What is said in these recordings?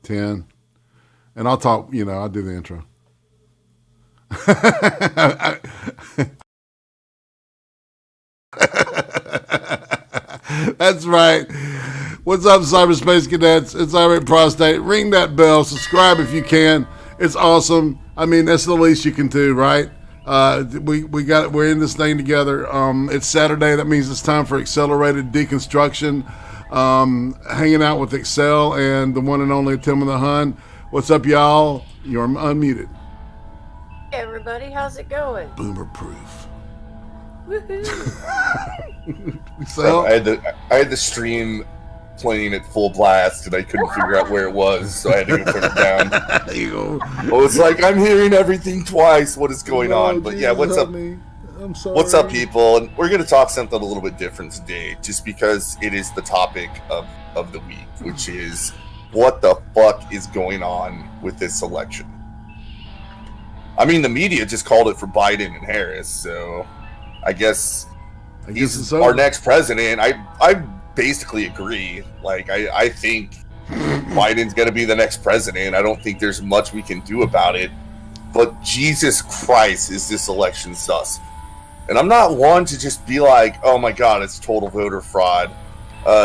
10. And I'll talk, I'll do the intro. That's right. What's up, cyberspace cadets? It's Irate Prostate. Ring that bell. Subscribe if you can. It's awesome. I mean, that's the least you can do, right? We're in this thing together. It's Saturday. That means it's time for Exelereighted Deconstruction. Hanging out with Excel and the one and only Tim of the Hun. What's up, y'all? You're unmuted. Hey everybody, how's it going? Boomer proof. Woohoo! So, I had the stream playing at full blast and I couldn't figure out where it was, so I had to go put it down. there you go. Well, it's like I'm hearing everything twice. What is going on? But yeah, what's up? I'm sorry. What's up, people? And we're going to talk something a little bit different today, just because it is the topic of the week, which is what the fuck is going on with this election. I mean, the media just called it for Biden and Harris, so I guess he's our next president. I basically agree. Like, I think Biden's going to be the next president. I don't think there's much we can do about it. But Jesus Christ, is this election sus. And I'm not one to just be like, oh my God, it's total voter fraud,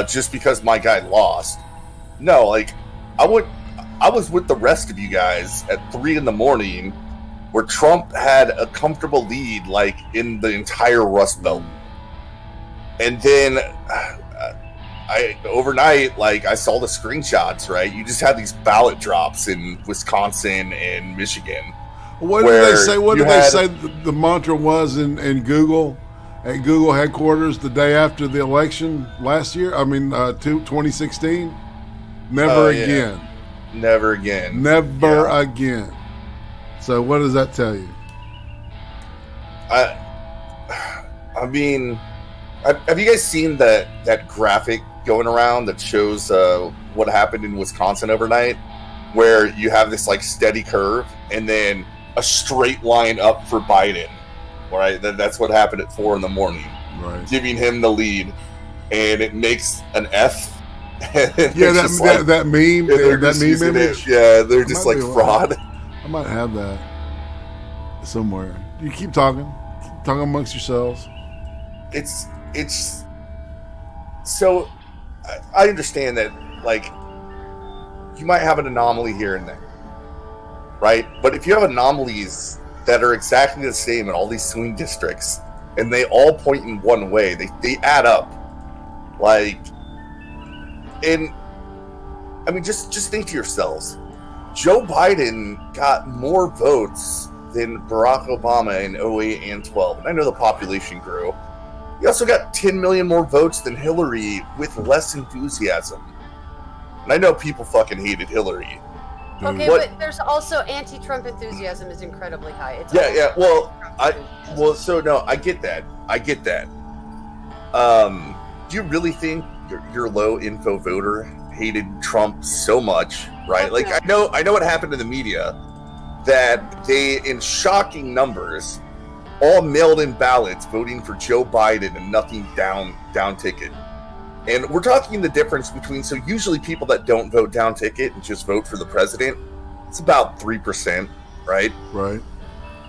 just because my guy lost. No, like, I was with the rest of you guys at 3 a.m, where Trump had a comfortable lead, like, in the entire Rust Belt. And then overnight, like, I saw the screenshots, right? You just had these ballot drops in Wisconsin and Michigan. What did they say? What did they say the mantra was in Google, at Google headquarters the day after the election last year? I mean, 2016? Never again. Yeah. Never again. Never again. So what does that tell you? I mean, have you guys seen that graphic going around that shows what happened in Wisconsin overnight, where you have this like steady curve and then a straight line up for Biden, right? That's what happened at 4 a.m, right? Giving him the lead, and it makes an F. Yeah, that meme, that meme image. Yeah, they're just like fraud. I might have that somewhere. You keep talking amongst yourselves. It's so I understand that, like, you might have an anomaly here and there, right? But if you have anomalies that are exactly the same in all these swing districts and they all point in one way, they add up. Like, and I mean, just think to yourselves, Joe Biden got more votes than Barack Obama in 08 and 12. And I know the population grew. He also got 10 million more votes than Hillary with less enthusiasm. And I know people fucking hated Hillary. Okay, but there's also anti-Trump enthusiasm is incredibly high. It's yeah. Well, I get that. Do you really think your low info voter hated Trump so much, right? Like, I know what happened in the media, that they, in shocking numbers, all mailed in ballots voting for Joe Biden and nothing down ticket. And we're talking the difference between, so usually people that don't vote down ticket and just vote for the president, it's about 3%, right? Right.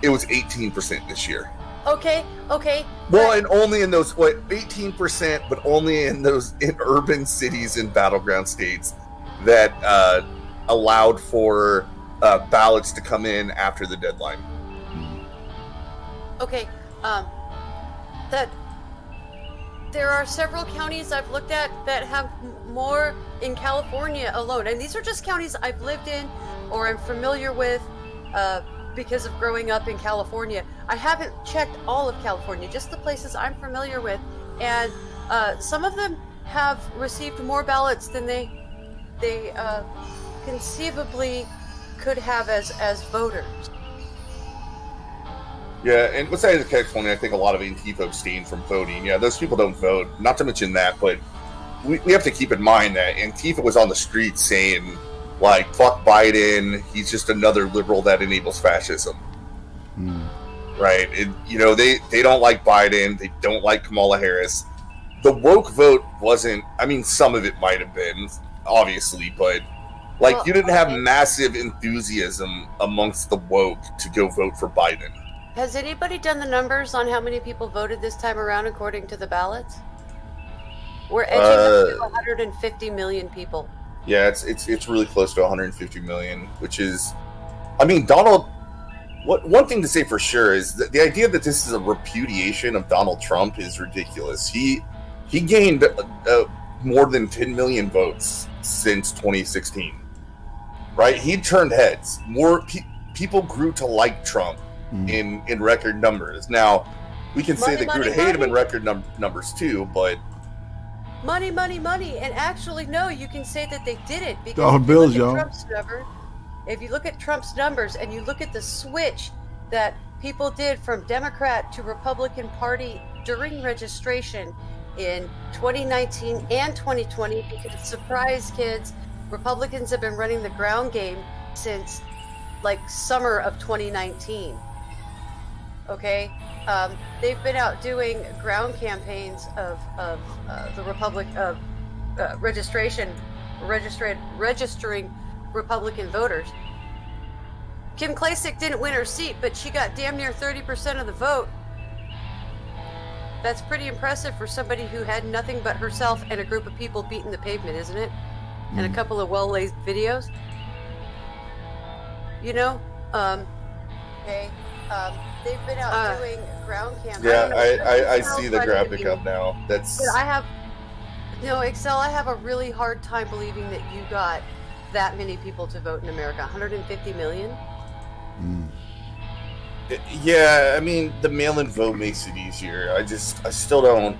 It was 18% this year. Okay. Well, and only in those 18%, but only in urban cities and battleground states that allowed for ballots to come in after the deadline. Okay, that there are several counties I've looked at that have more in California alone, and these are just counties I've lived in or I'm familiar with because of growing up in California. I haven't checked all of California, just the places I'm familiar with, and some of them have received more ballots than they conceivably could have as voters. Yeah, and besides the California, I think a lot of Antifa abstained from voting. Yeah, those people don't vote. Not to mention that, but we have to keep in mind that Antifa was on the street saying, like, fuck Biden, he's just another liberal that enables fascism. Right? They don't like Biden, they don't like Kamala Harris. The woke vote wasn't, I mean, some of it might have been, obviously, but like Well, you didn't have okay. massive enthusiasm amongst the woke to go vote for Biden. Has anybody done the numbers on how many people voted this time around according to the ballots? We're edging up to 150 million people. Yeah, it's really close to 150 million, which is, I mean, Donald. One thing to say for sure is that the idea that this is a repudiation of Donald Trump is ridiculous. He gained more than 10 million votes since 2016, right? He turned heads. More people grew to like Trump in record numbers. Now, we can say Money, they grew to money, hate him in money. record numbers too, but Money, money, money. And actually, no, you can say that they did it because Dollar if you bills, look at y'all. Trump's number, if you look at Trump's numbers and you look at the switch that people did from Democrat to Republican Party during registration in 2019 and 2020, because surprise kids, Republicans have been running the ground game since like summer of 2019. Okay, they've been out doing ground campaigns of the Republic of registering Republican voters. Kim Klacik didn't win her seat, but she got damn near 30% of the vote. That's pretty impressive for somebody who had nothing but herself and a group of people beating the pavement, isn't it? And a couple of well-laced videos. You know, okay. They've been out doing ground campaigns. yeah, I see the graphic up now. That's But Excel, I have a really hard time believing that you got that many people to vote in America. 150 million? Yeah, I mean, the mail-in vote makes it easier. I still don't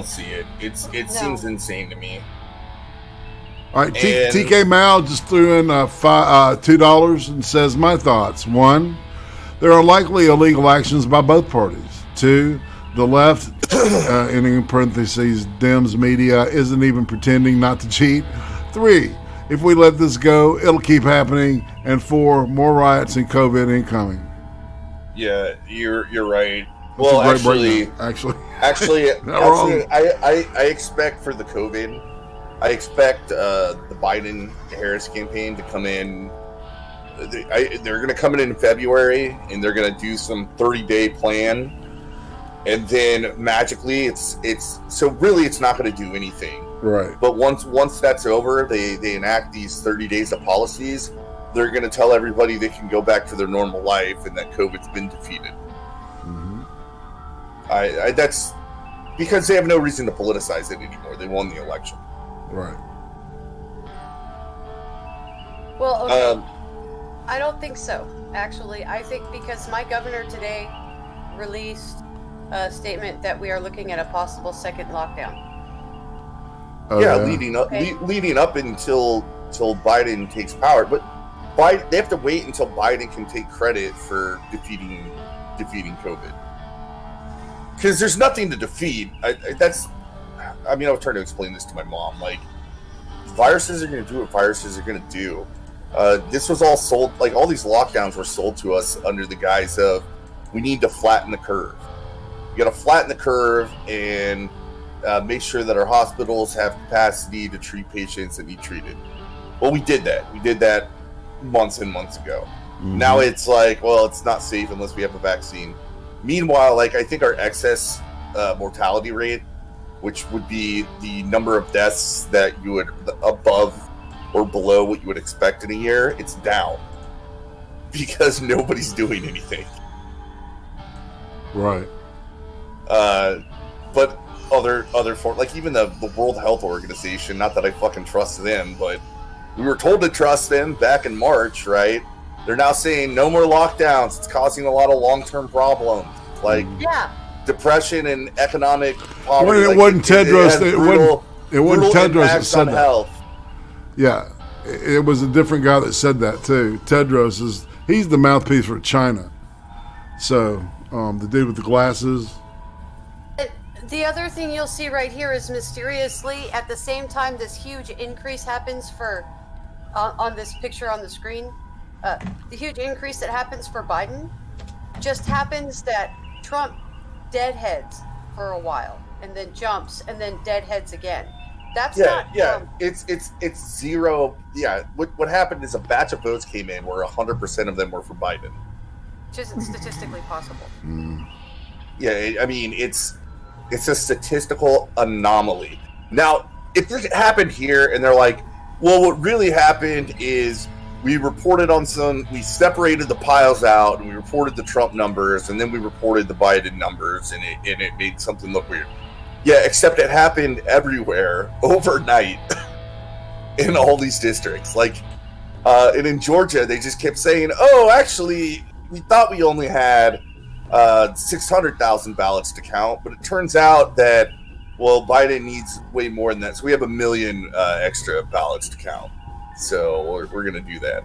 see it. It seems insane to me. All right, TK Mal just threw in $2 and says, my thoughts. 1, there are likely illegal actions by both parties. 2, the left, in parentheses, Dems media, isn't even pretending not to cheat. 3, if we let this go, it'll keep happening. And 4, more riots and COVID incoming. Yeah, you're right. That's Well, a great actually, breakdown. I expect for the COVID, I expect the Biden-Harris campaign to come in. They're going to come in February, and they're going to do some 30-day plan, and then magically, it's not going to do anything. Right. But once that's over, they enact these 30 days of policies. They're going to tell everybody they can go back to their normal life and that COVID's been defeated. That's because they have no reason to politicize it anymore. They won the election. Right. Well, okay. I don't think so, actually. I think because my governor today released a statement that we are looking at a possible second lockdown. Leading up until Biden takes power, but they have to wait until Biden can take credit for defeating COVID, because there's nothing to defeat. I was trying to explain this to my mom. Like, viruses are going to do what viruses are going to do. This was all sold, like all these lockdowns were sold to us under the guise of we need to flatten the curve. You got to flatten the curve and make sure that our hospitals have capacity to treat patients that need treated. Well, we did that. We did that months and months ago. Now it's like, well, it's not safe unless we have a vaccine. Meanwhile, like, I think our excess mortality rate, which would be the number of deaths that you would above or below what you would expect in a year, it's down because nobody's doing anything. Right. But other form, like even the World Health Organization, not that I fucking trust them, but we were told to trust them back in March, right? They're now saying no more lockdowns. It's causing a lot of long-term problems, like depression and economic poverty. Well, it wasn't Tedros. It wasn't Tedros that said that. Health. Yeah, it was a different guy that said that too. Tedros he's the mouthpiece for China. So the dude with the glasses. The other thing you'll see right here is mysteriously, at the same time this huge increase happens for, on this picture on the screen, the huge increase that happens for Biden just happens that Trump deadheads for a while and then jumps and then deadheads again. That's Yeah, not. yeah. It's zero. Yeah. What happened is a batch of votes came in where 100% of them were for Biden. Which isn't statistically possible. Yeah, I mean it's a statistical anomaly. Now, if this happened here and they're like, well, what really happened is we separated the piles out and we reported the Trump numbers and then we reported the Biden numbers and it made something look weird. Yeah, except it happened everywhere overnight in all these districts. Like, and in Georgia, they just kept saying, oh, actually, we thought we only had 600,000 ballots to count, but it turns out that, well, Biden needs way more than that. So we have 1 million extra ballots to count. So we're going to do that.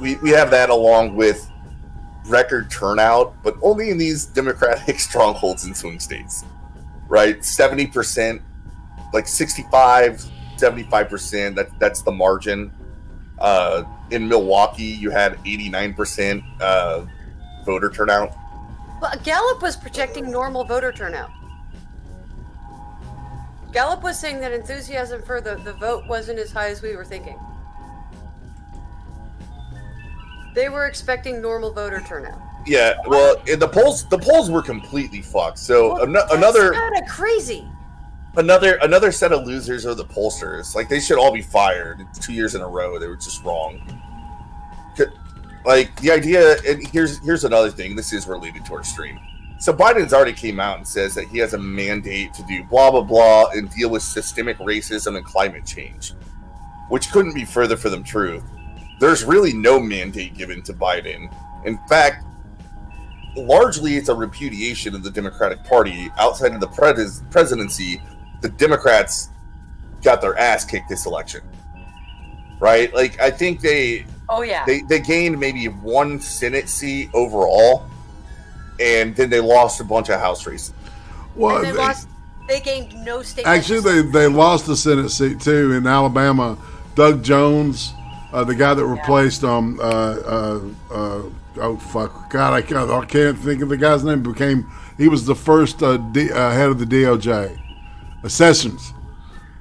We have that along with record turnout, but only in these Democratic strongholds in swing states, right? 70%, like 65, 75%, that's the margin. In Milwaukee, you had 89% voter turnout. Well, Gallup was projecting normal voter turnout. Gallup was saying that enthusiasm for the vote wasn't as high as we were thinking. They were expecting normal voter turnout. Yeah, well, the polls were completely fucked. So Well, another that's kind of crazy. another set of losers are the pollsters. Like, they should all be fired. 2 years in a row, they were just wrong. Like, the idea, and here's another thing. This is related to our stream. So Biden's already came out and says that he has a mandate to do blah blah blah and deal with systemic racism and climate change, which couldn't be further from the truth. There's really no mandate given to Biden. In fact, largely it's a repudiation of the Democratic Party. Outside of the presidency, the Democrats got their ass kicked this election, right? Like, I think they gained maybe 1 Senate seat overall, and then they lost a bunch of House races. Well, And they gained no state. actually, they lost the Senate seat too in Alabama. Doug Jones, the guy that replaced oh fuck, God, I can't think of the guy's name. He was the first head of the DOJ, Sessions.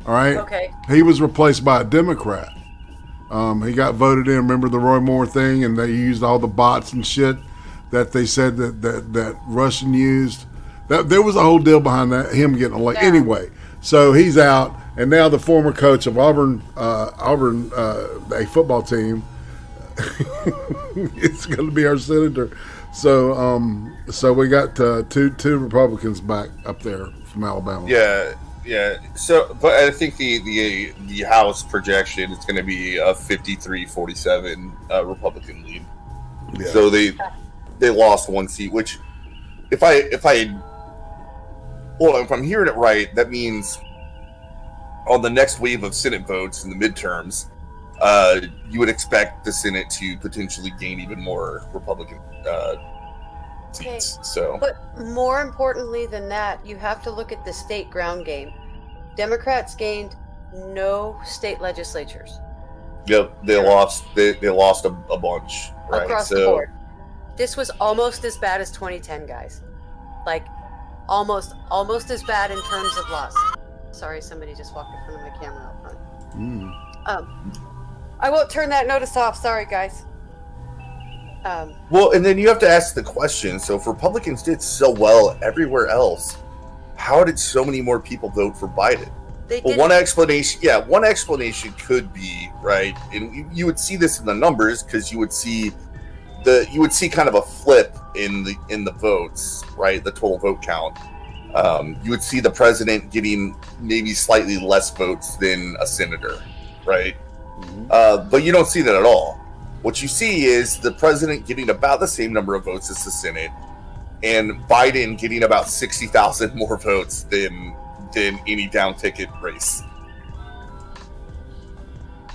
All right. Okay. He was replaced by a Democrat. He got voted in. Remember the Roy Moore thing, and they used all the bots and shit that they said that Russian used. There was a whole deal behind that, him getting elected. Yeah. Anyway, so he's out, and now the former coach of Auburn, a football team, is going to be our senator. So we got two Republicans back up there from Alabama. Yeah. So, but I think the House projection is going to be a 53-47 Republican lead. Yeah. So they lost 1 seat, which if I'm hearing it right, that means on the next wave of Senate votes in the midterms, you would expect the Senate to potentially gain even more Republican seats. So, But more importantly than that, you have to look at the state ground game. Democrats gained no state legislatures. yep, they lost a bunch, right? Across the board. This was almost as bad as 2010, guys. Like, almost as bad in terms of loss. Sorry, somebody just walked in front of my camera out front. I won't turn that notice off. Sorry, guys. Well, and then you have to ask the question. So if Republicans did so well everywhere else, how did so many more people vote for Biden? Well, one explanation could be, right, and you would see this in the numbers, because you would see kind of a flip in the votes, right, the total vote count. You would see the president getting maybe slightly less votes than a senator, right? But you don't see that at all. What you see is the president getting about the same number of votes as the Senate, and Biden getting about 60,000 more votes than any down ticket race.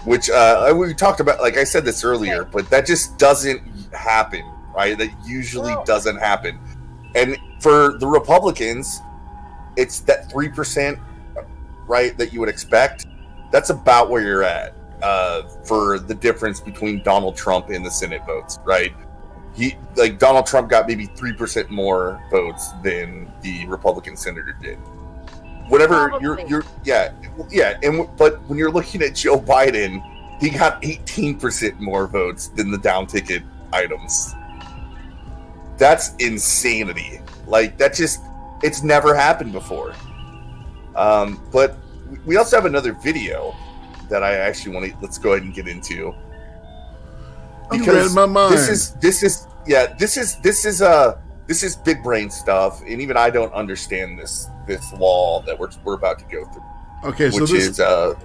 Which we talked about, like I said this earlier, but that just doesn't happen, right? That usually doesn't happen. And for the Republicans, it's that 3%, right, that you would expect. That's about where you're at for the difference between Donald Trump and the Senate votes, right? Donald Trump got maybe 3% more votes than the Republican senator did. Whatever Probably. but when you're looking at Joe Biden, he got 18% more votes than the down ticket items. That's insanity. Like, it's never happened before. But we also have another video that I actually want to, let's go ahead and get into. You read my mind. This is big brain stuff, and even I don't understand this law that we're about to go through. Okay, so which this is I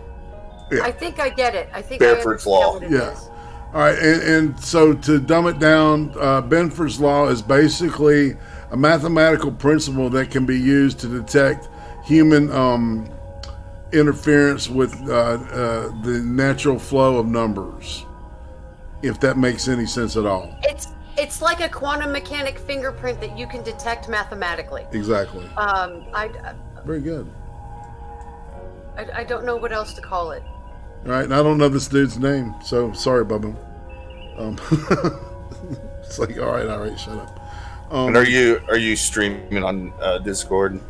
think I get it. I think Benford's I understand Law. what it Yeah. is. All right, and so to dumb it down, Benford's Law is basically a mathematical principle that can be used to detect human interference with the natural flow of numbers, if that makes any sense at all. It's like a quantum mechanic fingerprint that you can detect mathematically. Exactly. I Very good. don't know what else to call it. All right, and I don't know this dude's name, so sorry, Bubba. It's like, all right, shut up. And are you streaming on Discord?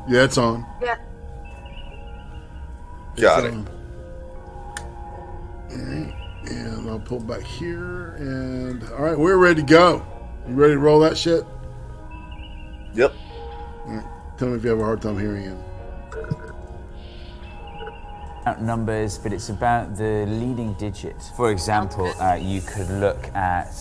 Yeah, it's on. Yeah. Got it. All right, and I'll pull back here, and all right, we're ready to go. You ready to roll that shit? Yep. All right, tell me if you have a hard time hearing him. Numbers, but it's about the leading digits. For example, you could look at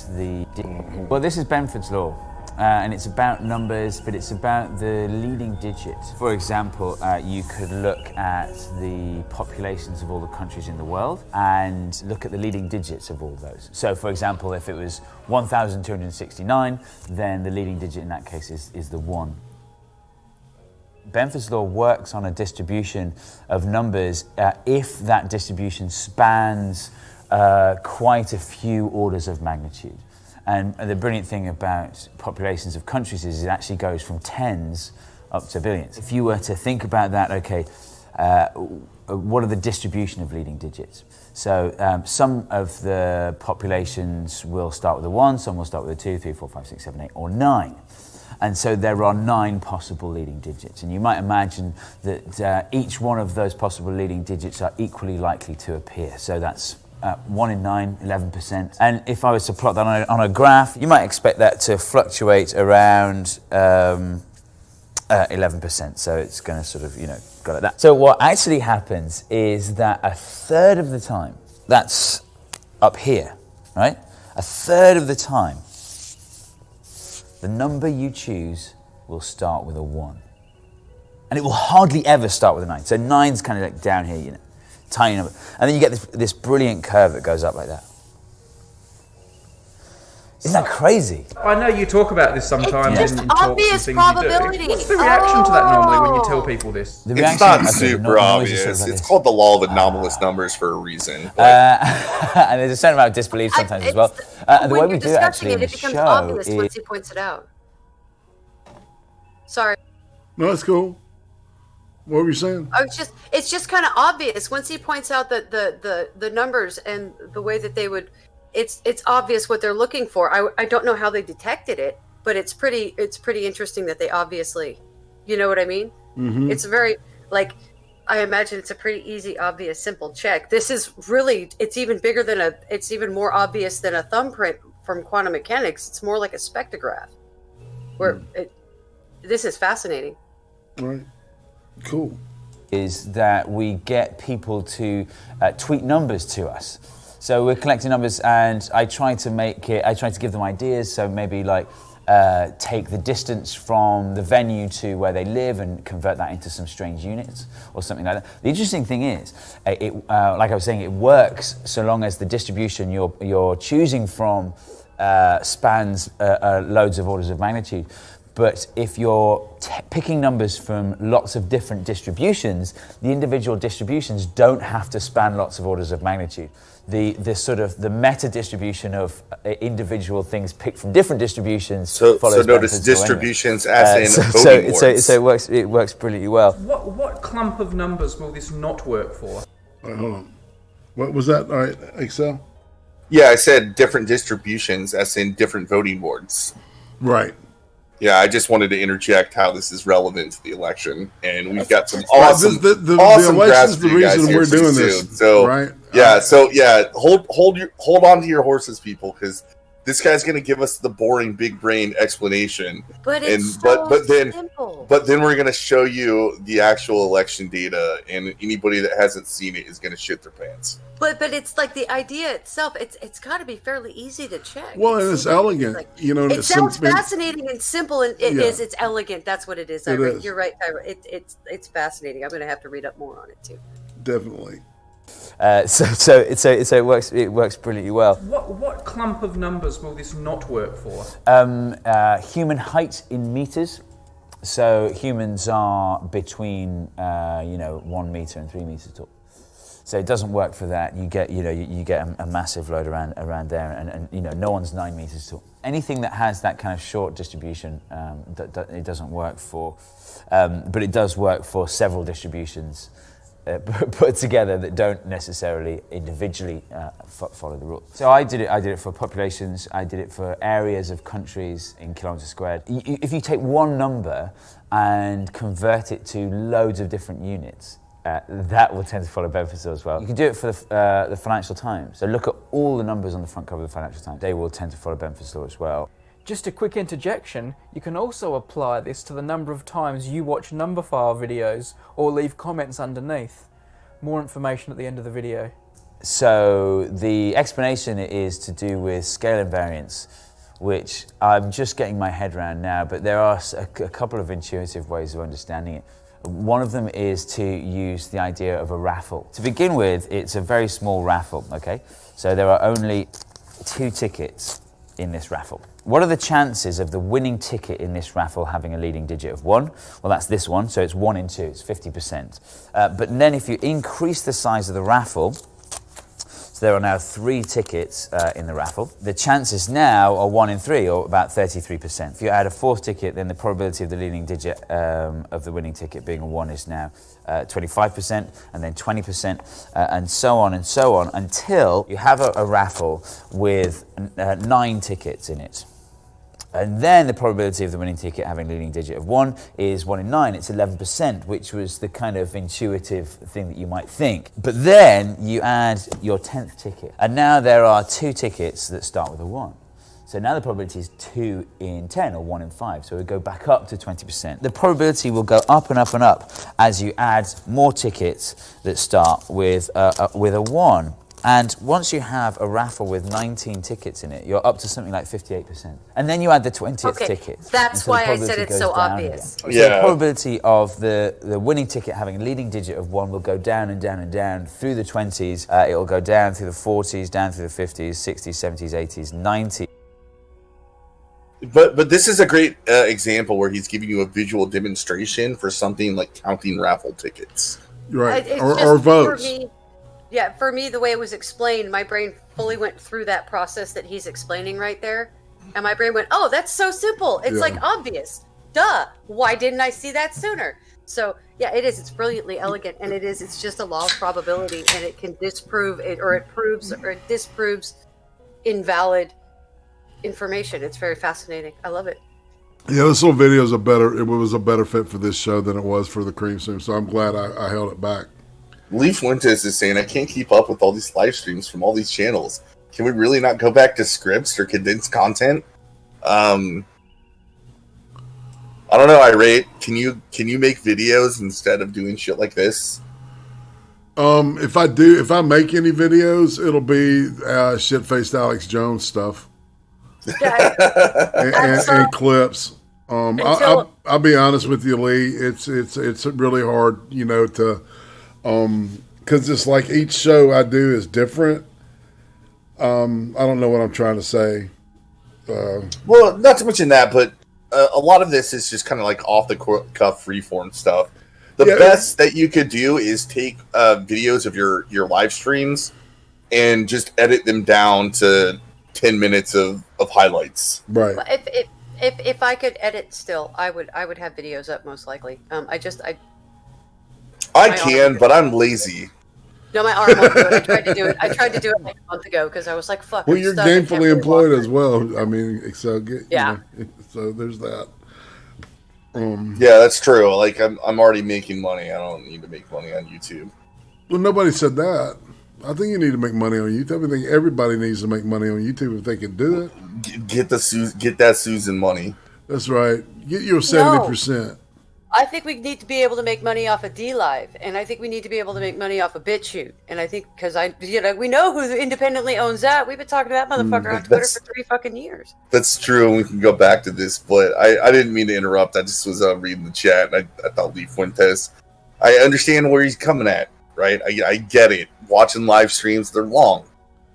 well, this is Benford's Law, and it's about numbers, but it's about the leading digits. For example, you could look at the populations of all the countries in the world and look at the leading digits of all those. So, for example, if it was 1,269, then the leading digit in that case is the 1. Benford's Law works on a distribution of numbers if that distribution spans quite a few orders of magnitude. And the brilliant thing about populations of countries is it actually goes from tens up to billions. If you were to think about that, okay, what are the distribution of leading digits? So some of the populations will start with a 1, some will start with a 2, 3, 4, 5, 6, 7, 8, or 9. And so there are 9 possible leading digits. And you might imagine that each one of those possible leading digits are equally likely to appear. So that's 1 in 9, 11%. And if I was to plot that on a graph, you might expect that to fluctuate around 11%. So it's going to sort of, go like that. So what actually happens is that a third of the time, that's up here, right? A third of the time, the number you choose will start with a 1. And it will hardly ever start with a 9. So 9's kind of like down here, tiny number. And then you get this brilliant curve that goes up like that. Isn't that crazy? I know you talk about this sometimes It's in just talks and obvious things probability. you do. What's the reaction to that normally when you tell people this? The It's reaction- not okay, super the noise is obvious. sort of like It's this. called the law of anomalous numbers for a reason. And there's a certain amount of disbelief sometimes as well. The way when we you're do it discussing actually in it, the it becomes show obvious is... once he points it out. Sorry. No, that's cool. What were you saying? It's just kind of obvious once he points out that the numbers and the way that they would, it's obvious what they're looking for. I don't know how they detected it, but it's pretty interesting that they obviously, you know what I mean? Mm-hmm. It's very, I imagine it's a pretty easy, obvious, simple check. This is really, it's even more obvious than a thumbprint from quantum mechanics. It's more like a spectrograph where this is fascinating. All right. Cool. Is that we get people to tweet numbers to us. So we're collecting numbers, and I try to give them ideas. So maybe take the distance from the venue to where they live and convert that into some strange units or something like that. The interesting thing is, like I was saying, it works so long as the distribution you're choosing from spans loads of orders of magnitude. But if you're picking numbers from lots of different distributions, the individual distributions don't have to span lots of orders of magnitude. The sort of the meta distribution of individual things picked from different distributions. So follows notice Benford's Law distributions anyway. as in voting wards. So it works brilliantly well. What clump of numbers will this not work for? All right, hold on. What was that? All right, Excel? Yeah, I said different distributions, as in different voting boards. Right. Yeah, I just wanted to interject how this is relevant to the election, and we've got some Well, awesome, the awesome election's graphs the for you guys reason here we're pretty doing soon. this, So right? hold on to your horses, people, because this guy's going to give us the boring big brain explanation. But it's simple. But then we're going to show you the actual election data, and anybody that hasn't seen it is going to shit their pants. But it's like the idea itself. It's got to be fairly easy to check. Well, and it's elegant. Like, you know, it sounds fascinating and simple, and it is. It's elegant. That's what it is. You're right, Tyra. It's fascinating. I'm going to have to read up more on it too. Definitely. So it works brilliantly well. What clump of numbers will this not work for? Human height in meters. So humans are between 1 meter and 3 meters tall. So it doesn't work for that. You get a massive load around there, and no one's 9 meters tall. Anything that has that kind of short distribution, it doesn't work for. But it does work for several distributions put together that don't necessarily individually follow the rules. So I did it for populations. I did it for areas of countries in kilometers squared. If you take one number and convert it to loads of different units, that will tend to follow Bedfordshire as well. You can do it for the Financial Times. So look at all the numbers on the front cover of the Financial Times. They will tend to follow Bedfordshire as well. Just a quick interjection, you can also apply this to the number of times you watch Numberphile videos or leave comments underneath. More information at the end of the video. So the explanation is to do with scale invariance, which I'm just getting my head around now, but there are a couple of intuitive ways of understanding it. One of them is to use the idea of a raffle. To begin with, it's a very small raffle, okay? So there are only 2 tickets in this raffle. What are the chances of the winning ticket in this raffle having a leading digit of 1? Well, that's this one, so it's 1 in 2, it's 50%. But then if you increase the size of the raffle, so there are now 3 tickets in the raffle, the chances now are 1 in 3, or about 33%. If you add a 4th ticket, then the probability of the leading digit of the winning ticket being a 1 is now 25%, and then 20%, and so on, until you have a raffle with 9 tickets in it. And then the probability of the winning ticket having a leading digit of 1 is 1 in 9. It's 11%, which was the kind of intuitive thing that you might think. But then you add your 10th ticket. And now there are 2 tickets that start with a 1. So now the probability is 2 in 10, or 1 in 5. So we go back up to 20%. The probability will go up and up and up as you add more tickets that start with a 1. And once you have a raffle with 19 tickets in it, you're up to something like 58%. And then you add the 20th ticket. That's why I said it's so obvious. So the probability of the winning ticket having a leading digit of 1 will go down and down and down through the 20s. It will go down through the 40s, down through the 50s, 60s, 70s, 80s, 90s. But this is a great example where he's giving you a visual demonstration for something like counting raffle tickets. Right, or votes. For me, the way it was explained, my brain fully went through that process that he's explaining right there. And my brain went, oh, that's so simple. It's like obvious. Duh. Why didn't I see that sooner? So, yeah, it is. It's brilliantly elegant. And it's just a law of probability. And it can disprove it, or it proves or it disproves invalid information. It's very fascinating. I love it. Yeah, this little video is it was a better fit for this show than it was for the Cream Stream. So I'm glad I held it back. Leaf Fuentes is saying, I can't keep up with all these live streams from all these channels. Can we really not go back to scripts or condensed content? I don't know, Irate. Can you make videos instead of doing shit like this? If I make any videos, it'll be shit-faced Alex Jones stuff. and clips. I'll be honest with you, Lee. It's really hard, to because it's like each show I do is different. I don't know what I'm trying to say. Well, not to mention that, but a lot of this is just kind of like off the cuff freeform stuff. The best that you could do is take videos of your live streams and just edit them down to 10 minutes of highlights. Right. If I could edit still, I would have videos up most likely. I can, but I'm lazy. No, my arm won't do it. I tried to do it like a month ago because I was like, "Fuck." Well, I'm you're stuck. I can't gainfully really employed walk. as well. I mean, so Yeah. so there's that. Yeah, that's true. Like I'm already making money. I don't need to make money on YouTube. Well, nobody said that. I think you need to make money on YouTube. I think everybody needs to make money on YouTube if they can do it. Get that Susan money. That's right. Get your 70%. I think we need to be able to make money off of DLive, and I think we need to be able to make money off of BitChute. And I think because we know who independently owns that. We've been talking to that motherfucker on Twitter for 3 fucking years. That's true, and we can go back to this, but I didn't mean to interrupt. I just was reading the chat, and I thought Lee Fuentes. I understand where he's coming at, right? I get it. Watching live streams, they're long.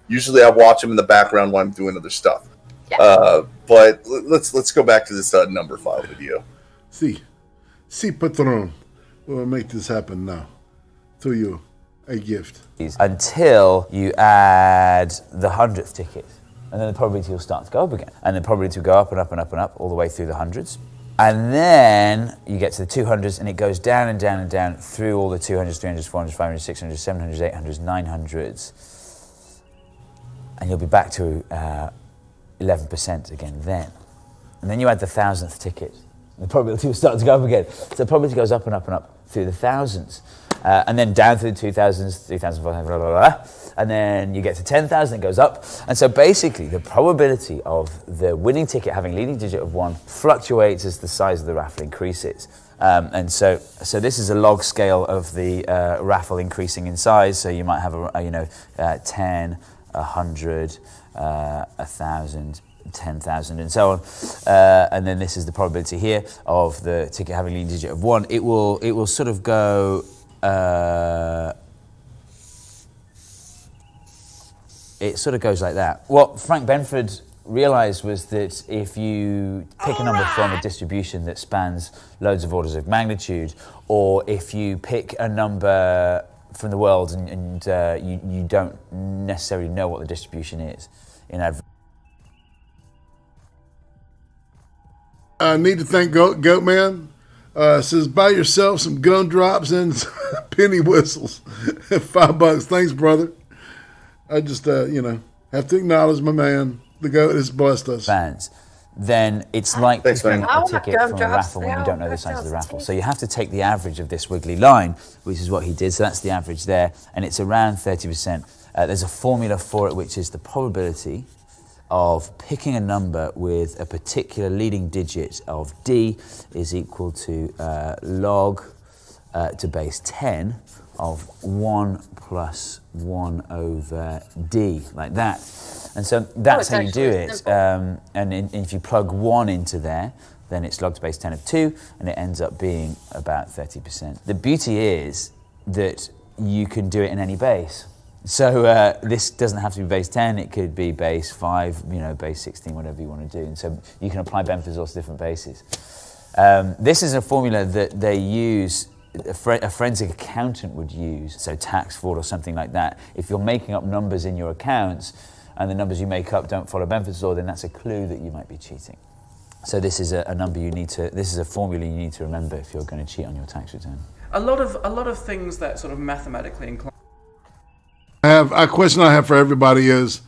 Usually, I watch them in the background while I'm doing other stuff. Yeah. But let's go back to this number 5 video. See, patron, we'll make this happen now. To you, a gift. Until you add the 100th ticket. And then the probability will start to go up again. And the probability will go up and up and up and up all the way through the hundreds. And then you get to the 200s and it goes down and down and down through all the 200s, 300s, 400s, 500s, 600s, 700s, 800s, 900s. And you'll be back to 11% again then. And then you add the 1000th ticket. The probability will start to go up again. So the probability goes up and up and up through the thousands. And then down through the 2000s, 3000, blah, blah, blah. And then you get to 10,000, it goes up. And so basically the probability of the winning ticket having leading digit of 1 fluctuates as the size of the raffle increases. And so this is a log scale of the raffle increasing in size. So you might have 10, 100, 1,000, 10,000 and so on, and then this is the probability here of the ticket having a leading digit of 1. It will sort of go. It sort of goes like that. What Frank Benford realised was that if you pick a number from a distribution that spans loads of orders of magnitude, or if you pick a number from the world and you don't necessarily know what the distribution is in advance. I need to thank Goatman. Says buy yourself some gumdrops and penny whistles. $5. Thanks, brother. I just have to acknowledge my man. The goat has blessed us. Fans, then it's like picking a ticket from a gumdrops. raffle when you don't know the size of the raffle. So you have to take the average of this wiggly line, which is what he did. So that's the average there, and it's around 30%. There's a formula for it, which is the probability of picking a number with a particular leading digit of D is equal to log to base 10 of 1 plus 1 over D, like that. And so that's how you do it. And if you plug 1 into there, then it's log to base 10 of 2, and it ends up being about 30%. The beauty is that you can do it in any base. So this doesn't have to be base 10, it could be base 5, base 16, whatever you want to do. And so you can apply Benford's law to different bases. This is a formula that they use, a forensic accountant would use, so tax fraud or something like that. If you're making up numbers in your accounts and the numbers you make up don't follow Benford's law, then that's a clue that you might be cheating. So this is this is a formula you need to remember if you're going to cheat on your tax return. A lot of things that sort of mathematically inclined. A question I have for everybody is,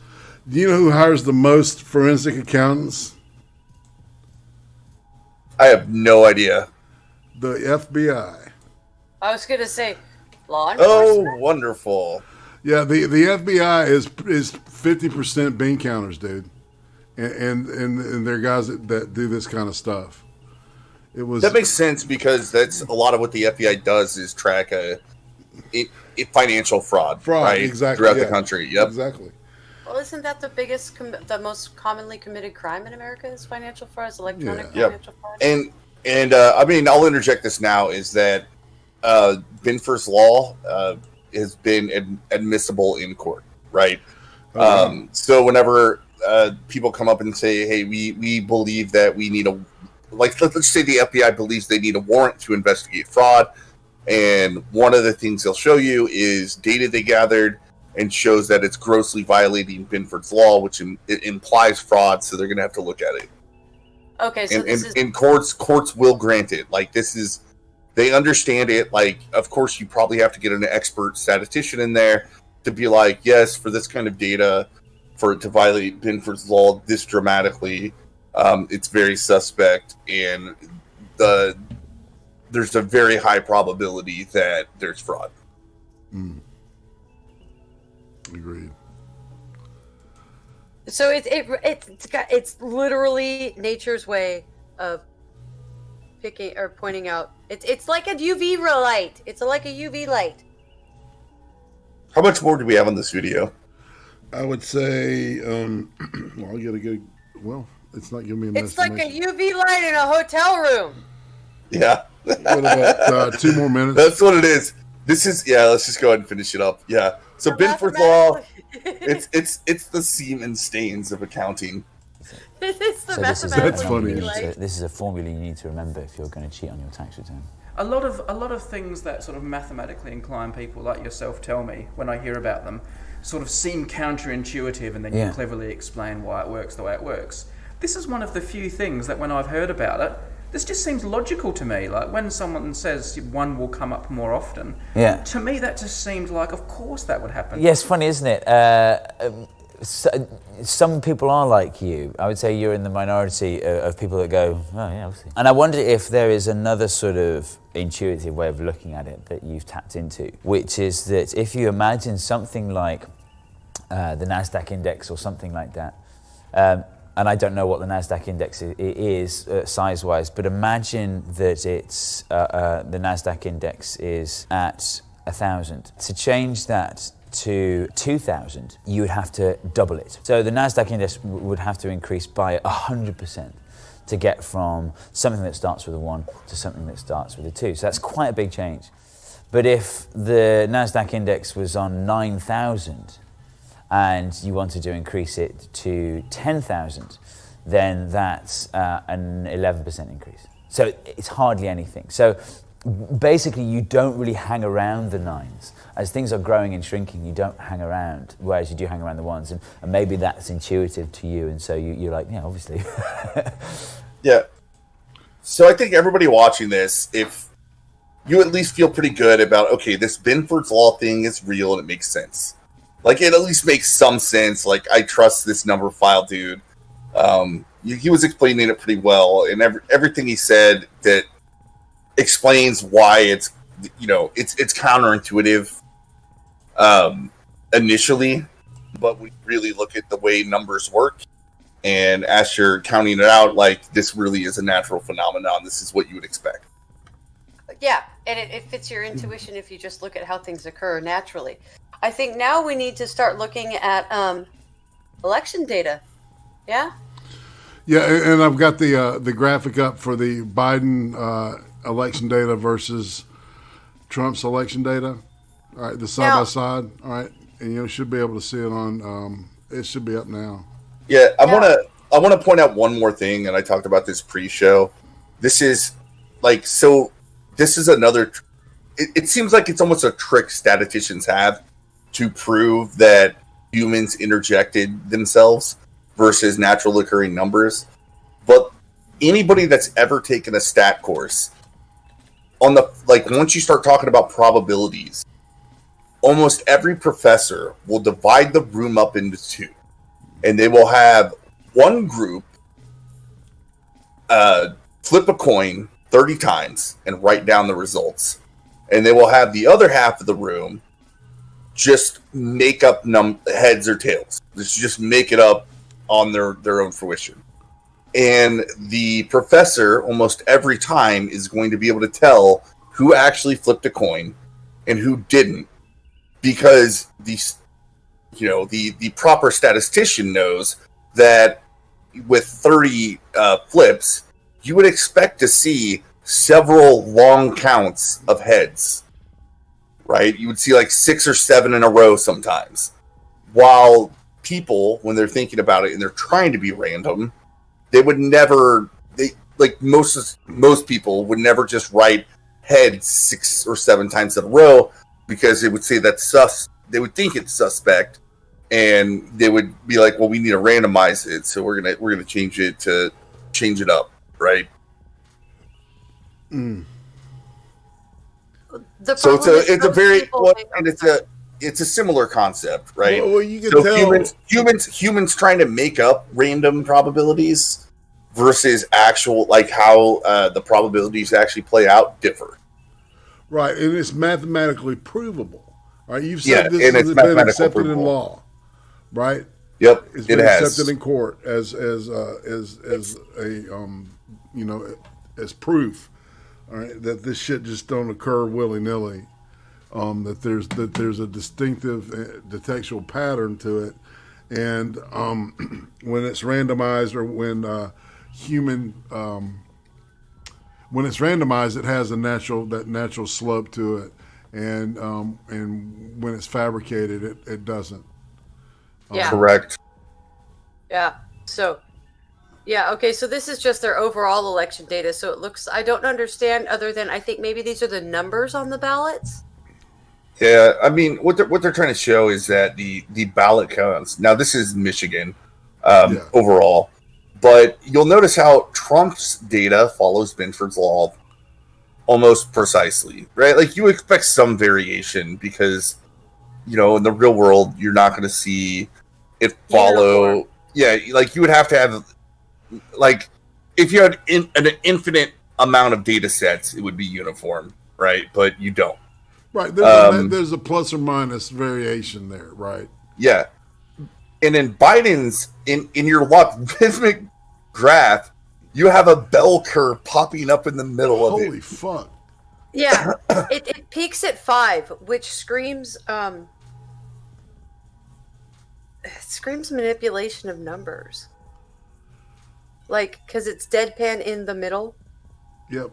do you know who hires the most forensic accountants? I have no idea. The FBI. I was gonna say, law Oh, enforcement. wonderful. Yeah, the FBI is 50% bean counters, dude, and they're guys that do this kind of stuff. That makes sense because that's a lot of what the FBI does is track a financial fraud, right? Exactly, throughout the country. Yep, exactly. Well, isn't that the most commonly committed crime in America? Is financial fraud, is electronic Yeah. financial fraud. And I mean, I'll interject this now is that Benford's law has been admissible in court, right? So whenever people come up and say, "Hey, we believe that we need let's say the FBI believes they need a warrant to investigate fraud," and one of the things they'll show you is data they gathered and shows that it's grossly violating Benford's law, which it implies fraud, so they're going to have to look at it. Okay, so And courts will grant it. Like, this is They understand it. Like, of course, you probably have to get an expert statistician in there to be like, yes, for this kind of data, for it to violate Binford's law this dramatically, it's very suspect, and there's a very high probability that there's fraud. Agreed. So it's literally nature's way of picking or pointing out. It's like a UV light. It's like a UV light. How much more do we have on this video? I would say, well, I gotta get. Well, it's not giving me an It's like a estimation. UV light in a hotel room. Yeah. What about 2 more minutes? That's what it is. This is, let's just go ahead and finish it up. Yeah. So Binford's law, it's the seam and stains of accounting. It's the This is, That's mathematical funny. UV light. this is a formula you need to remember if you're going to cheat on your tax return. A lot of things that sort of mathematically inclined people like yourself tell me when I hear about them sort of seem counterintuitive, and then you cleverly explain why it works the way it works. This is one of the few things that when I've heard about it, this just seems logical to me. Like when someone says one will come up more often, to me that just seemed like, of course that would happen. Yes, funny, isn't it? Some people are like you. I would say you're in the minority of people that go, oh yeah, obviously. And I wonder if there is another sort of intuitive way of looking at it that you've tapped into, which is that if you imagine something like the NASDAQ index or something like that, and I don't know what the NASDAQ index is size-wise, but imagine that it's the NASDAQ index is at 1,000. To change that to 2,000, you would have to double it. So the NASDAQ index would have to increase by 100% to get from something that starts with a 1 to something that starts with a 2. So that's quite a big change. But if the NASDAQ index was on 9,000, and you wanted to increase it to 10,000, then that's an 11% increase. So it's hardly anything. So basically, you don't really hang around the 9s. As things are growing and shrinking, you don't hang around, whereas you do hang around the 1s. And maybe that's intuitive to you, and so you're like, yeah, obviously. Yeah. So I think everybody watching this, if you at least feel pretty good about, okay, this Binford's law thing is real and it makes sense. Like, it at least makes some sense. Like, I trust this number file dude. He was explaining it pretty well, and everything he said that explains why it's counterintuitive initially, but we really look at the way numbers work, and as you're counting it out, like, this really is a natural phenomenon. This is what you would expect. Yeah, and it fits your intuition if you just look at how things occur naturally. I think now we need to start looking at election data. Yeah? Yeah, and I've got the graphic up for the Biden election data versus Trump's election data. All right, the side by side. All right, and you should be able to see it on. It should be up now. Yeah, I want to point out one more thing, and I talked about this pre-show. This is like, so this is another. It seems like it's almost a trick statisticians have to prove that humans interjected themselves versus natural occurring numbers. But anybody that's ever taken a stat course, once you start talking about probabilities, almost every professor will divide the room up into 2. And they will have one group flip a coin 30 times and write down the results. And they will have the other half of the room just make up heads or tails. Just make it up on their own fruition. And the professor, almost every time, is going to be able to tell who actually flipped a coin and who didn't. Because the proper statistician knows that with 30 flips, you would expect to see several long counts of heads. Right? You would see like 6 or 7 in a row sometimes. While people, when they're thinking about it and they're trying to be random, they would never, most people would never just write heads 6 or 7 times in a row, because they would say that's they would think it's suspect, and they would be like, well, we need to randomize it, so we're gonna change it up, right? The So problem is it's a most very people well, make and up it's a similar concept, right? Well, you can So tell. humans trying to make up random probabilities versus actual, like how the probabilities actually play out, differ. Right, and it's mathematically provable. Right, you've Yeah, said this and has it's been mathematical accepted in provable. law, right? Yep, It's it been has. accepted in court as a as proof. All right, that this shit just don't occur willy nilly. That there's a distinctive detectable pattern to it, and when it's randomized or when when it's randomized, it has that natural slope to it, and when it's fabricated, it doesn't. Yeah. Correct. Yeah. So, yeah. Okay. So this is just their overall election data. So it looks. I don't understand other than I think maybe these are the numbers on the ballots. Yeah, I mean, what they're trying to show is that the ballot counts. Now, this is Michigan overall, but you'll notice how Trump's data follows Binford's law almost precisely, right? Like you expect some variation because, in the real world, you're not going to see it follow. Uniform. Yeah, like you would have to have, like, if you had an infinite amount of data sets, it would be uniform, right? But you don't. Right, there's a plus or minus variation there, right? Yeah. And in Biden's, in your logarithmic graph, you have a bell curve popping up in the middle of it. Holy fuck. Yeah. it peaks at 5, which screams manipulation of numbers. Like, because it's deadpan in the middle. Yep.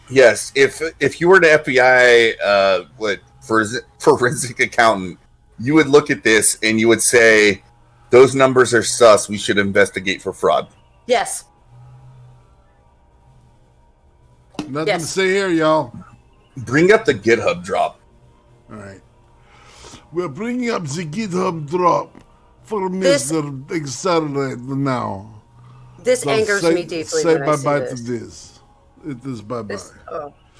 Yes, if you were an FBI forensic accountant, you would look at this and you would say, those numbers are sus, we should investigate for fraud. Yes. Nothing to see here, y'all. Bring up the GitHub drop. All right. We're bringing up the GitHub drop for Mr. Exelereighted now. This So angers say- me deeply Say when I see bye-bye this. to this. It is bye-bye.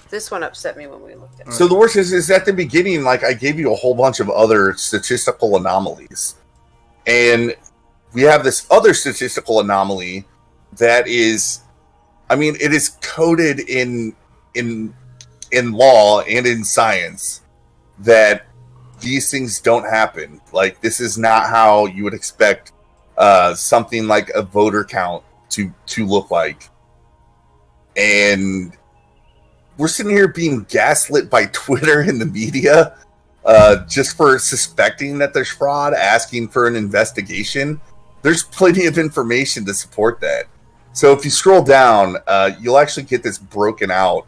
This one upset me when we looked at it. So the worst is at the beginning, like I gave you a whole bunch of other statistical anomalies. And we have this other statistical anomaly that is, I mean, it is coded in law and in science that these things don't happen. Like, this is not how you would expect something like a voter count to look like. And we're sitting here being gaslit by Twitter and the media just for suspecting that there's fraud, asking for an investigation. There's plenty of information to support that. So if you scroll down, you'll actually get this broken out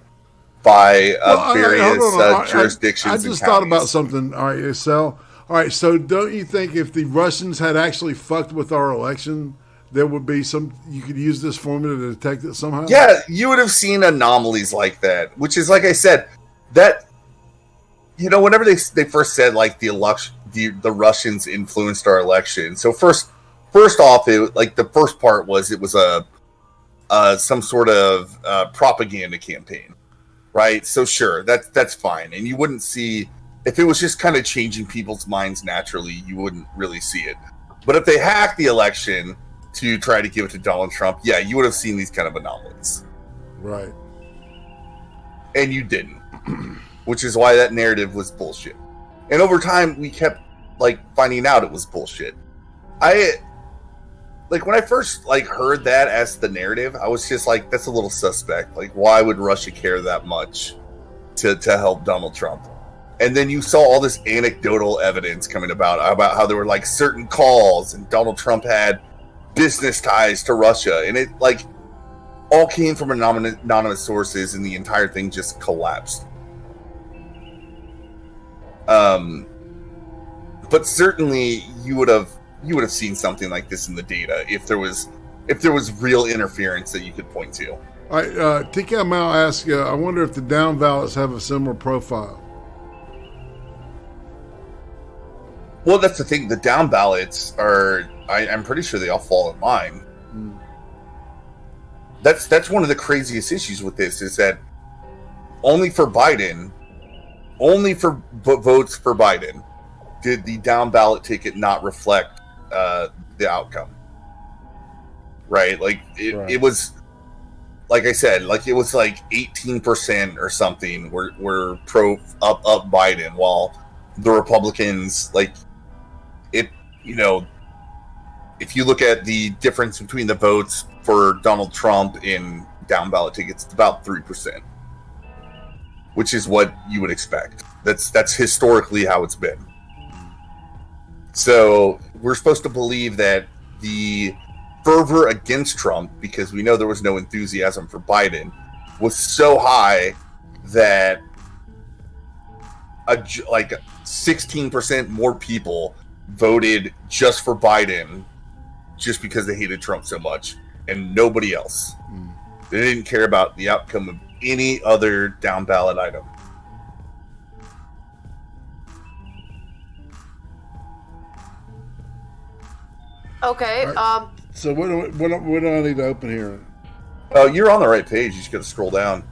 by various jurisdictions. I and just thought counties. about something. All right, Estelle. All right, so don't you think if the Russians had actually fucked with our election, there would be you could use this formula to detect it somehow? Yeah, you would have seen anomalies like that, which is, like I said, that, whenever they first said, like, the Russians influenced our election. So first off, the first part was it was some sort of propaganda campaign, right? So sure, that's fine. And you wouldn't see, if it was just kind of changing people's minds naturally, you wouldn't really see it. But if they hacked the election to try to give it to Donald Trump, yeah, you would have seen these kind of anomalies. Right. And you didn't. Which is why that narrative was bullshit. And over time, we kept, finding out it was bullshit. When I first, heard that as the narrative, I was just like, that's a little suspect. Like, why would Russia care that much to help Donald Trump? And then you saw all this anecdotal evidence coming about how there were, certain calls, and Donald Trump had business ties to Russia, and it all came from anonymous sources, and the entire thing just collapsed. But certainly you would have seen something like this in the data if there was real interference that you could point to. All right, TK Mao asks, I wonder if the down ballots have a similar profile. Well, that's the thing. The down ballots are, I'm pretty sure they all fall in line. Mm. That's one of the craziest issues with this, is that only for Biden, only for votes for Biden did the down ballot ticket not reflect the outcome. Right? Like it was, like I said, like it was like 18% or something were pro up Biden, while the Republicans, like it, you know, if you look at the difference between the votes for Donald Trump in down ballot tickets, it's about 3%, which is what you would expect. That's historically how it's been. So we're supposed to believe that the fervor against Trump, because we know there was no enthusiasm for Biden, was so high that like 16% more people voted just for Biden just because they hated Trump so much, and nobody else. They didn't care about the outcome of any other down ballot item. Okay. Right. So what do I need to open here? Oh, you're on the right page. You just got to scroll down.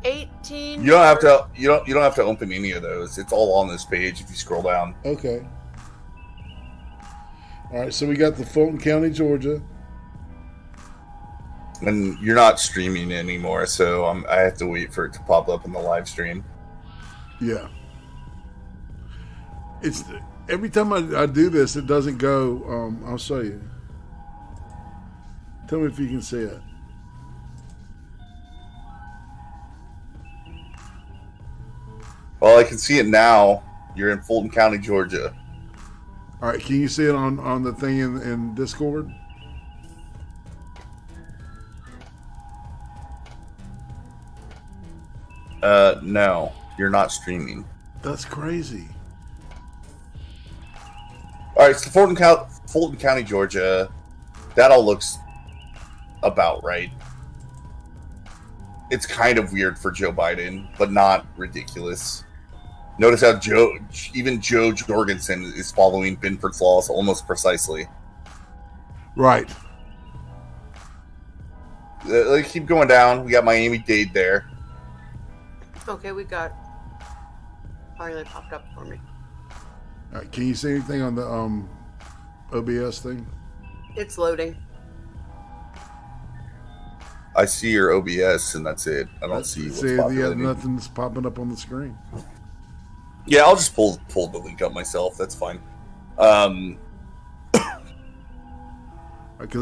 18. You don't have to. You don't have to open any of those. It's all on this page if you scroll down. Okay. All right. So we got the Fulton County, Georgia. And you're not streaming anymore, so I have to wait for it to pop up in the live stream. Yeah. It's every time I do this, it doesn't go. I'll show you. Tell me if you can see it. Well, I can see it now. You're in Fulton County, Georgia. All right. Can you see it on the thing in Discord? No, you're not streaming. That's crazy. All right, so Fulton County, Georgia. That all looks about right. It's kind of weird for Joe Biden, but not ridiculous. Notice how even Joe Jorgensen is following Binford's laws almost precisely. Right. Keep going down. We got Miami-Dade there. Okay, we got. Finally popped up for me. All right. Can you see anything on the OBS thing? It's loading. I see your OBS, and that's it. I don't see what's populating. Nothing's popping up on the screen. Yeah, I'll just pull the link up myself. That's fine. Because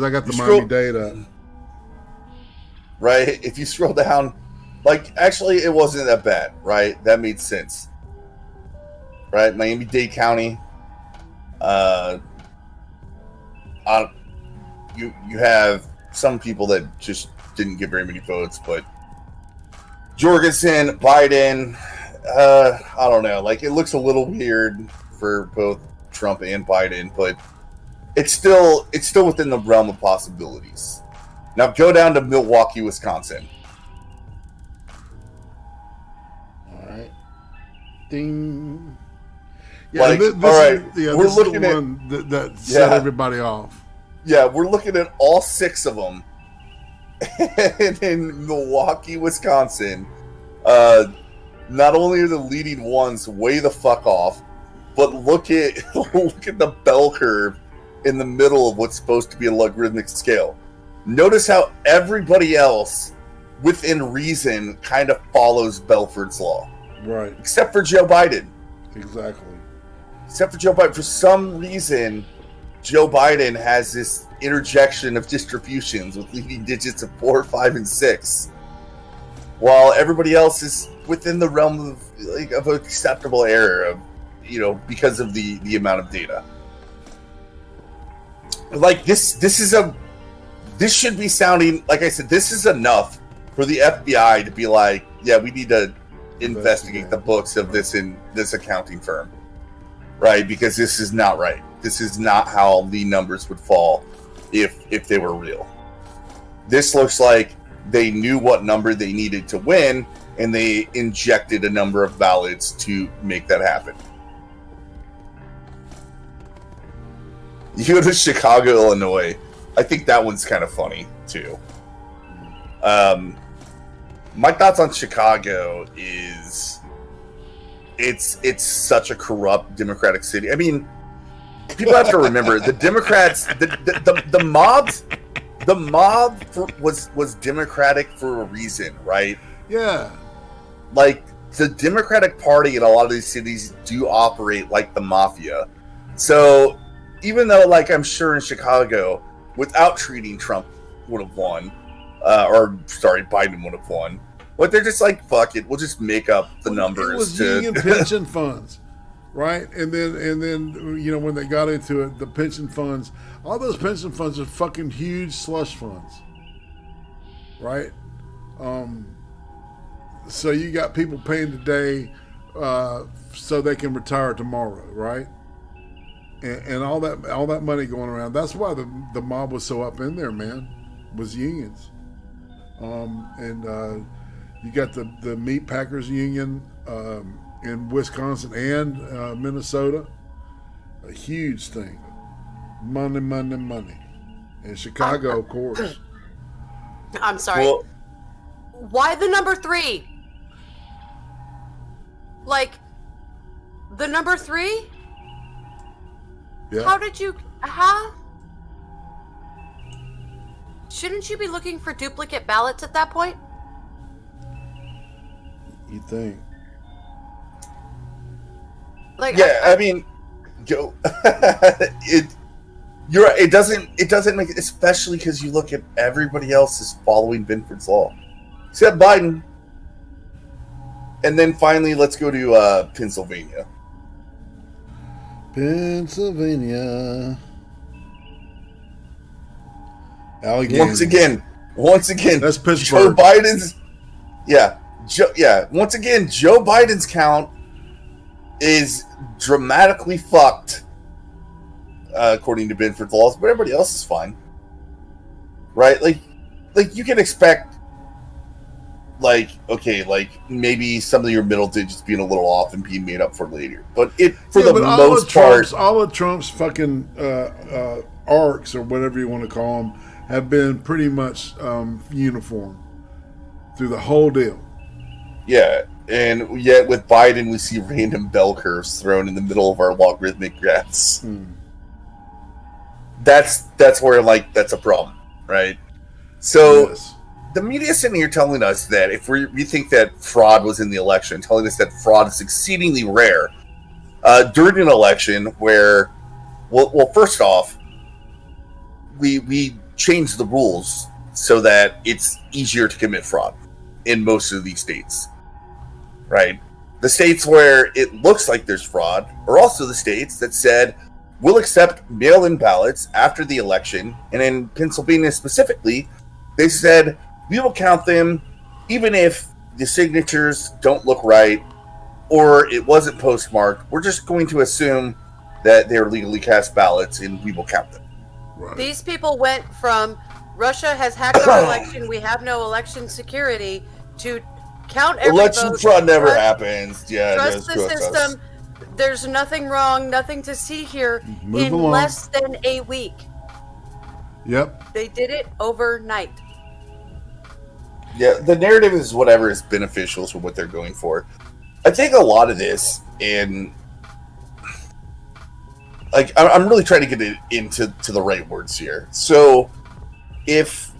I got the Miami-Dade up. Right? If you scroll down, like, actually, it wasn't that bad, right? That made sense. Right? Miami-Dade County. You have some people that just didn't get very many votes, but Jorgensen, Biden, I don't know. Like, it looks a little weird for both Trump and Biden, but it's still within the realm of possibilities. Now go down to Milwaukee, Wisconsin. All right. Ding. Yeah, Like, this all right, we're looking at one that set everybody off. Yeah, we're looking at all 6 of them. And in Milwaukee, Wisconsin, not only are the leading ones way the fuck off, but look at the bell curve in the middle of what's supposed to be a logarithmic scale. Notice how everybody else, within reason, kind of follows Belford's law. Right. Except for Joe Biden. Exactly. Except for Joe Biden. For some reason, Joe Biden has this interjection of distributions with leading digits of 4, 5, and 6, while everybody else is within the realm of acceptable error of, because of the amount of data. Like this should be sounding, like I said, this is enough for the FBI to be like, yeah, we need to investigate the books of this accounting firm, right? Because this is not right. This is not how the numbers would fall if they were real. This looks like they knew what number they needed to win, and they injected a number of ballots to make that happen. You go to Chicago, Illinois. I think that one's kind of funny, too. My thoughts on Chicago is it's such a corrupt Democratic city. I mean, people have to remember the Democrats, the mob was Democratic for a reason, right? Yeah. Like, the Democratic Party in a lot of these cities do operate like the mafia. So even though, like, I'm sure in Chicago, without treating Trump would have won, Biden would have won. But they're just like, fuck it, we'll just make up the numbers. It was union pension funds, right? And then you know, when they got into it, the pension funds, all those pension funds are fucking huge slush funds, right? So you got people paying today so they can retire tomorrow, right? And all that money going around. That's why the mob was so up in there, man. Was unions, you got the meat packers union in Wisconsin and Minnesota. A huge thing. Money. In Chicago, of course. I'm sorry. Well, why the number 3? Like, the number 3? Yeah. How? Shouldn't you be looking for duplicate ballots at that point? You think? Like, yeah, I mean, Joe, you're right. It doesn't make it, especially because you look at everybody else is following Binford's law, except Biden. And then finally, let's go to Pennsylvania. Allegheny. Once again, that's Pittsburgh. Joe Biden's, once again, Joe Biden's count is dramatically fucked, according to Binford's laws, but everybody else is fine, right? Like you can expect, maybe some of your middle digits being a little off and being made up for later, but most part, all of Trump's fucking arcs or whatever you want to call them have been pretty much uniform through the whole deal. Yeah, and yet with Biden, we see random bell curves thrown in the middle of our logarithmic graphs. That's where, like, that's a problem, right? So Yes. The media sitting here telling us that if we think that fraud was in the election, telling us that fraud is exceedingly rare during an election where, well, first off, we changed the rules so that it's easier to commit fraud in most of these states, right? The states where it looks like there's fraud are also the states that said, we'll accept mail-in ballots after the election. And in Pennsylvania specifically, they said, we will count them even if the signatures don't look right or it wasn't postmarked. We're just going to assume that they're legally cast ballots and we will count them. Right. These people went from Russia has hacked our election, we have no election security, to count every election vote. fraud never happens. Yeah, Trust the system. There's nothing wrong, nothing to see here. Move in along. less than a week. Yep. They did it overnight. Yeah, the narrative is whatever is beneficial to what they're going for. I think a lot of this, and like I'm really trying to get it into the right words here. So, if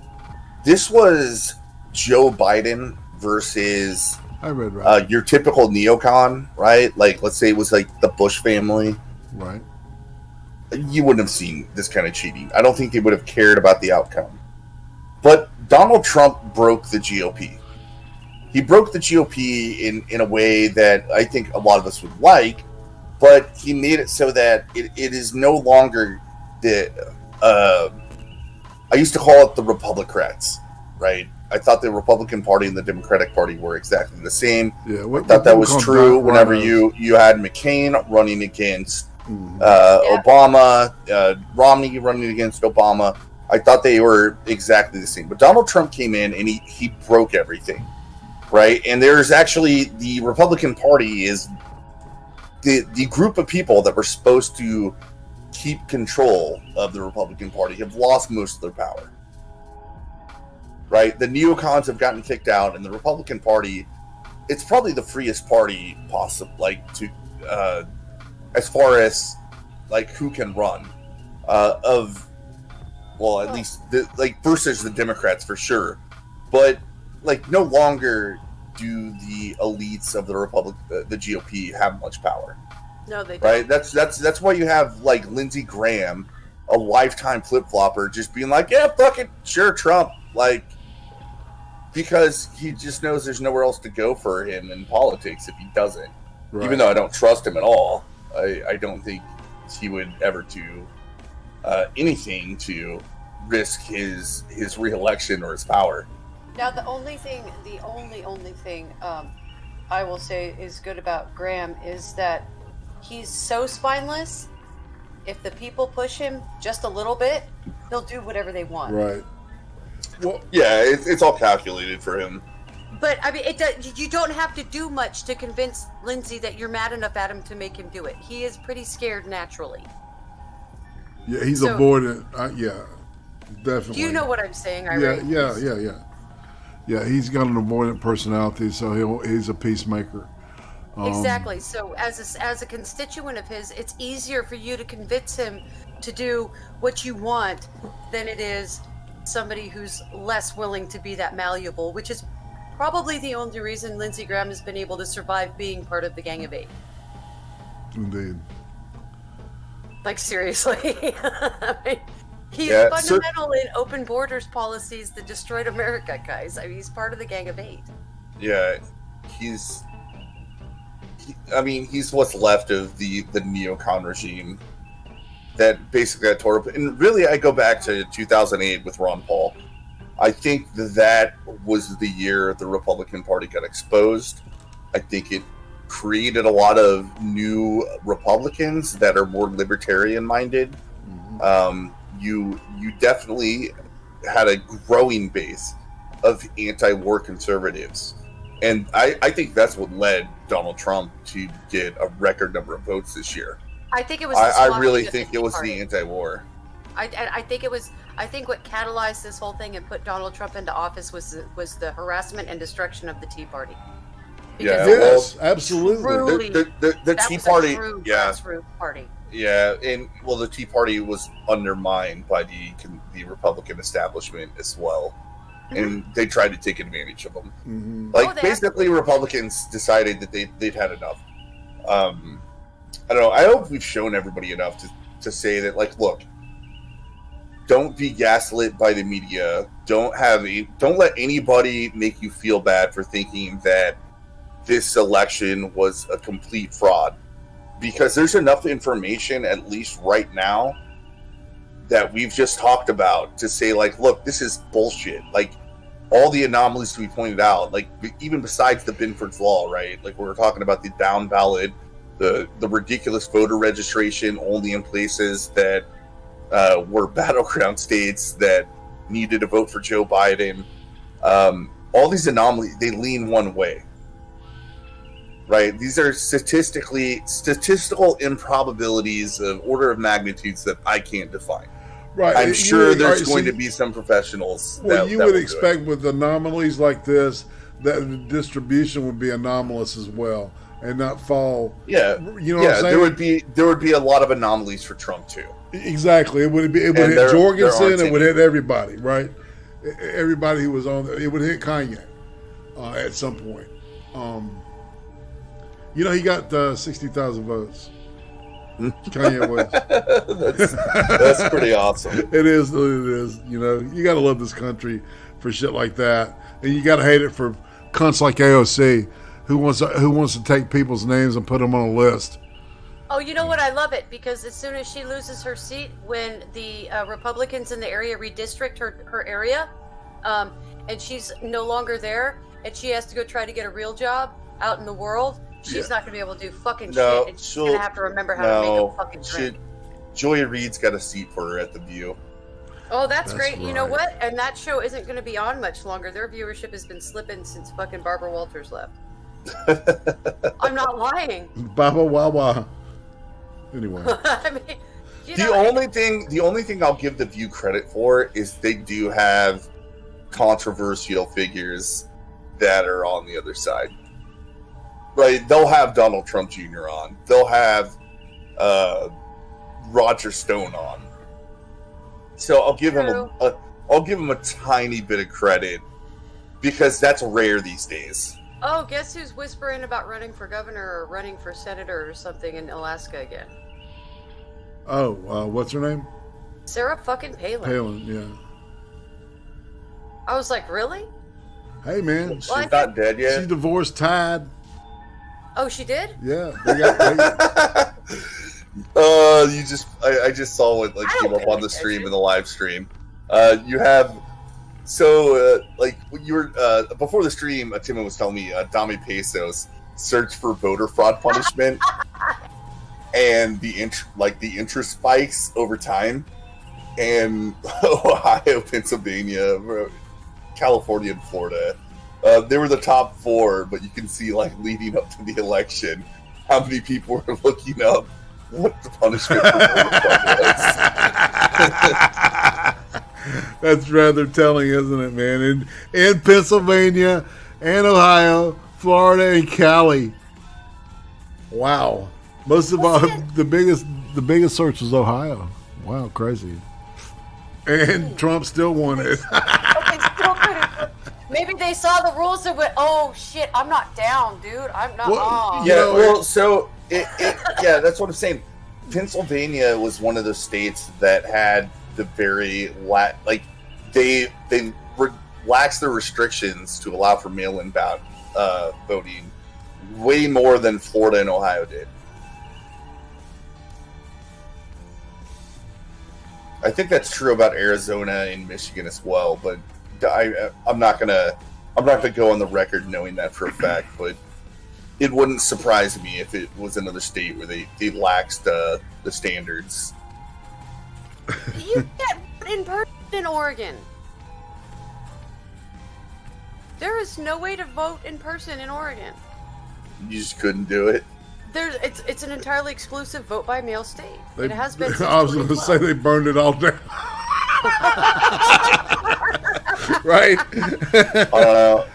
this was Joe Biden versus I read right. your typical neocon, right? Like, let's say it was like the Bush family, Right. you wouldn't have seen this kind of cheating. I don't think they would have cared about the outcome. But Donald Trump broke the GOP. He broke the GOP in a way that I think a lot of us would like, but he made it so that it is no longer the... I used to call it the Republicrats, right? I thought the Republican Party and the Democratic Party were exactly the same. Yeah, I thought that was true whenever you had McCain running against Obama, Romney running against Obama. I thought they were exactly the same. But Donald Trump came in and he broke everything, right? And there's actually, the Republican Party is the group of people that were supposed to keep control of the Republican Party have lost most of their power, right? The neocons have gotten kicked out, and the Republican Party it's probably the freest party possible, like to as far as like who can run at least versus the Democrats for sure, but like no longer do the elites of the the GOP have much power. No, they don't. Right. That's why you have like Lindsey Graham, a lifetime flip flopper, just being like, yeah, fuck it, sure, Trump, like. Because he just knows there's nowhere else to go for him in politics if he doesn't. Right. Even though I don't trust him at all, I don't think he would ever do anything to risk his re-election or his power. Now, the only thing I will say is good about Graham is that he's so spineless. If the people push him just a little bit, he'll do whatever they want. Right. Well, yeah, it's all calculated for him. But I mean, you don't have to do much to convince Lindsay that you're mad enough at him to make him do it. He is pretty scared naturally. Yeah, he's avoidant. Yeah, definitely. Do you know what I'm saying? Right? Yeah. He's got an avoidant personality, so he's a peacemaker. Exactly. So as a constituent of his, it's easier for you to convince him to do what you want than it is somebody who's less willing to be that malleable, which is probably the only reason Lindsey Graham has been able to survive being part of the Gang of Eight. Indeed. Like, seriously. I mean, he's fundamental in open borders policies that destroyed America, guys. I mean, he's part of the Gang of Eight. Yeah, he's what's left of the neocon regime that basically got tore up. And really, I go back to 2008 with Ron Paul. I think that was the year the Republican Party got exposed. I think it created a lot of new Republicans that are more libertarian-minded. Mm-hmm. You definitely had a growing base of anti-war conservatives. And I think that's what led Donald Trump to get a record number of votes this year. I think it was. I really think it was the anti-war. I think it was. I think what catalyzed this whole thing and put Donald Trump into office was the harassment and destruction of the Tea Party. Because yes, absolutely. Truly, the Tea Party, grassroots party. Yeah, and the Tea Party was undermined by the Republican establishment as well. And they tried to take advantage of them. Mm-hmm. Basically, Republicans decided that they'd had enough. I don't know. I hope we've shown everybody enough to say that, like, look, don't be gaslit by the media. Don't let anybody make you feel bad for thinking that this election was a complete fraud. Because there's enough information, at least right now, that we've just talked about to say, like, look, this is bullshit. Like, all the anomalies to be pointed out, like, even besides the Binford's Law, right? Like, we were talking about the down ballot, the ridiculous voter registration only in places that were battleground states that needed to vote for Joe Biden. All these anomalies, they lean one way, right? These are statistical improbabilities of order of magnitudes that I can't define. Right. I'm sure there's going to be some professionals. Well, you would expect with anomalies like this that the distribution would be anomalous as well and not fall. Yeah. You know what I'm saying? There would be a lot of anomalies for Trump too. Exactly. It would hit Jorgensen. It would hit everybody. Right. Everybody who was on there. It would hit Kanye at some point. He got 60,000 votes. Kanye West. That's pretty awesome. It is. You got to love this country for shit like that, and you got to hate it for cunts like AOC who wants to take people's names and put them on a list. Oh, you know what? I love it because as soon as she loses her seat, when the Republicans in the area redistrict her area, and she's no longer there, and she has to go try to get a real job out in the world. She's not going to be able to do fucking shit, and she's going to have to remember how to make a fucking drink. Joy Reid's got a seat for her at The View. Oh, that's great. Right. You know what? And that show isn't going to be on much longer. Their viewership has been slipping since fucking Barbara Walters left. I'm not lying. Baba Wawa. Anyway. I mean, the only thing I'll give The View credit for is they do have controversial figures that are on the other side. right? They'll have Donald Trump Jr. on. They'll have Roger Stone on. So I'll give him a tiny bit of credit because that's rare these days. Oh, guess who's whispering about running for governor or running for senator or something in Alaska again? Oh, what's her name? Sarah fucking Palin. Palin, yeah. I was like, really? Hey, man. She's not dead yet. She divorced Tide. Oh, she did? Yeah. I just saw what came up on the stream in the live stream. You have you were before the stream. Timon was telling me Dami Pesos searched for voter fraud punishment, and the interest spikes over time, and Ohio, Pennsylvania, California, and Florida. They were the top 4, but you can see leading up to the election, how many people were looking up what the punishment for voter fraud was. That's rather telling, isn't it, man? In Pennsylvania and Ohio, Florida and Cali. Wow. Most of all, the biggest search was Ohio. Wow, crazy. And Trump still won it. Maybe they saw the rules and went, "Oh shit, I'm not down, dude. I'm not." Well, That's what I'm saying. Pennsylvania was one of the states that had the very they relaxed their restrictions to allow for mail-in voting way more than Florida and Ohio did. I think that's true about Arizona and Michigan as well, but I'm not gonna go on the record knowing that for a fact, but it wouldn't surprise me if it was another state where they laxed the standards. You can't vote in person in Oregon. There is no way to vote in person in Oregon. You just couldn't do it. It's an entirely exclusive vote by mail state. It has been. Since I was going to say they burned it all down. Right? I don't know.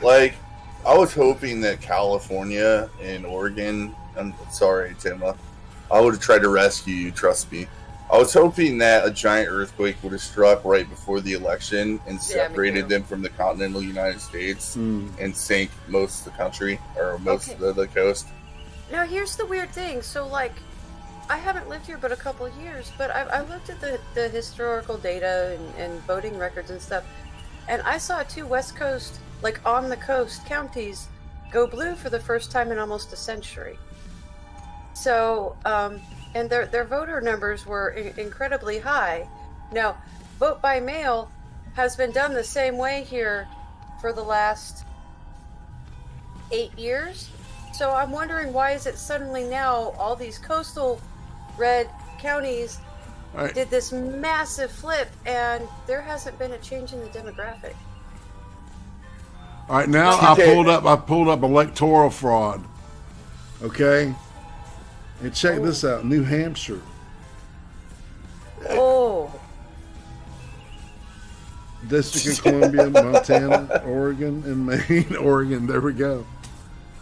I was hoping that California and Oregon. I'm sorry, Tim. I would have tried to rescue you. Trust me. I was hoping that a giant earthquake would have struck right before the election and separated them from the continental United States and sank most of the country or most of the coast. Now, here's the weird thing. So, I haven't lived here but a couple of years, but I looked at the historical data and voting records and stuff, and I saw 2 West Coast, on the coast counties, go blue for the first time in almost a century. So, and their voter numbers were incredibly high. Now, vote by mail has been done the same way here for the last 8 years. So I'm wondering, why is it suddenly now all these coastal red counties did this massive flip and there hasn't been a change in the demographic? All right, now I pulled up electoral fraud. Okay? And check this out, New Hampshire. Oh. District of Columbia, Montana, Oregon, and Maine. Oregon, there we go.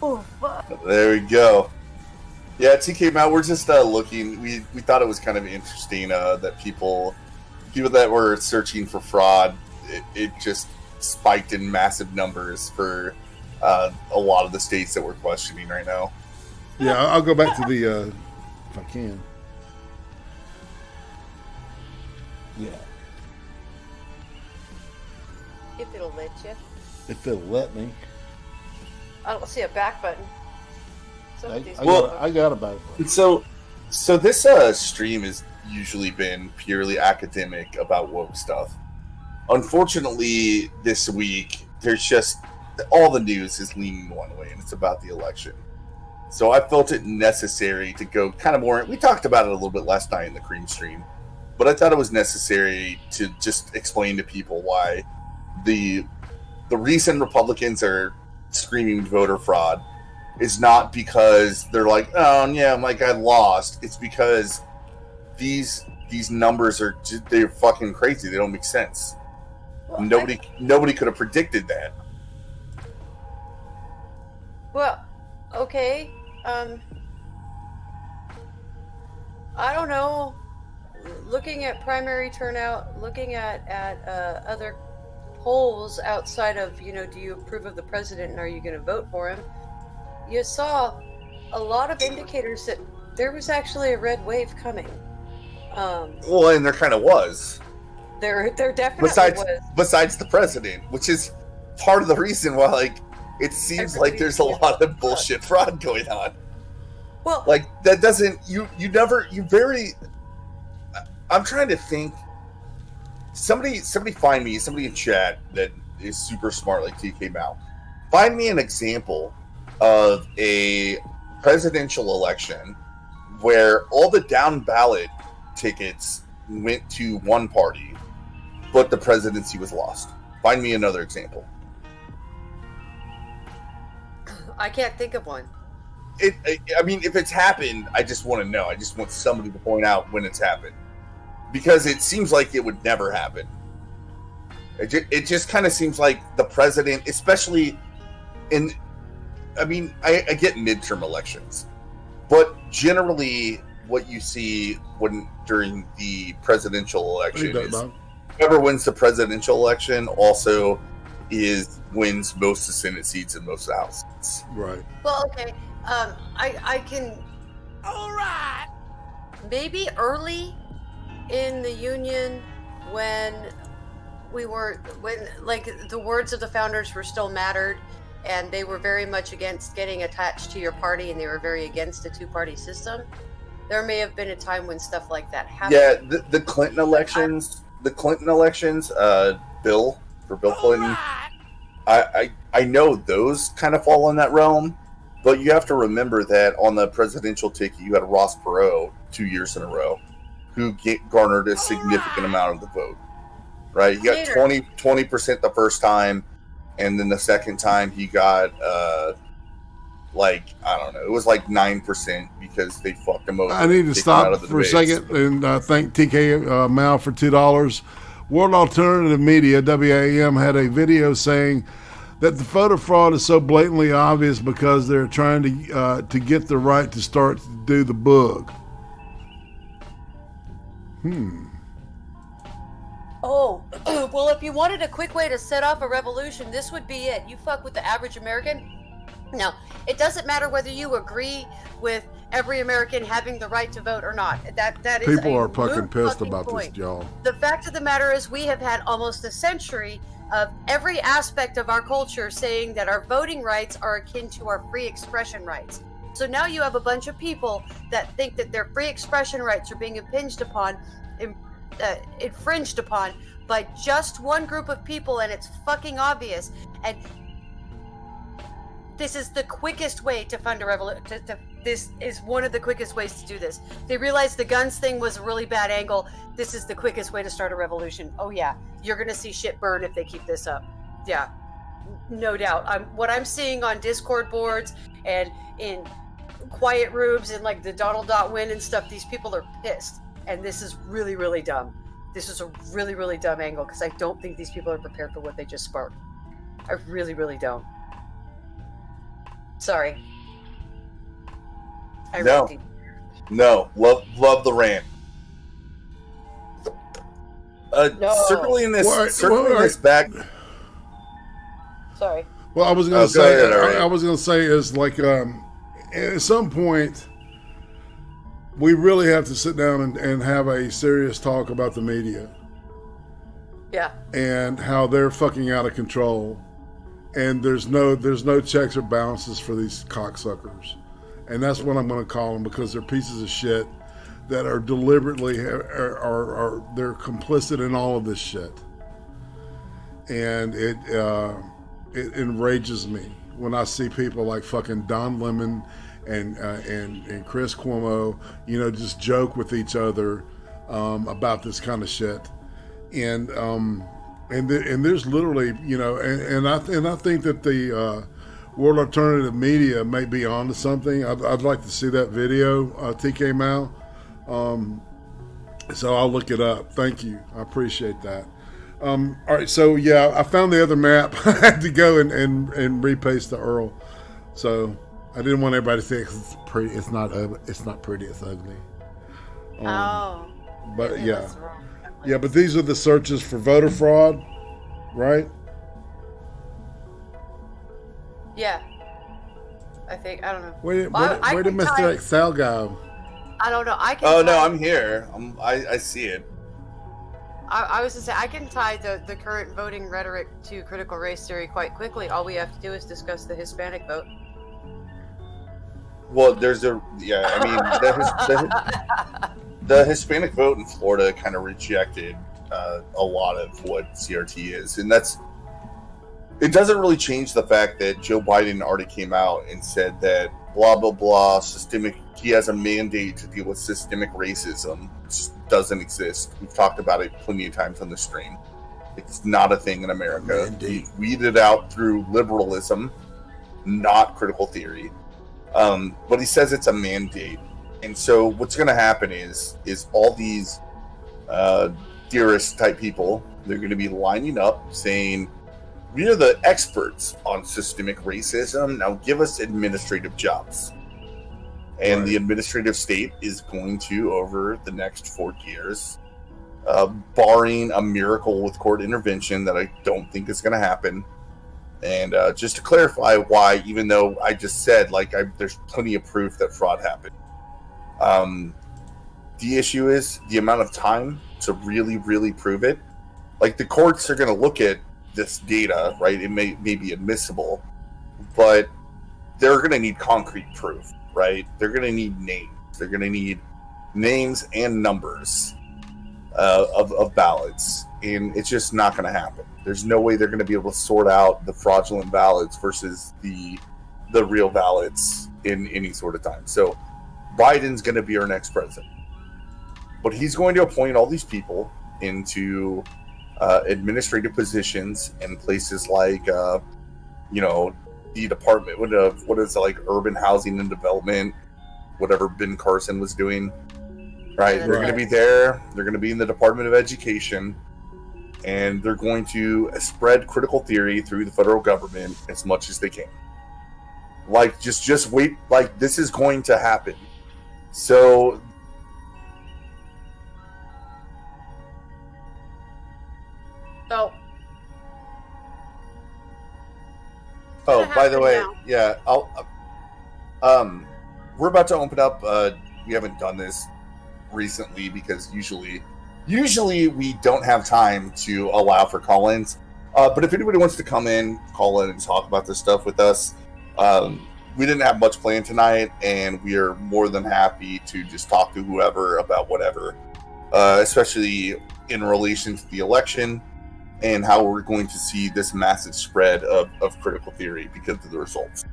Oh, fuck. There we go. Yeah, TK Matt, we're just looking. We thought it was kind of interesting that people that were searching for fraud, it just spiked in massive numbers for a lot of the states that we're questioning right now. Yeah, I'll go back to the, if I can. Yeah. If it'll let you. If it'll let me. I don't see a back button. I got a back button. So this stream has usually been purely academic about woke stuff. Unfortunately, this week, there's just all the news is leaning one way, and it's about the election. So I felt it necessary to go kind of more. We talked about it a little bit last night in the Cream stream, but I thought it was necessary to just explain to people why the reason Republicans are screaming voter fraud is not because they're like, oh yeah, I lost. It's because these numbers they're fucking crazy. They don't make sense. Well, nobody could have predicted that. Well, Okay. I don't know. Looking at primary turnout, looking at other polls outside of, do you approve of the president and are you going to vote for him? You saw a lot of indicators that there was actually a red wave coming. Well, and there kind of was. There definitely was. Besides the president, which is part of the reason why, like, it seems like there's a lot of bullshit fraud going on. Well, like, that doesn't, I'm trying to think. Somebody find me, somebody in chat that is super smart like TK Mao. Find me an example of a presidential election where all the down ballot tickets went to one party, but the presidency was lost. Find me another example. I can't think of one. I mean, if it's happened, I just want to know. I just want somebody to point out when it's happened. Because it seems like it would never happen. It just kind of seems like the president, especially I get midterm elections, but generally what you see during the presidential election is whoever wins the presidential election also wins most of the Senate seats and most of the House seats. Right. Well, okay. I can. All right. Maybe early in the Union, when the words of the founders were still mattered, and they were very much against getting attached to your party, and they were very against a two-party system. There may have been a time when stuff like that happened. Yeah, the Clinton elections. Bill Clinton. I know those kind of fall in that realm, but you have to remember that on the presidential ticket, you had Ross Perot 2 years in a row, who garnered a significant amount of the vote, right? He got 20% the first time, and then the second time he got, I don't know, it was like 9% because they fucked him over. I need to stop for a second and thank TK Mao for $2. World Alternative Media, WAM, had a video saying that the photo fraud is so blatantly obvious because they're trying to get the right to start to do the bug. Oh, well, if you wanted a quick way to set off a revolution, this would be it. You fuck with the average American. Now, it doesn't matter whether you agree with every American having the right to vote or not. That is people are fucking pissed about point. this, y'all. The fact of the matter is we have had almost a century of every aspect of our culture saying that our voting rights are akin to our free expression rights. So now you have a bunch of people that think that their free expression rights are being infringed upon by just one group of people, and it's fucking obvious. And this is the quickest way to fund a revolution. This is one of the quickest ways to do this. They realized the guns thing was a really bad angle. This is the quickest way to start a revolution. Oh yeah, you're gonna see shit burn if they keep this up. Yeah, no doubt. What I'm seeing on Discord boards and in quiet rooms and like the Donald.win and stuff, these people are pissed. And this is really, really dumb. This is a really, really dumb angle because I don't think these people are prepared for what they just sparked. I really, really don't. Sorry. No. Love the rant. No. Circling this back. Sorry. Well, I was going to say is like at some point we really have to sit down and have a serious talk about the media. Yeah. And how they're fucking out of control. And there's no checks or balances for these cocksuckers. And that's what I'm going to call them, because they're pieces of shit that are deliberately they're complicit in all of this shit. And it enrages me when I see people like fucking Don Lemon and Chris Cuomo, just joke with each other about this kind of shit. And there's literally, and I think that the World Alternative Media may be onto something. I'd like to see that video, TK Mao. So I'll look it up. Thank you. I appreciate that. All right, so yeah, I found the other map. I had to go and repaste the URL. So I didn't want everybody to say it 'cause it's pretty. It's not pretty. It's ugly. But maybe yeah, that's wrong. yeah. But these are the searches for voter fraud, right? Yeah. I think, I don't know. Where Well, I did can Mr. type- Excel go? I don't know. I can. Oh no, type- I'm here. I see it. I was to say I can tie the current voting rhetoric to critical race theory quite quickly. All we have to do is discuss the Hispanic vote. Well, I mean, the Hispanic vote in Florida kind of rejected a lot of what CRT is, and it doesn't really change the fact that Joe Biden already came out and said that blah blah blah he has a mandate to deal with systemic racism, which doesn't exist. We've talked about it plenty of times on the stream. It's not a thing in America. He weeded out through liberalism, not critical theory. But he says it's a mandate. And so what's going to happen is all these theorist type people, they're going to be lining up saying, we are the experts on systemic racism. Now give us administrative jobs. And the administrative state is going to, over the next 4 years, barring a miracle with court intervention that I don't think is going to happen. And just to clarify why, even though I just said, there's plenty of proof that fraud happened. The issue is the amount of time to really, really prove it. Like, the courts are going to look at this data, right? It may be admissible, but they're going to need concrete proof, right? They're going to need names. They're going to need names and numbers of ballots, and it's just not going to happen. There's no way they're going to be able to sort out the fraudulent ballots versus the real ballots in any sort of time. So Biden's going to be our next president, but he's going to appoint all these people into administrative positions in places like, the department, what is it, like urban housing and development, whatever Ben Carson was doing, right? They're going to be there. They're going to be in the Department of Education, and they're going to spread critical theory through the federal government as much as they can. Like, just wait. Like, this is going to happen. So by the way, yeah, we're about to open up. We haven't done this recently because usually we don't have time to allow for call-ins. But if anybody wants to come in, call in and talk about this stuff with us, we didn't have much planned tonight, and we are more than happy to just talk to whoever about whatever, especially in relation to the election and how we're going to see this massive spread of critical theory because of the results.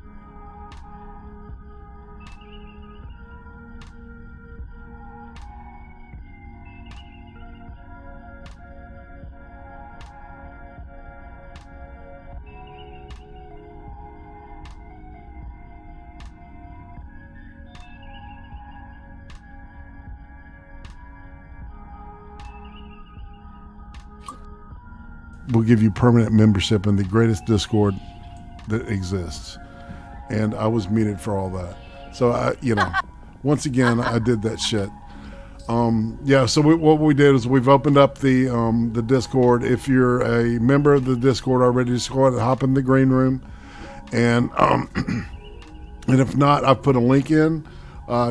We'll give you permanent membership in the greatest Discord that exists. And I was muted for all that. So, once again, I did that shit. So what we did is we've opened up the Discord. If you're a member of the Discord already, just go ahead and hop in the green room. And and if not, I've put a link in.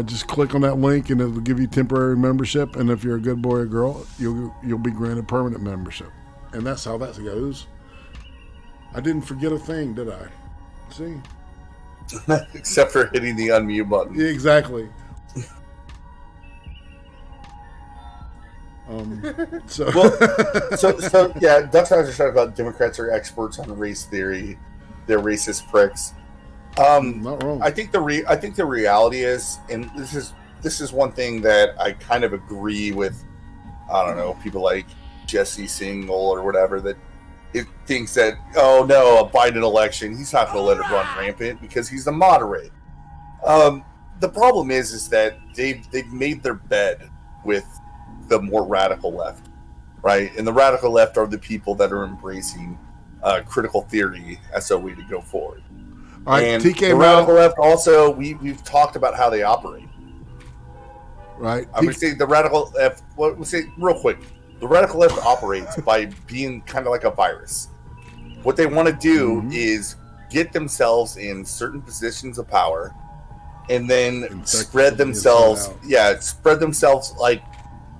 Just click on that link and it'll give you temporary membership. And if you're a good boy or girl, you'll be granted permanent membership. And that's how that goes. I didn't forget a thing, did I? See? Except for hitting the unmute button. Yeah, exactly. So yeah, Ducks and I was talking about Democrats are experts on race theory. They're racist pricks. Not wrong. I think the reality is, and this is one thing that I kind of agree with. I don't know, people like Jesse Singal or whatever, that it thinks that, oh no, a Biden election, he's not going to let it run rampant because he's the moderate. The problem is that they've made their bed with the more radical left, right? And the radical left are the people that are embracing critical theory as a way to go forward. All right, And TK the Mal. radical left also, we've talked about how they operate. Right. I'm going to say the radical left, we'll say real quick, the radical left operates by being kind of like a virus. What they want to do is get themselves in certain positions of power and then spread themselves, like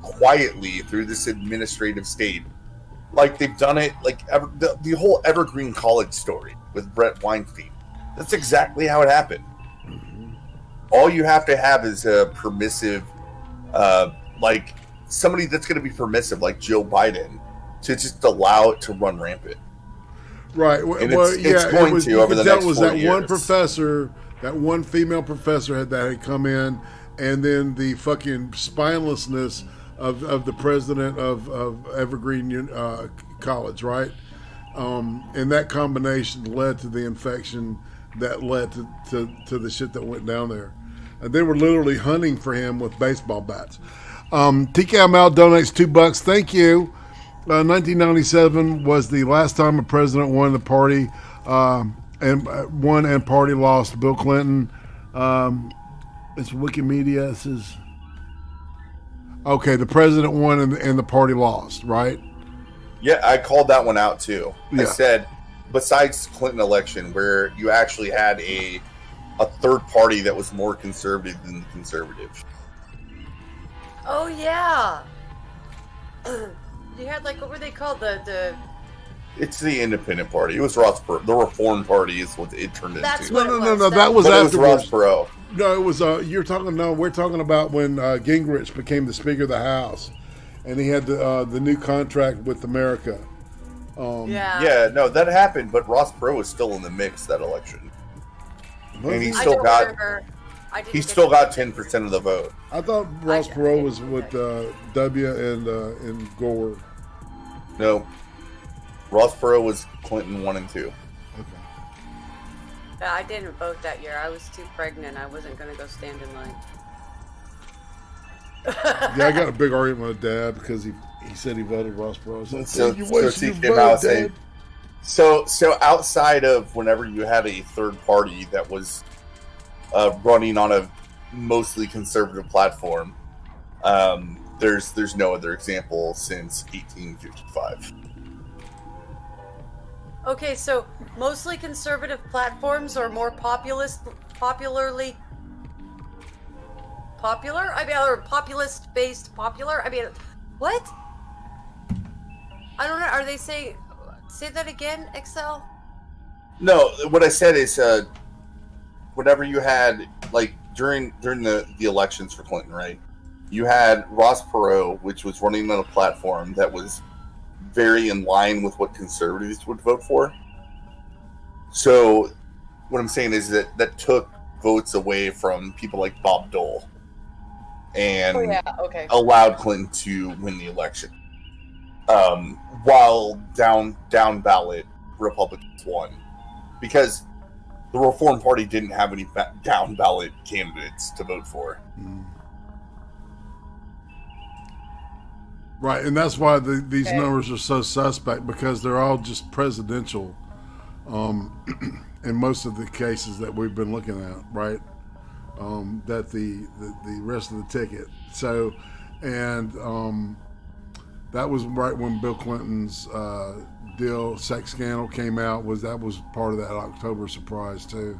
quietly through this administrative state. Like they've done it, like the whole Evergreen College story with Brett Weinstein. That's exactly how it happened. All you have to have is a permissive, like somebody that's going to be permissive, like Joe Biden, to just allow it to run rampant. Right. And well, it's going to over the next 4 that years. one professor, that one female professor had come in, and then the fucking spinelessness of the president of Evergreen College, right? And that combination led to the infection that led to the shit that went down there. And they were literally hunting for him with baseball bats. TKML donates $2. Thank you. 1997 was the last time a president won the party, and won and party lost. Bill Clinton. It's Wikimedia. It says, okay, the president won and the party lost, right? Yeah, I called that one out too. Yeah. I said, besides Clinton election, where you actually had a third party that was more conservative than the conservative. Oh yeah. You had like, what were they called? The It's the independent party. It was Ross Perot. The Reform Party is what it turned That's into. what No. That was But it was afterwards. Ross Perot. No, it was. You're talking. No, we're talking about when Gingrich became the Speaker of the House, and he had the new contract with America. yeah. Yeah, no, that happened, but Ross Perot was still in the mix that election. And he I still don't got remember. I didn't he get still to- got 10% of the vote. I thought Ross I Perot didn't was do with that. W and Gore. No. Ross Perot was Clinton 1 and 2. Okay. I didn't vote that year. I was too pregnant. I wasn't gonna go stand in line. Yeah, I got a big argument with Dad because he said he voted Ross Perot. I was like, you So wasted he your came out vote, saying, Dad. so outside of whenever you had a third party that was running on a mostly conservative platform, there's no other example since 1855. Okay, so mostly conservative platforms or more popularly popular? I mean, or populist-based popular? I mean, what? I don't know. Are they saying? Say that again, Excel. No, what I said is, whenever you had like during the elections for Clinton, right? You had Ross Perot, which was running on a platform that was very in line with what conservatives would vote for. So, what I'm saying is that took votes away from people like Bob Dole, and Okay. allowed Clinton to win the election. While down ballot Republicans won, because the Reform Party didn't have any down ballot candidates to vote for. Right, and that's why these numbers are so suspect, because they're all just presidential, in most of the cases that we've been looking at, right? That the rest of the ticket. So, and that was right when Bill Clinton's sex scandal came out. That was part of that October surprise too.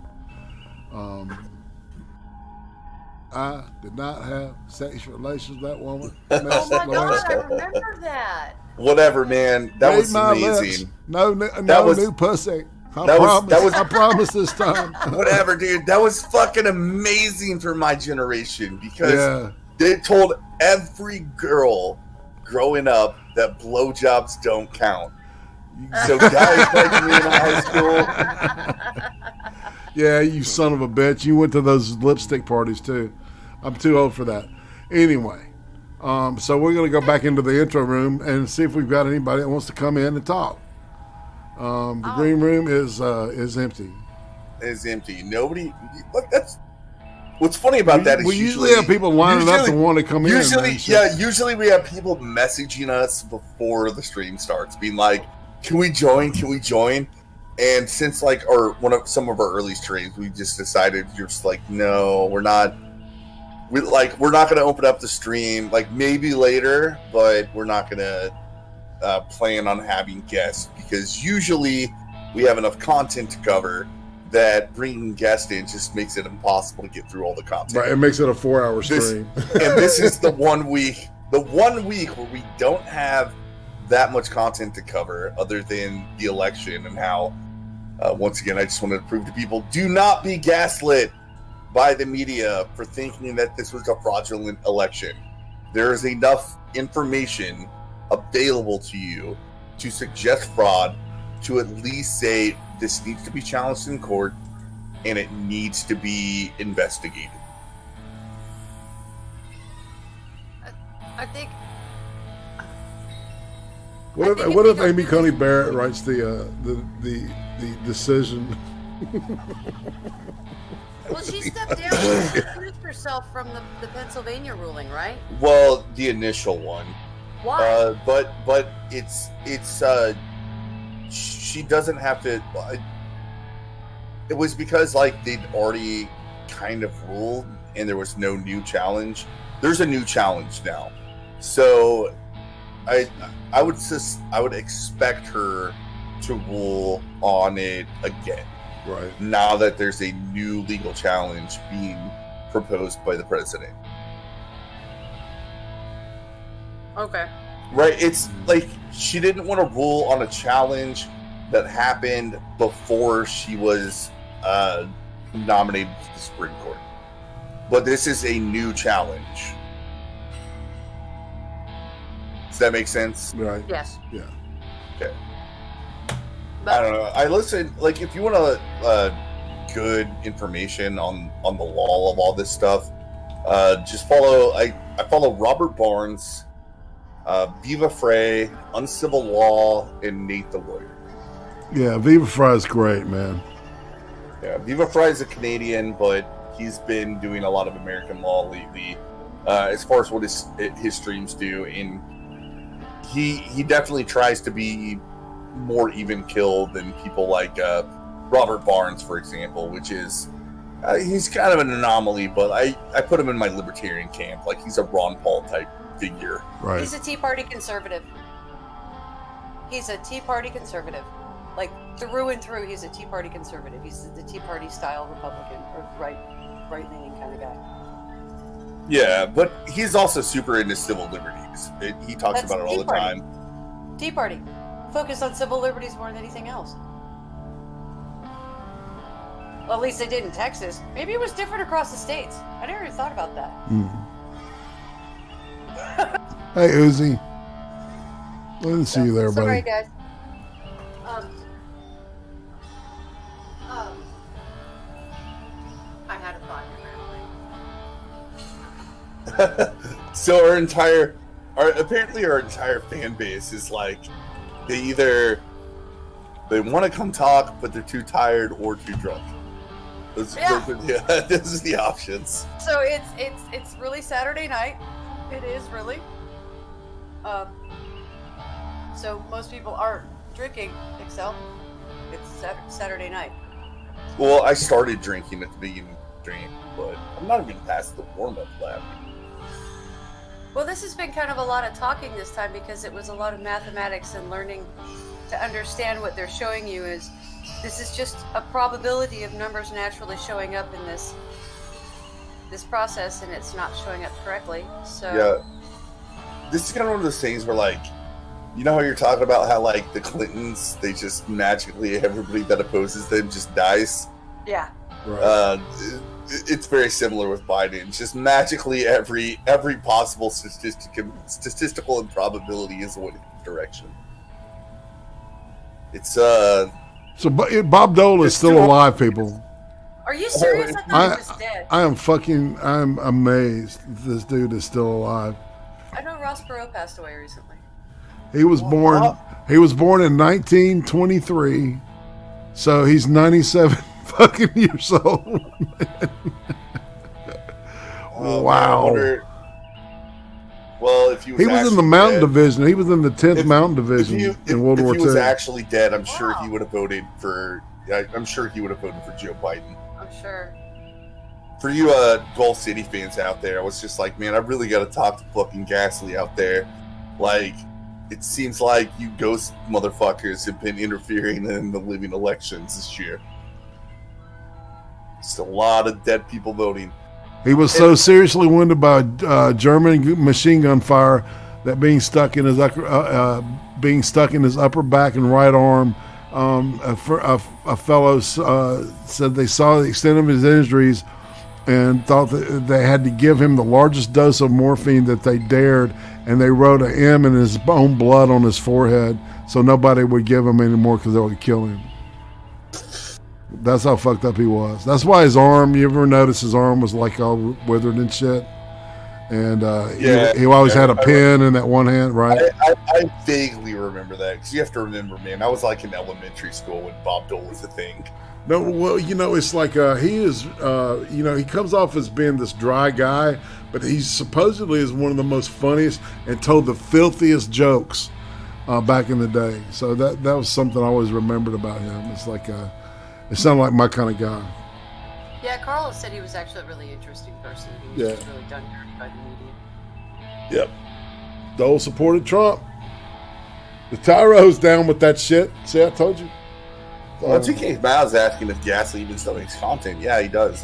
I did not have sexual relations with that woman. Oh my god, I remember that. Whatever, man. That was amazing. No was- new pussy. I promise this time. Whatever, dude. That was fucking amazing for my generation, because Yeah. they told every girl growing up that blowjobs don't count. So guys like me in high school, Yeah, you son of a bitch. You went to those lipstick parties too. I'm too old for that. Anyway, so we're going to go back into the intro room and see if we've got anybody that wants to come in and talk. The green room is empty. is empty. Nobody. That's what's funny about that is we usually have people lining up to want to come in. Usually, man, so- yeah. Usually we have people messaging us before the stream starts, being like, "Can we join? Can we join?" And since like some of our early streams, we just decided you're just like, no, we're not going to open up the stream. Like maybe later, but we're not going to plan on having guests because usually we have enough content to cover that bringing guests in just makes it impossible to get through all the content. Right, it makes it a 4-hour stream. And this is the 1 week where we don't have that much content to cover other than the election and how, once again, I just wanted to prove to people, do not be gaslit by the media for thinking that this was a fraudulent election. There is enough information available to you to suggest fraud, to at least say this needs to be challenged in court and it needs to be investigated. I think. What if Amy Coney Barrett writes the decision? Well, she stepped down and recused herself from the Pennsylvania ruling, right? Well, the initial one. Why? But it's she doesn't have to. It was because like they'd already kind of ruled, and there was no new challenge. There's a new challenge now, so I would expect her to rule on it again. Right. Now that there's a new legal challenge being proposed by the president. Okay. Right, it's like she didn't want to rule on a challenge that happened before she was nominated to the Supreme Court. But this is a new challenge. Does that make sense? Right. Yes. Yeah. Okay. But, I don't know. I listen, like, if you want good information on the law of all this stuff, just follow, I follow Robert Barnes, Viva Frey, Uncivil Law, and Nate the Lawyer. Yeah, Viva Frey is great, man. Yeah, Viva Frey is a Canadian, but he's been doing a lot of American law lately, as far as what his streams do, and he definitely tries to be more even kill than people like Robert Barnes, for example, which is he's kind of an anomaly, but I put him in my libertarian camp. Like, he's a Ron Paul type figure. Right. He's a Tea Party conservative. He's a Tea Party conservative. Like, through and through, he's a Tea Party conservative. He's the Tea Party style Republican, or right-leaning kind of guy. Yeah, but he's also super into civil liberties. He talks That's about it all Tea the Party. time. Tea Party. Focus on civil liberties more than anything else. Well, at least they did in Texas. Maybe it was different across the states. I never even thought about that. Hey, Uzi. I didn't see you there, buddy. Sorry, guys. I had a thought. So our entire fan base is like, they want to come talk, but they're too tired or too drunk. Those are the options. So it's really Saturday night. It is really. So most people aren't drinking, Excel. It's Saturday night. Well, I started drinking at the beginning of the stream, but I'm not even past the warm-up lap. Well, this has been kind of a lot of talking this time because it was a lot of mathematics and learning to understand what they're showing you is this is just a probability of numbers naturally showing up in this process, and it's not showing up correctly. So yeah, this is kind of one of those things where, like, you know how you're talking about how, like, the Clintons, they just magically, everybody that opposes them just dies? Yeah. Right. It's very similar with Biden. Just magically every possible statistical improbability is in one direction. It's So Bob Dole is still alive, people. Are you serious? I thought he was dead. I'm amazed this dude is still alive. I know Ross Perot passed away recently. He was born in 1923, so he's 97 fucking years old. Wow. Well, if he was He was in the actually Mountain dead- Division. He was in the 10th Mountain Division in World War If he was II. actually dead, I'm sure he would have voted for. I'm sure he would have voted for Joe Biden. I'm sure. For you Gulf City fans out there, I was just like, man, I really got to talk to fucking Gasly out there. Like, it seems like you ghost motherfuckers have been interfering in the living elections this year. Just a lot of dead people voting. He was so seriously wounded by German machine gun fire that being stuck in his upper back and right arm. A fellow said they saw the extent of his injuries and thought that they had to give him the largest dose of morphine that they dared, and they wrote an M in his own blood on his forehead so nobody would give him any more because they would kill him. That's how fucked up he was. That's why his arm, you ever notice his arm was like all withered and shit? And he always had a pen in that one hand, right? I vaguely remember that, because you have to remember, man, I was like in elementary school when Bob Dole was a thing. No, well, it's like he is, he comes off as being this dry guy, but he supposedly is one of the most funniest and told the filthiest jokes back in the day. So that was something I always remembered about him. It's like, it sounded like my kind of guy. Yeah, Carlos said he was actually a really interesting person. He was just really done dirty by the media. Yep. Dole supported Trump. The Tyro's down with that shit. See, I told you. Well, TK Miles asking if Gasly even still makes content. Yeah, he does.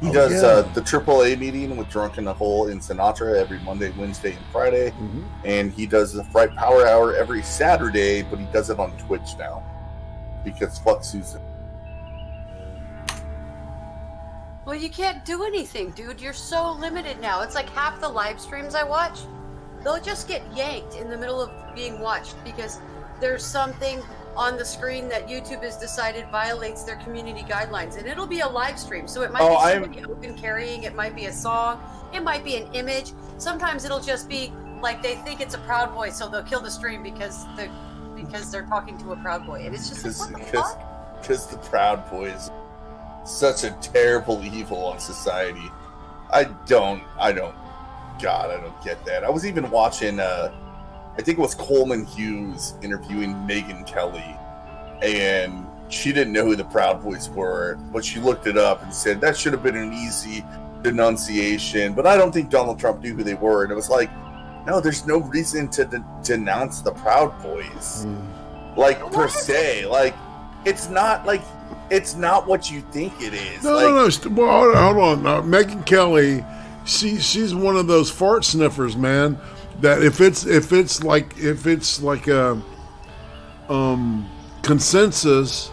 He does the AAA meeting with Drunk in the Hole in Sinatra every Monday, Wednesday, and Friday. Mm-hmm. And he does the Fright Power Hour every Saturday, but he does it on Twitch now. Because fuck Susan. Well, you can't do anything, dude. You're so limited now. It's like half the live streams I watch, they'll just get yanked in the middle of being watched because there's something on the screen that YouTube has decided violates their community guidelines, and it'll be a live stream. So it might be somebody open carrying, it might be a song, it might be an image. Sometimes it'll just be like they think it's a Proud Boy, so they'll kill the stream because they're talking to a Proud Boy, and it's just like, what the fuck? Because the Proud Boys. Such a terrible evil on society. I don't get that. I was even watching I think it was Coleman Hughes interviewing Megyn Kelly, and she didn't know who the Proud Boys were, but she looked it up and said that should have been an easy denunciation, but I don't think Donald Trump knew who they were. And it was like, no, there's no reason to denounce the Proud Boys per se. Like, it's not what you think it is. No. Well, hold on. Megyn Kelly, she's one of those fart sniffers, man. That if it's like a consensus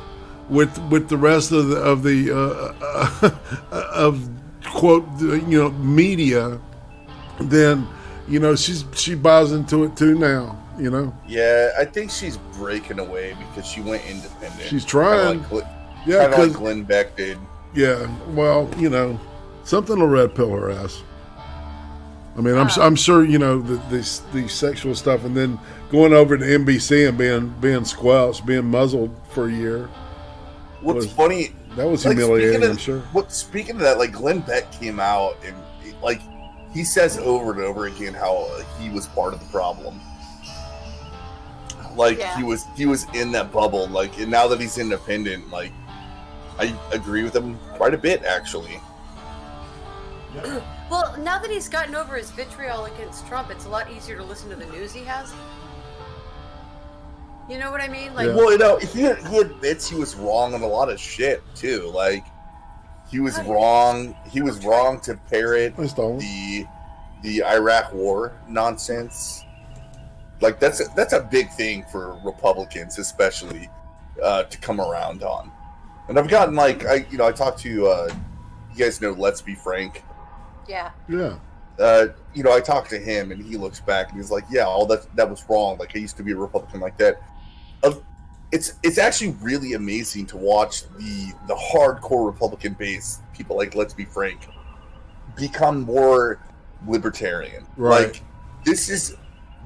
with the rest of the quote media, then she buys into it too now. Yeah, I think she's breaking away because she went independent. She's trying. Kind of like Glenn Beck did. Yeah, well, something will red pill her ass. I mean, I'm sure the sexual stuff, and then going over to NBC and being squelched, being muzzled for a year. What's funny? That was humiliating. I'm sure. Speaking of that, like Glenn Beck came out and he says over and over again how he was part of the problem. He was in that bubble. And now that he's independent, I agree with him quite a bit, actually. Well, now that he's gotten over his vitriol against Trump, it's a lot easier to listen to the news he has. You know what I mean? Well, he admits he was wrong on a lot of shit too. He was wrong. He was wrong to parrot the Iraq War nonsense. That's a big thing for Republicans, especially to come around on. And I've gotten I talked to you guys know Let's Be Frank. Yeah. Yeah. I talked to him and he looks back and he's like, yeah, all that was wrong. I used to be a Republican like that. It's actually really amazing to watch the hardcore Republican base, people like Let's Be Frank, become more libertarian. Right. This is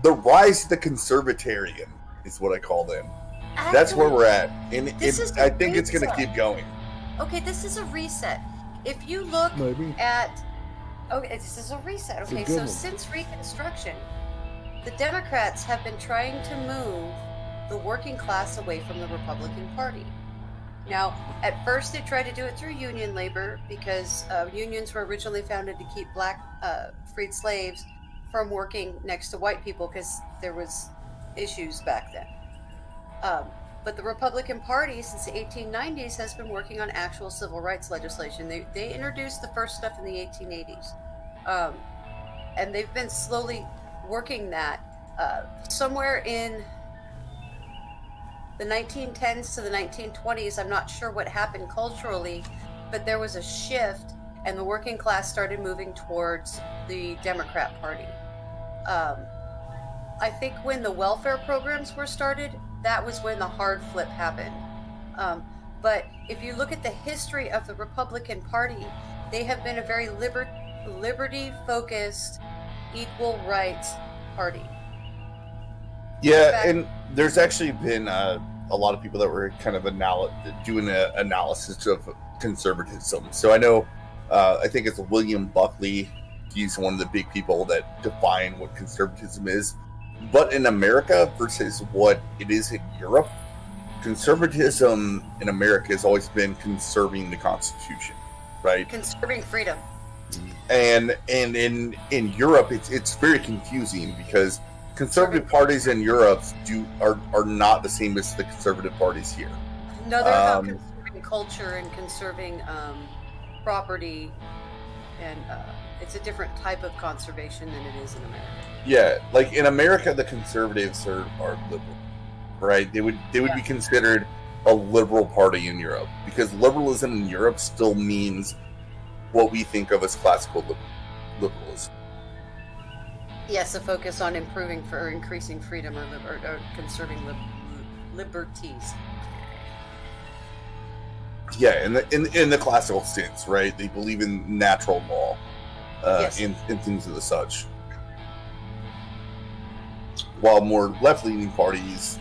the rise of the conservatarian is what I call them. That's where we're at, and I think it's going to keep going. Okay, this is a reset. If you look at Okay, this is a reset. It's a Okay, good so one. since Reconstruction, the Democrats have been trying to move the working class away from the Republican Party. Now, at first they tried to do it through union labor because unions were originally founded to keep black freed slaves from working next to white people because there was issues back then. But the Republican Party, since the 1890s, has been working on actual civil rights legislation. They introduced the first stuff in the 1880s. And they've been slowly working that. Somewhere in the 1910s to the 1920s, I'm not sure what happened culturally, but there was a shift and the working class started moving towards the Democrat Party. I think when the welfare programs were started, that was when the hard flip happened. But if you look at the history of the Republican Party, they have been a very liberty-focused, equal rights party. Yeah, and there's actually been a lot of people that were kind of doing an analysis of conservatism. So I know, I think it's William Buckley. He's one of the big people that define what conservatism is. But in America versus what it is in Europe, conservatism in America has always been conserving the Constitution, right? Conserving freedom. And in Europe, it's very confusing because conservative parties in Europe are not the same as the conservative parties here. No, they're about conserving culture and conserving property, and it's a different type of conservation than it is in America. Yeah, like in America, the conservatives are liberal, right? They would be considered a liberal party in Europe because liberalism in Europe still means what we think of as classical liberalism. Yes, a focus on increasing freedom or conserving liberties. Yeah, in the classical sense, right? They believe in natural law, Yes. in things of the such. While more left-leaning parties,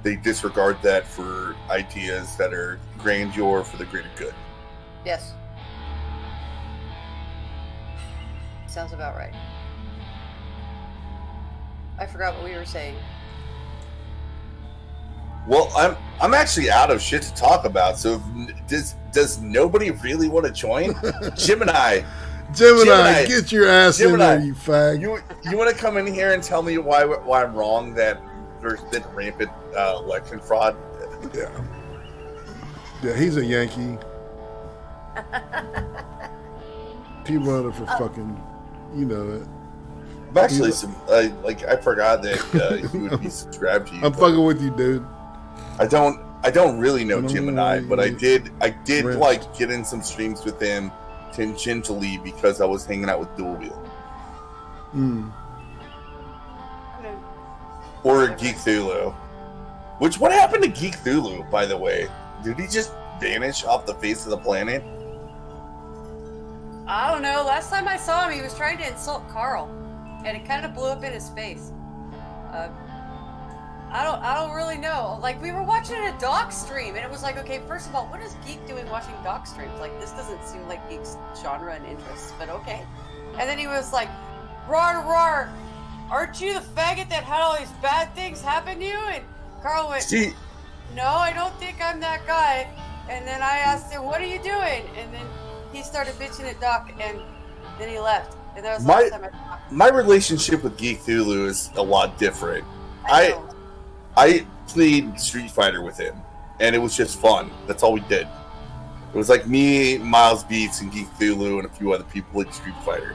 they disregard that for ideas that are grandeur for the greater good. Yes. Sounds about right. I forgot what we were saying. Well, I'm actually out of shit to talk about. So does nobody really want to join? Gemini, get your ass in Gemini, there, you fag. You want to come in here and tell me why I'm wrong that there's been rampant election fraud? Yeah, he's a Yankee. He voted for fucking, you know it. I'm actually I forgot that he would be subscribed to you. I'm fucking with you, dude. I don't really know Gemini, but I did Rent. like get in some streams with him tangentially because I was hanging out with Dual Wheel. Or Geek Thulu. What happened to Geek Thulu, by the way? Did he just vanish off the face of the planet? I don't know. Last time I saw him, he was trying to insult Carl, and it kind of blew up in his face. I don't really know. Like, we were watching a Doc stream, and it was like, okay, first of all, what is Geek doing watching Doc streams? Like, this doesn't seem like Geek's genre and interests, but okay. And then he was like, "Rawr, rawr, aren't you the faggot that had all these bad things happen to you?" And Carl went, "No, I don't think I'm that guy." And then I asked him, "What are you doing?" And then he started bitching at Doc, and then he left. And that was the last time I talked. My relationship with Geek Thulu is a lot different. I I played Street Fighter with him, and it was just fun. That's all we did. It was like me, Miles Beats, and Geek Thulu, and a few other people played Street Fighter.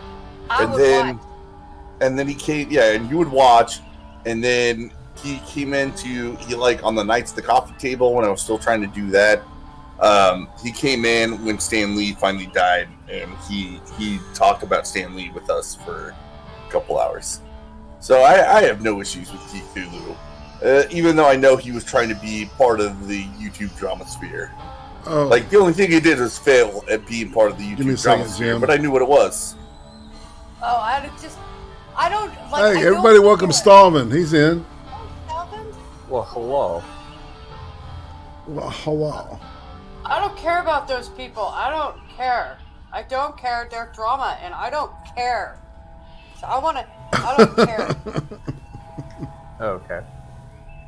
And then he came, and you would watch, and then he came on the nights at the coffee table when I was still trying to do that. He came in when Stan Lee finally died, and he talked about Stan Lee with us for a couple hours. So I have no issues with Geek Thulu. Even though I know he was trying to be part of the YouTube drama sphere. Oh. Like, the only thing he did was fail at being part of the YouTube drama sphere, Jim. but I knew what it was. Oh, I don't like. Hey, everybody, welcome Stallman. He's in. Well, hello. Well, hello. I don't care about those people. I don't care. I don't care. They're drama, and I don't care. So I don't care. Okay.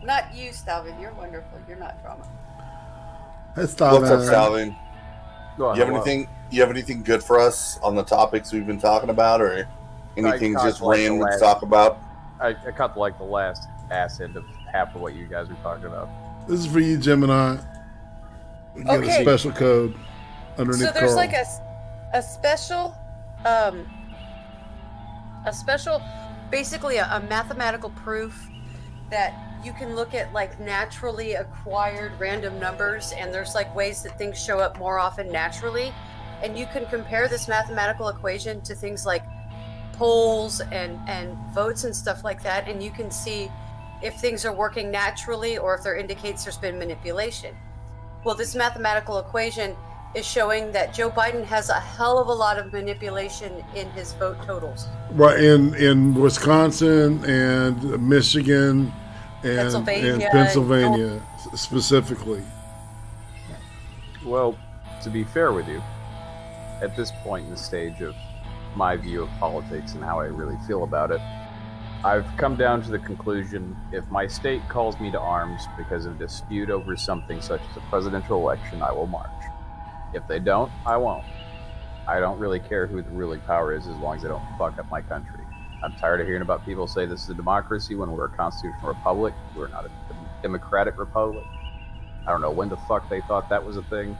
Not you, Stalvin. You're wonderful. You're not drama. Hey, Stalvin. What's up, Salvin? Well, You have hello. anything? You have anything good for us on the topics we've been talking about, or anything I just like the random to last- talk about? I cut like the last ass end of half of what you guys were talking about. This is for you, Gemini. You get a Okay. special code underneath So there's Carl. like a special, basically a mathematical proof that you can look at like naturally acquired random numbers, and there's like ways that things show up more often naturally, and you can compare this mathematical equation to things like polls and votes and stuff like that, and you can see if things are working naturally or if there indicates there's been manipulation. Well, this mathematical equation is showing that Joe Biden has a hell of a lot of manipulation in his vote totals. Right, in Wisconsin and Michigan and Pennsylvania specifically. Well, to be fair with you, at this point in the stage of my view of politics and how I really feel about it, I've come down to the conclusion if my state calls me to arms because of dispute over something such as a presidential election, I will march. If they don't, I won't. I don't really care who the ruling power is as long as they don't fuck up my country. I'm tired of hearing about people say this is a democracy when we're a constitutional republic. We're not a democratic republic. I don't know when the fuck they thought that was a thing.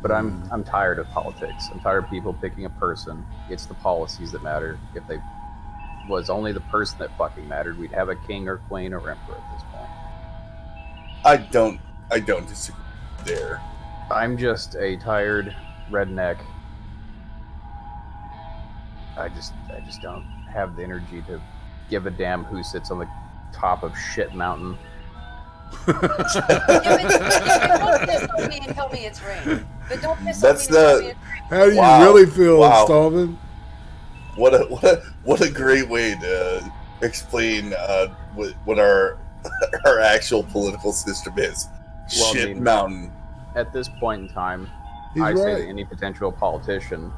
But I'm tired of politics. I'm tired of people picking a person. It's the policies that matter. If they was only the person that fucking mattered, we'd have a king or queen or emperor at this point. I don't disagree there. I'm just a tired redneck. I just don't have the energy to give a damn who sits on the top of shit mountain. Don't piss on me and tell me it's rain. But don't piss That's on me and tell me the- it's rain. How do you Wow. really feel, Wow. Stalvin? What a great way to explain what our actual political system is. Well, I Shit mean- mountain. At this point in time, He's I say right. to any potential politician,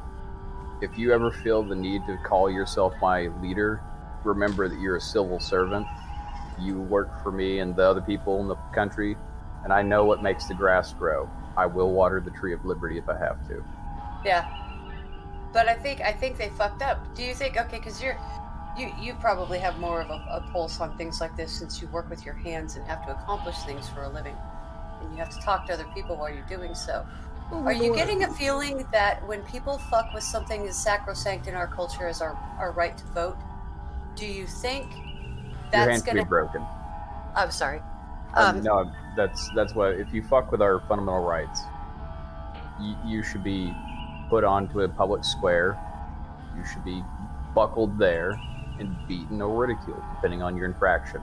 if you ever feel the need to call yourself my leader, remember that you're a civil servant. You work for me and the other people in the country, and I know what makes the grass grow. I will water the tree of liberty if I have to. Yeah. But I think they fucked up. Do you think, okay, because you probably have more of a pulse on things like this since you work with your hands and have to accomplish things for a living. And you have to talk to other people while you're doing so. Are you getting a feeling that when people fuck with something as sacrosanct in our culture as our right to vote, do you think Your that's hands going be to... broken. I'm sorry. No, that's what. If you fuck with our fundamental rights, you should be put onto a public square. You should be buckled there and beaten or ridiculed, depending on your infraction.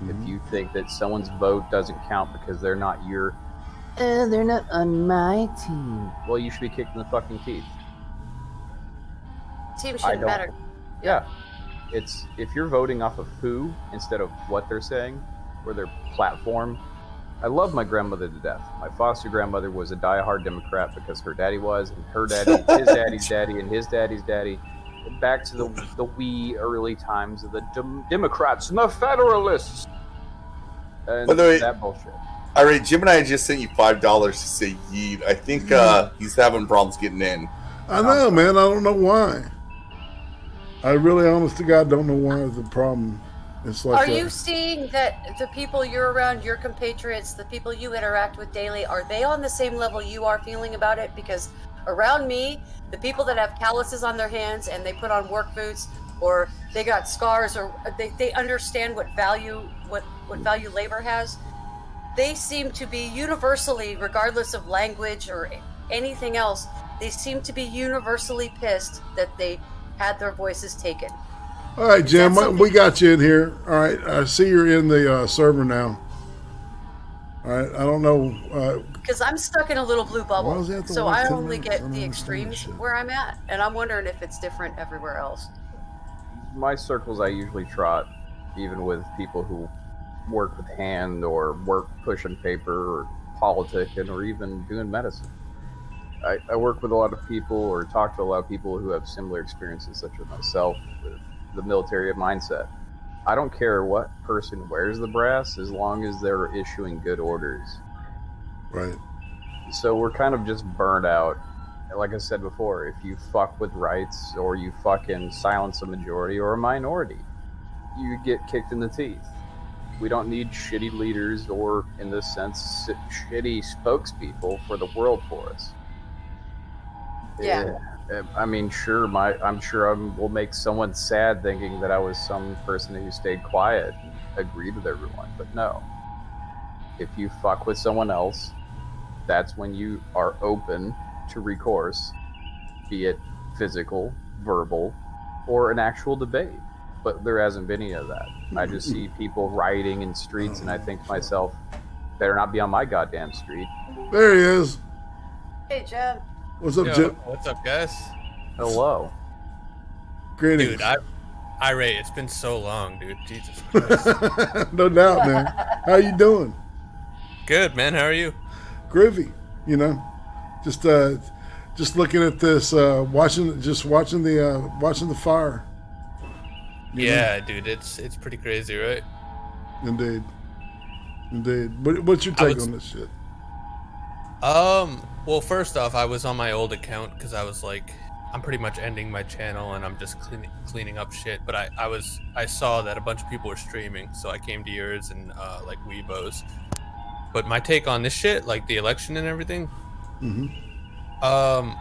If you think that someone's vote doesn't count because they're not they're not on my team, well, you should be kicked in the fucking teeth. Team I shouldn't don't- matter. Yeah. It's if you're voting off of who instead of what they're saying or their platform. I love my grandmother to death. My foster grandmother was a diehard Democrat because her daddy was, and her daddy, his daddy's daddy, and his daddy's daddy. Back to the wee early times of the Democrats and the Federalists. And By the way- that bullshit. All right, Jim and I just sent you $5 to say yeet. I think he's having problems getting in. I know, man. I don't know why. I really, honest to God, don't know why the problem. It's like Are you seeing that the people you're around, your compatriots, the people you interact with daily, are they on the same level you are feeling about it? Because around me, the people that have calluses on their hands and they put on work boots, or they got scars, or they understand what value labor has, they seem to be universally, regardless of language or anything else, they seem to be universally pissed that they had their voices taken. All right, Jim, something- we got you in here. All right, I see you're in the server now. All right, I don't know. Because I'm stuck in a little blue Why bubble, does he have to so wait I 10 only minutes? I get don't the understand extremes shit. where I'm at, and I'm wondering if it's different everywhere else. My circles I usually trot, even with people who work with hand or work pushing paper or politicking or even doing medicine. I work with a lot of people, or talk to a lot of people who have similar experiences, such as myself, with the military mindset. I don't care what person wears the brass as long as they're issuing good orders. Right. So we're kind of just burned out. Like I said before, if you fuck with rights, or you fucking silence a majority or a minority, you get kicked in the teeth. We don't need shitty leaders, or, in this sense, shitty spokespeople for the world for us. Yeah. I mean, sure, I'm sure I will make someone sad thinking that I was some person who stayed quiet and agreed with everyone, but no. If you fuck with someone else, that's when you are open to recourse, be it physical, verbal, or an actual debate. But there hasn't been any of that. I just see people rioting in streets, and I think to myself, better not be on my goddamn street. There he is. Hey, Jeb. What's up, Yo, Jim? what's up, guys? Hello. Greetings. Dude, Irate, it's been so long, dude. Jesus Christ. No doubt, man. How you doing? Good, man. How are you? Groovy. You know, just looking at this, watching the fire. You Yeah, dude. It's pretty crazy, right? know? Indeed. What's your take on this shit? Well, first off, I was on my old account because I was like, I'm pretty much ending my channel and I'm just cleaning up shit. But I saw that a bunch of people were streaming, so I came to yours and like Weibo's. But my take on this shit, like the election and everything, I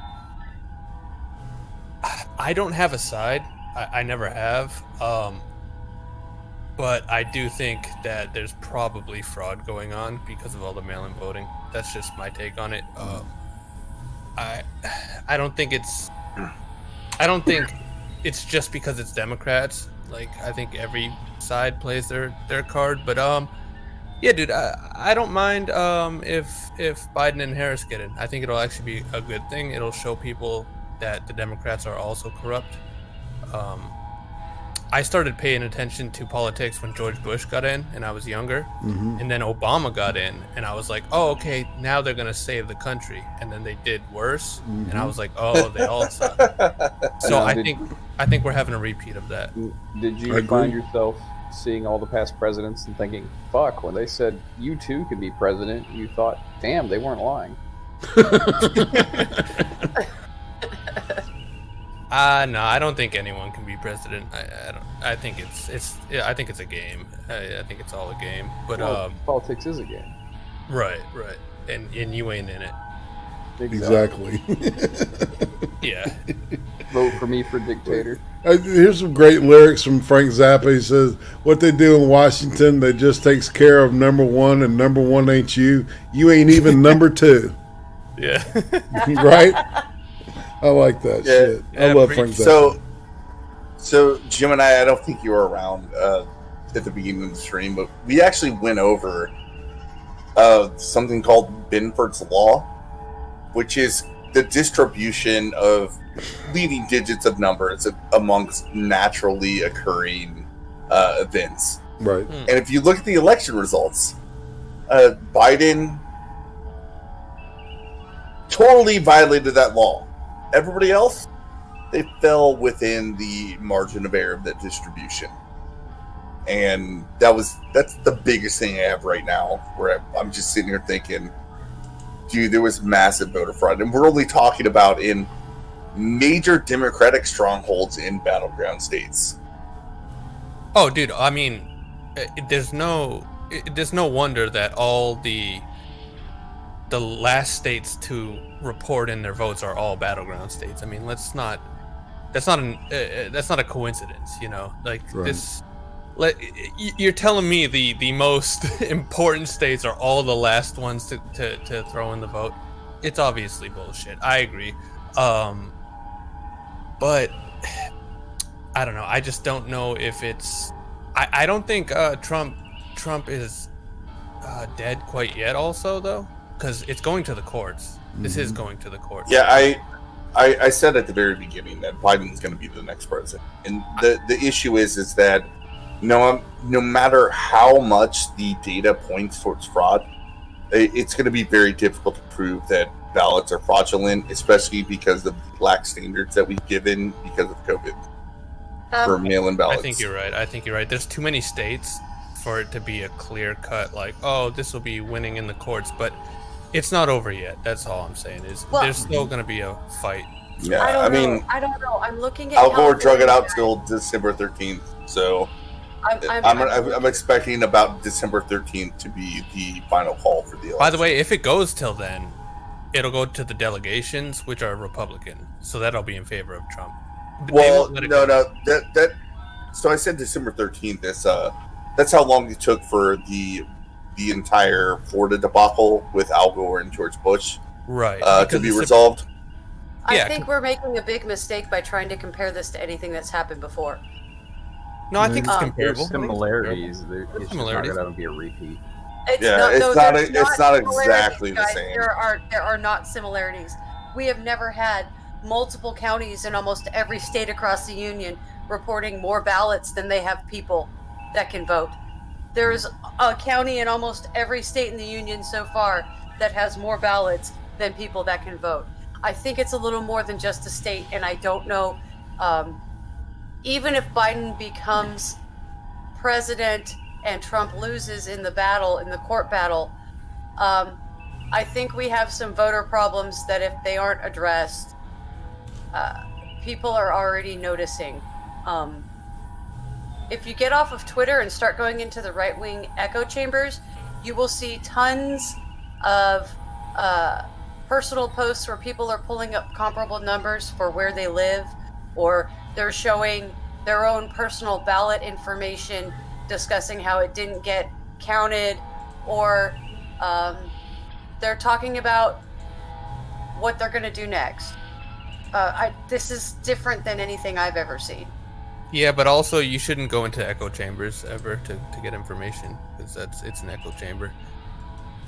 don't have a side. I never have. But I do think that there's probably fraud going on because of all the mail-in voting. That's just my take on it. I don't think it's just because it's Democrats. Like, I think every side plays their card. But yeah, dude, I don't mind if Biden and Harris get in. I think it'll actually be a good thing. It'll show people that the Democrats are also corrupt. I started paying attention to politics when George Bush got in and I was younger, and then Obama got in and I was like, oh, okay, now they're gonna save the country, and then they did worse, and I was like, oh, they all suck. So I think we're having a repeat of that. Did you find yourself seeing all the past presidents and thinking, fuck, when they said you too can be president, you thought, damn, they weren't lying? No, I don't think anyone can be president. I think it's a game. I think it's all a game. But well, politics is a game. Right. And you ain't in it. Exactly. Yeah. Vote for me for dictator. Here's some great lyrics from Frank Zappa. He says, what they do in Washington, they just takes care of number one, and number one ain't you. You ain't even number two. Yeah. Right? I like that shit. I love Frank Zappa. So Jim and I don't think you were around at the beginning of the stream, but we actually went over something called Binford's Law, which is the distribution of leading digits of numbers amongst naturally occurring events. Right. And if you look at the election results, Biden totally violated that law. Everybody else, they fell within the margin of error of that distribution. And that's the biggest thing I have right now, where I'm just sitting here thinking, dude, there was massive voter fraud. And we're only talking about in major Democratic strongholds in battleground states. Oh, dude, I mean, there's no wonder that all the last states to report in their votes are all battleground states. I mean, that's not a coincidence, you know. Like, right. You're telling me the most important states are all the last ones to throw in the vote? It's obviously bullshit. I agree. But I don't know. I just don't know if it's. I don't think Trump is dead quite yet. Also, though, because it's going to the courts. This is going to the courts. Yeah, I said at the very beginning that Biden's going to be the next president, and the issue is that no matter how much the data points towards fraud, it's going to be very difficult to prove that ballots are fraudulent, especially because of the lax standards that we've given because of COVID for mail-in ballots. I think you're right. There's too many states for it to be a clear cut, like, oh, this will be winning in the courts, but it's not over yet. That's all I'm saying is there's still going to be a fight. Yeah, I don't know. I'm looking at Al Gore drug it out California. till December 13th, so I'm I'm expecting about December 13th to be the final call for the election. By the way, if it goes till then, it'll go to the delegations, which are Republican, so that'll be in favor of Trump. Well, that. So I said December 13th. That's how long it took for the entire Florida debacle with Al Gore and George Bush, to be resolved. I think we're making a big mistake by trying to compare this to anything that's happened before. No, I think it's comparable. There's similarities. It's similarities. not going to be a repeat. It's not exactly the guys. same. There are not similarities. We have never had multiple counties in almost every state across the union reporting more ballots than they have people that can vote. There's a county in almost every state in the union so far that has more ballots than people that can vote. I think it's a little more than just a state, and I don't know. Even if Biden becomes president and Trump loses in the court battle, I think we have some voter problems that if they aren't addressed, people are already noticing. If you get off of Twitter and start going into the right-wing echo chambers, you will see tons of personal posts where people are pulling up comparable numbers for where they live, or they're showing their own personal ballot information, discussing how it didn't get counted, or they're talking about what they're going to do next. This is different than anything I've ever seen. Yeah, but also you shouldn't go into echo chambers ever to get information, because it's an echo chamber.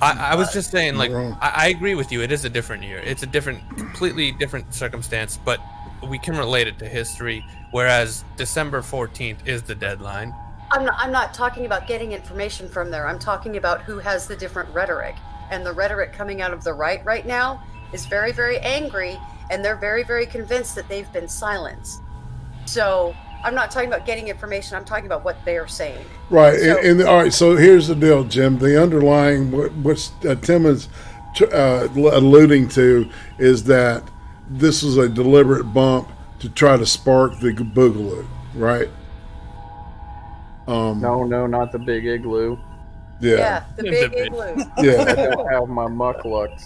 I was just saying, like, I agree with you. It is a different year. It's a completely different circumstance, but we can relate it to history, whereas December 14th is the deadline. I'm not talking about getting information from there. I'm talking about who has the different rhetoric. And the rhetoric coming out of the right now is very, very angry, and they're very, very convinced that they've been silenced. So I'm not talking about getting information. I'm talking about what they're saying. Right. So, all right. So here's the deal, Jim. The underlying, what Tim is alluding to, is that this is a deliberate bump to try to spark the boogaloo, right? No, not the big igloo. Yeah, the big igloo. Yeah. I don't have my mucklucks.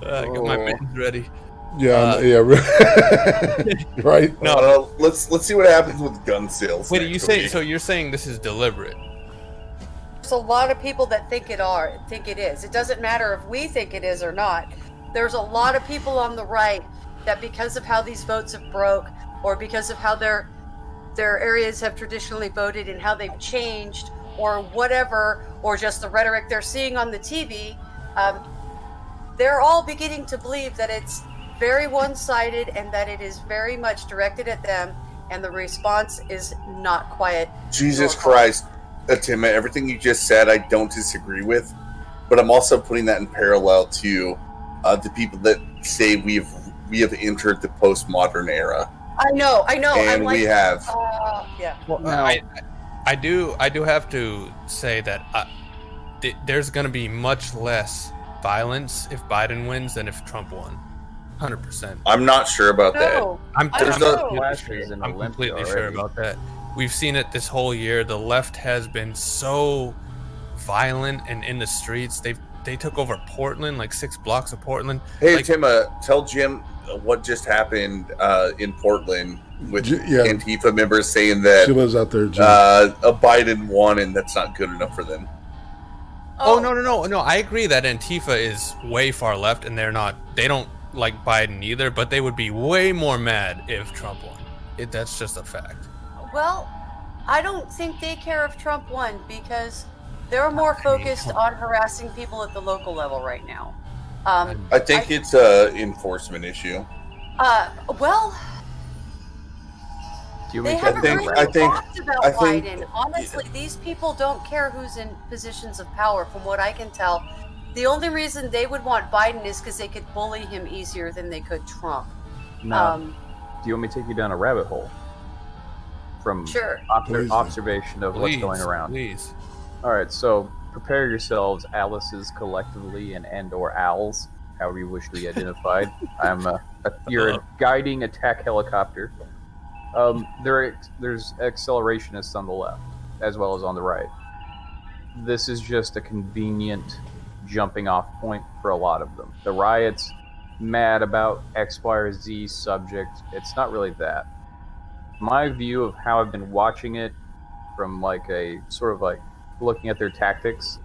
I got my mittens ready. Yeah, right. No, let's see what happens with gun sales. Wait, you're saying this is deliberate? There's a lot of people that think it is. It doesn't matter if we think it is or not. There's a lot of people on the right that, because of how these votes have broke, or because of how their areas have traditionally voted and how they've changed, or whatever, or just the rhetoric they're seeing on the TV, they're all beginning to believe that it's very one-sided and that it is very much directed at them, and the response is not quiet. Jesus Christ, Tim, everything you just said I don't disagree with, but I'm also putting that in parallel to the people that say we have entered the postmodern era. I know. And we have. Yeah. Well, I do have to say that there's going to be much less violence if Biden wins than if Trump won. 100%. I'm not sure about that. I'm I'm completely sure about that. We've seen it this whole year. The left has been so violent and in the streets. They took over Portland, like 6 blocks of Portland. Hey, Tim, tell Jim what just happened in Portland with Antifa members saying that she lives out there, Jim. A Biden won and that's not good enough for them. Oh, no. I agree that Antifa is way far left and they don't like Biden either, but they would be way more mad if Trump won. That's just a fact. Well, I don't think they care if Trump won, because they're more focused on harassing people at the local level right now. I think it's an enforcement issue. Well, they haven't really talked about Biden. Honestly, these people don't care who's in positions of power. From what I can tell, The only reason they would want Biden is because they could bully him easier than they could Trump. Now, do you want me to take you down a rabbit hole? From Sure. observation of what's going around. Please. All right, so prepare yourselves, Alice's collectively and or owls, however you wish to be identified. You're a guiding attack helicopter. There's accelerationists on the left, as well as on the right. This is just a convenient jumping off point for a lot of them. The riot's mad about X, Y, or Z subject. It's not really that. My view of how I've been watching it from like a sort of like looking at their tactics,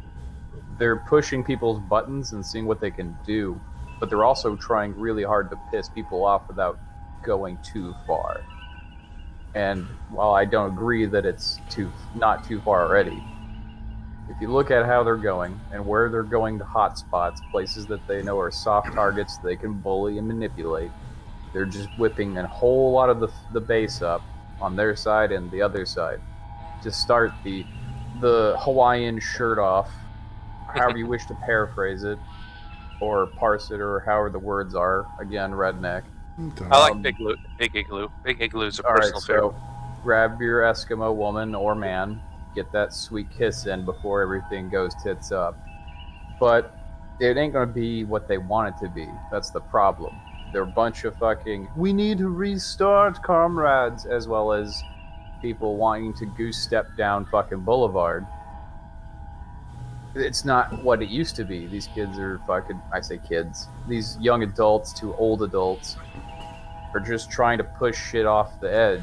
they're pushing people's buttons and seeing what they can do, but they're also trying really hard to piss people off without going too far. And while I don't agree that it's not too far already, if you look at how they're going and where they're going to hot spots, places that they know are soft targets they can bully and manipulate, they're just whipping a whole lot of the base up on their side and the other side to start the Hawaiian shirt off, however you wish to paraphrase it or parse it, or however the words are. Again, redneck. Okay. I like Big Igloo. Big Igloo is a personal favorite. So grab your Eskimo woman or man, get that sweet kiss in before everything goes tits up. But it ain't gonna be what they want it to be. That's the problem. They're a bunch of fucking, we need to restart, comrades, as well as people wanting to goose step down fucking Boulevard. It's not what it used to be. These kids are fucking, I say kids, these young adults to old adults are just trying to push shit off the edge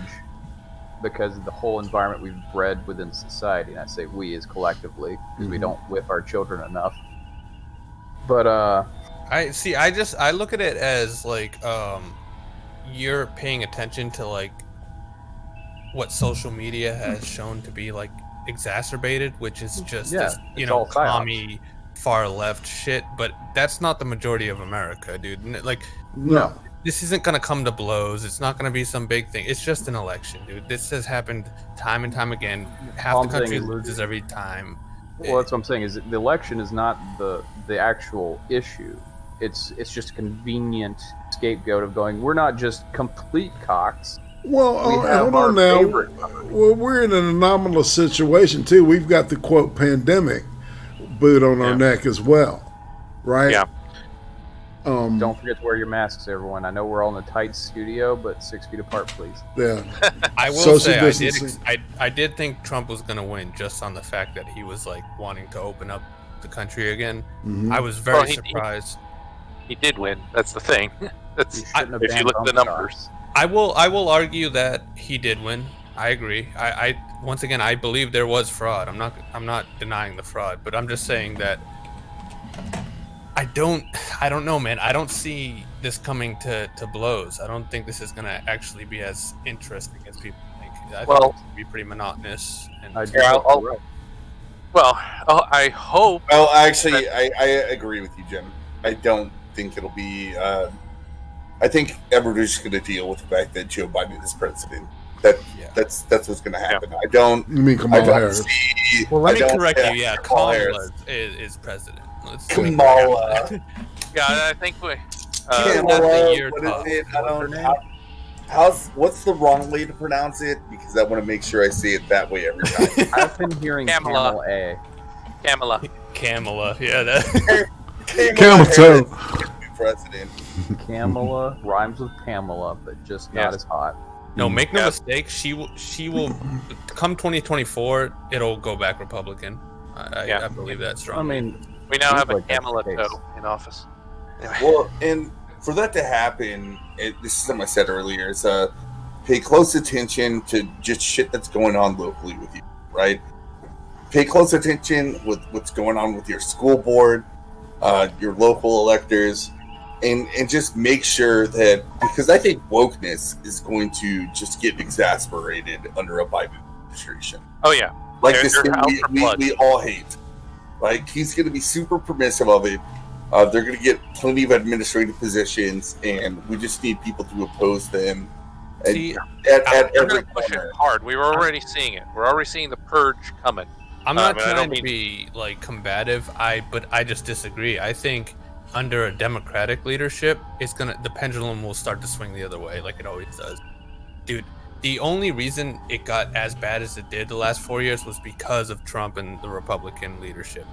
because of the whole environment we've bred within society. And I say we as collectively, because we don't whip our children enough. But, I look at it as like you're paying attention to like what social media has shown to be like exacerbated, which is just this, commie far left shit. But that's not the majority of America, dude. Like, No. this isn't gonna come to blows. It's not gonna be some big thing. It's just an election, dude. This has happened time and time again. Half the country loses every time. Well, that's what I'm saying. Is the election is not the actual issue. It's just a convenient scapegoat of going, we're not just complete cocks. Well, hold on now. Well, we're in an anomalous situation too. We've got the quote pandemic boot on our neck as well, right? Yeah. Don't forget to wear your masks, everyone. I know we're all in a tight studio, but 6 feet apart, please. Yeah. I will Social say I did think Trump was going to win just on the fact that he was like wanting to open up the country again. Mm-hmm. I was very surprised. He did win. That's the thing. That's if you look at the numbers. I will argue that he did win. I agree. I once again I believe there was fraud. I'm not denying the fraud, but I'm just saying that I don't know, man. I don't see this coming to blows. I don't think this is gonna actually be as interesting as people think. I think it's gonna be pretty monotonous. And I hope. Well, actually, I agree with you, Jim. I don't think it'll be. I think everybody's just going to deal with the fact that Joe Biden is president. That's what's going to happen. I don't. You mean Kamala Harris? Well, let me correct you. Yeah, Kamala is president. Kamala. Yeah, I think we. Kamala. What is it? I don't know. What's the wrong way to pronounce it? Because I want to make sure I say it that way every time. I've been hearing Kamala. Kamala. Yeah, that. Camel toe. President. Kamala rhymes with Pamela, but just not as hot. No, make no mistake. She will come 2024. It'll go back Republican. I believe that strongly. I mean, we now have a Kamala toe in office. Anyway. Well, and for that to happen, this is something I said earlier. Is pay close attention to just shit that's going on locally with you, right? Pay close attention with what's going on with your school board, your local electors. And just make sure that, because I think wokeness is going to just get exasperated under a Biden administration. Oh yeah, like this thing we all hate. Like he's going to be super permissive of it. They're going to get plenty of administrative positions, and we just need people to oppose them. See, at every push it hard. We were already seeing it. We're already seeing the purge coming. I'm not I don't trying to mean- be like combative. But I just disagree. I think under a Democratic leadership, the pendulum will start to swing the other way, like it always does. Dude, the only reason it got as bad as it did the last 4 years was because of Trump and the Republican leadership.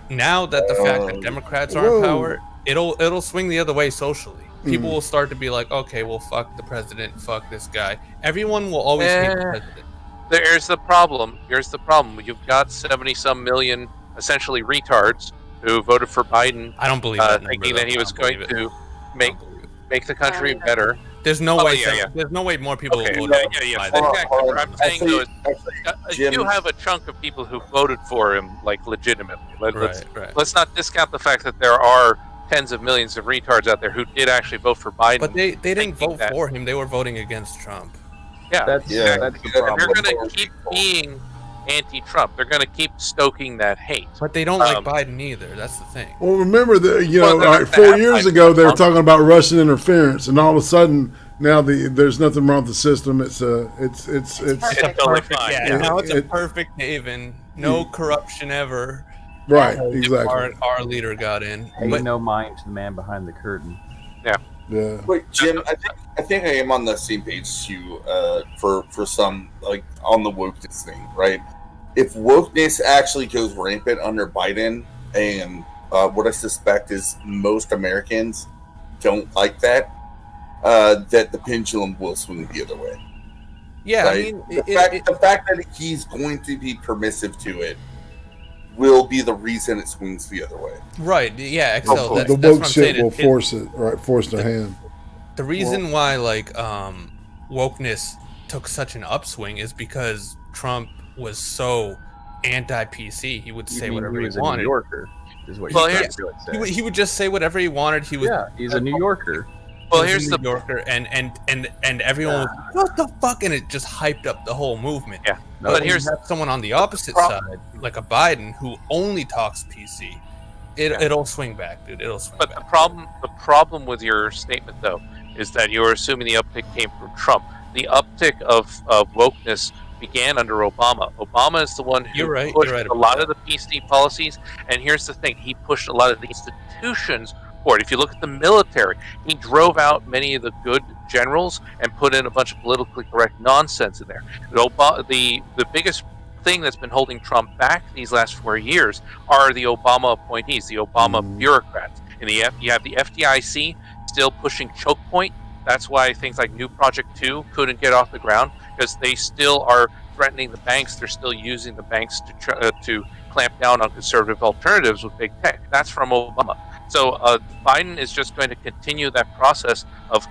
Now that the fact that Democrats are in power, it'll swing the other way socially. People will start to be like, okay, well, fuck the president, fuck this guy. Everyone will always hate the president. Here's the problem. You've got 70-some million, essentially retards, who voted for Biden. I don't believe that thinking that he was going to make the country better. There's no way. There's no way more people will vote for Biden. Exactly. What I'm saying though is, you have a chunk of people who voted for him, like legitimately. Let's not discount the fact that there are tens of millions of retards out there who did actually vote for Biden. But they didn't vote for him. They were voting against Trump. Yeah, that's the problem. They're going to keep being anti-Trump. They're going to keep stoking that hate. But they don't like Biden either. That's the thing. Well, remember that 4 years ago they were talking about Russian interference, and all of a sudden now there's nothing wrong with the system. It's perfect. Yeah, now it's a perfect haven. No corruption ever. Right, exactly. Our leader got in. Ain't no mind to the man behind the curtain. Yeah. Wait, Jim, I think I am on the same page as you for some, like, on the wokeness thing, right? If wokeness actually goes rampant under Biden, and what I suspect is most Americans don't like that, that the pendulum will swing the other way. Yeah, right? I mean, the fact that he's going to be permissive to it will be the reason it swings the other way. Right, yeah, Excel. The woke shit will force it, right? Force the hand. The reason why, like, wokeness took such an upswing is because Trump was so anti-PC. He would say whatever he wanted. A New Yorker, is what he would just say whatever he wanted. He's a New Yorker. Well, here's the New Yorker, and everyone was, what the fuck, and it just hyped up the whole movement. Yeah, but here's someone on the opposite side, like a Biden, who only talks PC. It'll swing back, dude. It'll swing back. But the problem with your statement, though, is that you're assuming the uptick came from Trump. The uptick of wokeness began under Obama. Obama is the one who pushed a lot of the PC policies, and here's the thing: he pushed a lot of the institutions. If you look at the military, he drove out many of the good generals and put in a bunch of politically correct nonsense in there. The biggest thing that's been holding Trump back these last 4 years are the Obama appointees, the Obama bureaucrats. You have the FDIC still pushing choke point. That's why things like New Project 2 couldn't get off the ground, because they still are threatening the banks. They're still using the banks to clamp down on conservative alternatives with big tech. That's from Obama. So Biden is just going to continue that process of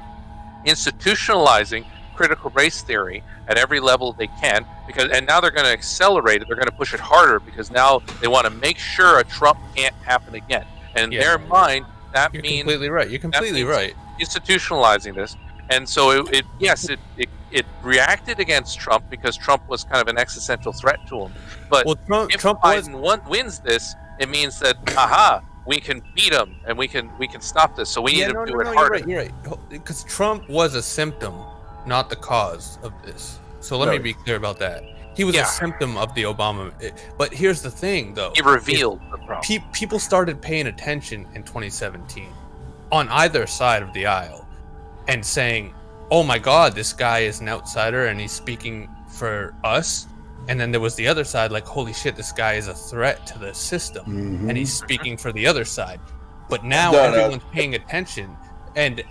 institutionalizing critical race theory at every level they can, and now they're going to accelerate it. They're going to push it harder because now they want to make sure a Trump can't happen again. And in their mind, that means completely right. You're completely right. Institutionalizing this, and so it reacted against Trump because Trump was kind of an existential threat to him. But if Biden wins this, it means that we can beat him and we can stop this. So we need to do it harder. You're right. Because Trump was a symptom, not the cause of this. So let me be clear about that. He was a symptom of the Obama. But here's the thing, though. He revealed the problem. People started paying attention in 2017 on either side of the aisle and saying, oh my God, this guy is an outsider and he's speaking for us. And then there was the other side, like, holy shit, this guy is a threat to the system, and he's speaking for the other side. But now everyone's paying attention, and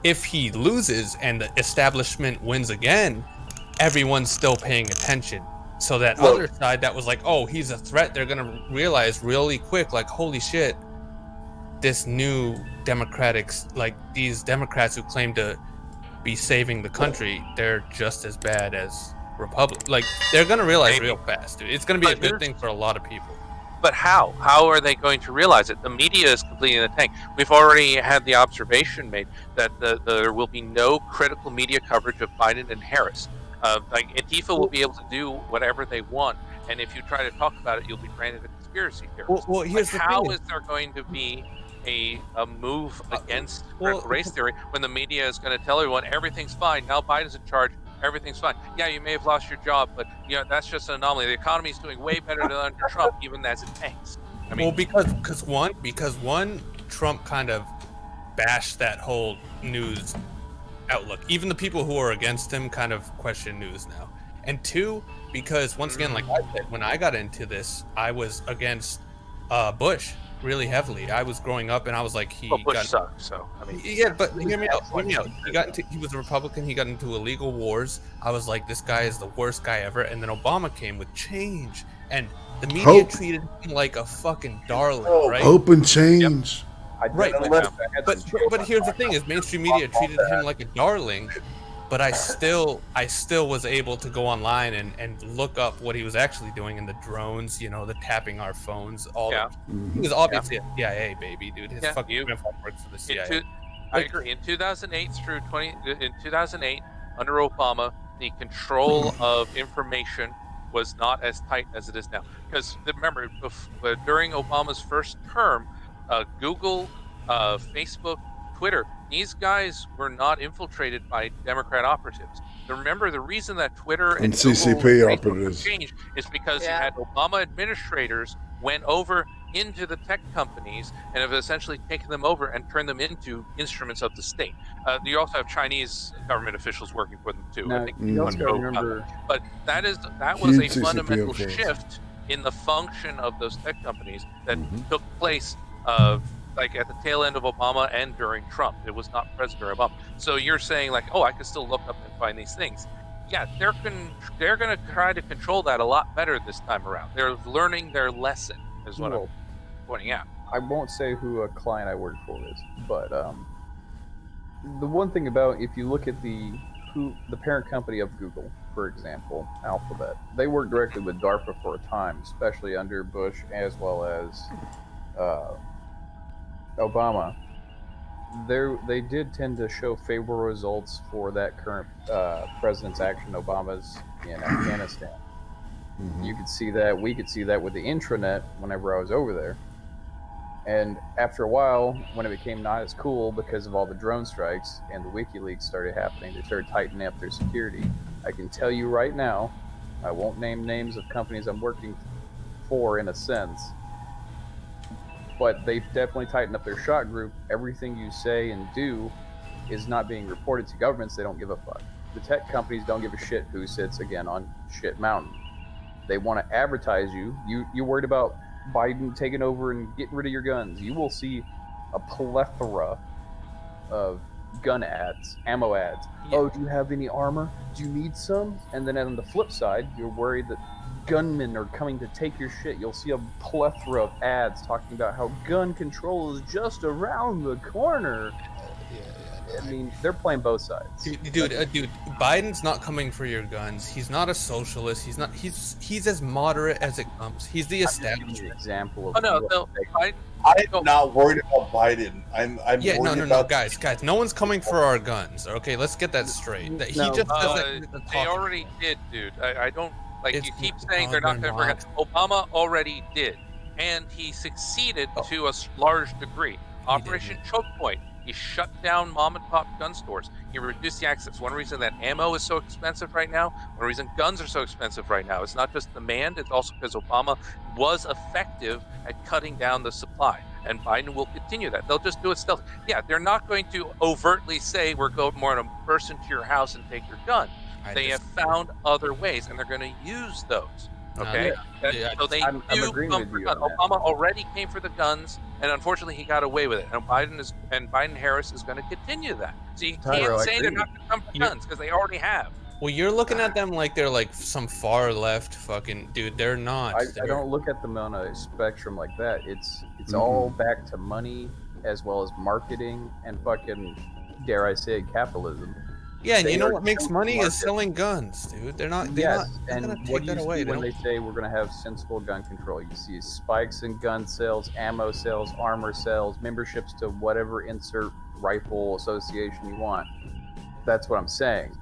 if he loses and the establishment wins again, everyone's still paying attention. So that other side that was like, oh, he's a threat, they're gonna realize really quick, like, holy shit, this new these Democrats who claim to be saving the country, they're just as bad as Republic. Like, they're gonna realize real fast, dude. It's gonna be a good thing for a lot of people. But how are they going to realize it? The media is completely in the tank. We've already had the observation made that there will be no critical media coverage of Biden and Harris. Like, Antifa will be able to do whatever they want, and if you try to talk about it, you'll be branded a conspiracy theorist. Well, here's the how thing. is there going to be a move against critical race theory when the media is going to tell everyone everything's fine, now Biden's in charge, everything's fine. Yeah, you may have lost your job, but that's just an anomaly. The economy's doing way better than under Trump, even as it tanks. I mean, because one, Trump kind of bashed that whole news outlook. Even the people who are against him kind of question news now. And two, because once again, like I said, when I got into this, I was against Bush really heavily. I was growing up, and I was like, Bush sucked. So I mean, yeah, but hear me out. He was a Republican. He got into illegal wars. I was like, this guy is the worst guy ever. And then Obama came with change, and the media treated him like a fucking darling, right? Hope and change. Yep. Right, but here's the thing: is mainstream media treated him like a darling. But I still was able to go online and look up what he was actually doing in the drones, the tapping our phones, all that. He was obviously a CIA baby, dude. His fucking grandfather worked for the CIA. I agree. In 2008 under Obama, the control of information was not as tight as it is now. Because remember, during Obama's first term, Google, Facebook, Twitter, these guys were not infiltrated by Democrat operatives. Remember, the reason that Twitter and CCP operatives changed is because you had Obama administrators went over into the tech companies and have essentially taken them over and turned them into instruments of the state. You also have Chinese government officials working for them too. Now, I think you also remember, but that was a fundamental shift in the function of those tech companies that took place like at the tail end of Obama and during Trump. It was not President Obama. So you're saying like, I can still look up and find these things. Yeah, they're going to try to control that a lot better this time around. They're learning their lesson, is what I'm pointing out. I won't say who a client I work for is, but the one thing about, if you look at the parent company of Google, for example, Alphabet, they worked directly with DARPA for a time, especially under Bush as well as Obama. They did tend to show favorable results for that current president's action. Obama's in Afghanistan. You could see that. We could see that with the intranet whenever I was over there. And after a while, when it became not as cool because of all the drone strikes and the WikiLeaks started happening, they started tightening up their security. I can tell you right now, I won't name names of companies I'm working for in a sense, but they've definitely tightened up their shot group. Everything you say and do is not being reported to governments. They don't give a fuck. The tech companies don't give a shit who sits, again, on shit mountain. They want to advertise you. You're worried about Biden taking over and getting rid of your guns. You will see a plethora of gun ads, ammo ads. Oh, do you have any armor? Do you need some? And then on the flip side, you're worried that gunmen are coming to take your shit. You'll see a plethora of ads talking about how gun control is just around the corner. I mean, they're playing both sides. Dude, Biden's not coming for your guns. He's not a socialist. He's not. He's as moderate as it comes. He's the establishment example. I'm not worried about Biden. I'm worried about guys. No one's coming for our guns. Okay, let's get that straight. They already did, dude. I don't. You keep saying they're not going to forget. Obama already did, and he succeeded to a large degree. Operation Choke Point. He shut down mom and pop gun stores. He reduced the access. One reason that ammo is so expensive right now, one reason guns are so expensive right now, it's not just demand, it's also because Obama was effective at cutting down the supply. And Biden will continue that. They'll just do it stealthy. Yeah, they're not going to overtly say we're going to burst into your house and take your gun. They have found other ways, and they're going to use those. Okay, so they do come for guns. Obama already came for the guns, and unfortunately, he got away with it. And Biden-Harris is going to continue that. So you can't say they're not going to come for guns because they already have. Well, you're looking at them like they're like some far left fucking dude. They're not. I don't look at them on a spectrum like that. It's all back to money as well as marketing and fucking, dare I say it, capitalism. Yeah, and you know what makes money is selling guns, dude. They're not. And what do you see when they say we're going to have sensible gun control? You see spikes in gun sales, ammo sales, armor sales, memberships to whatever insert rifle association you want. That's what I'm saying.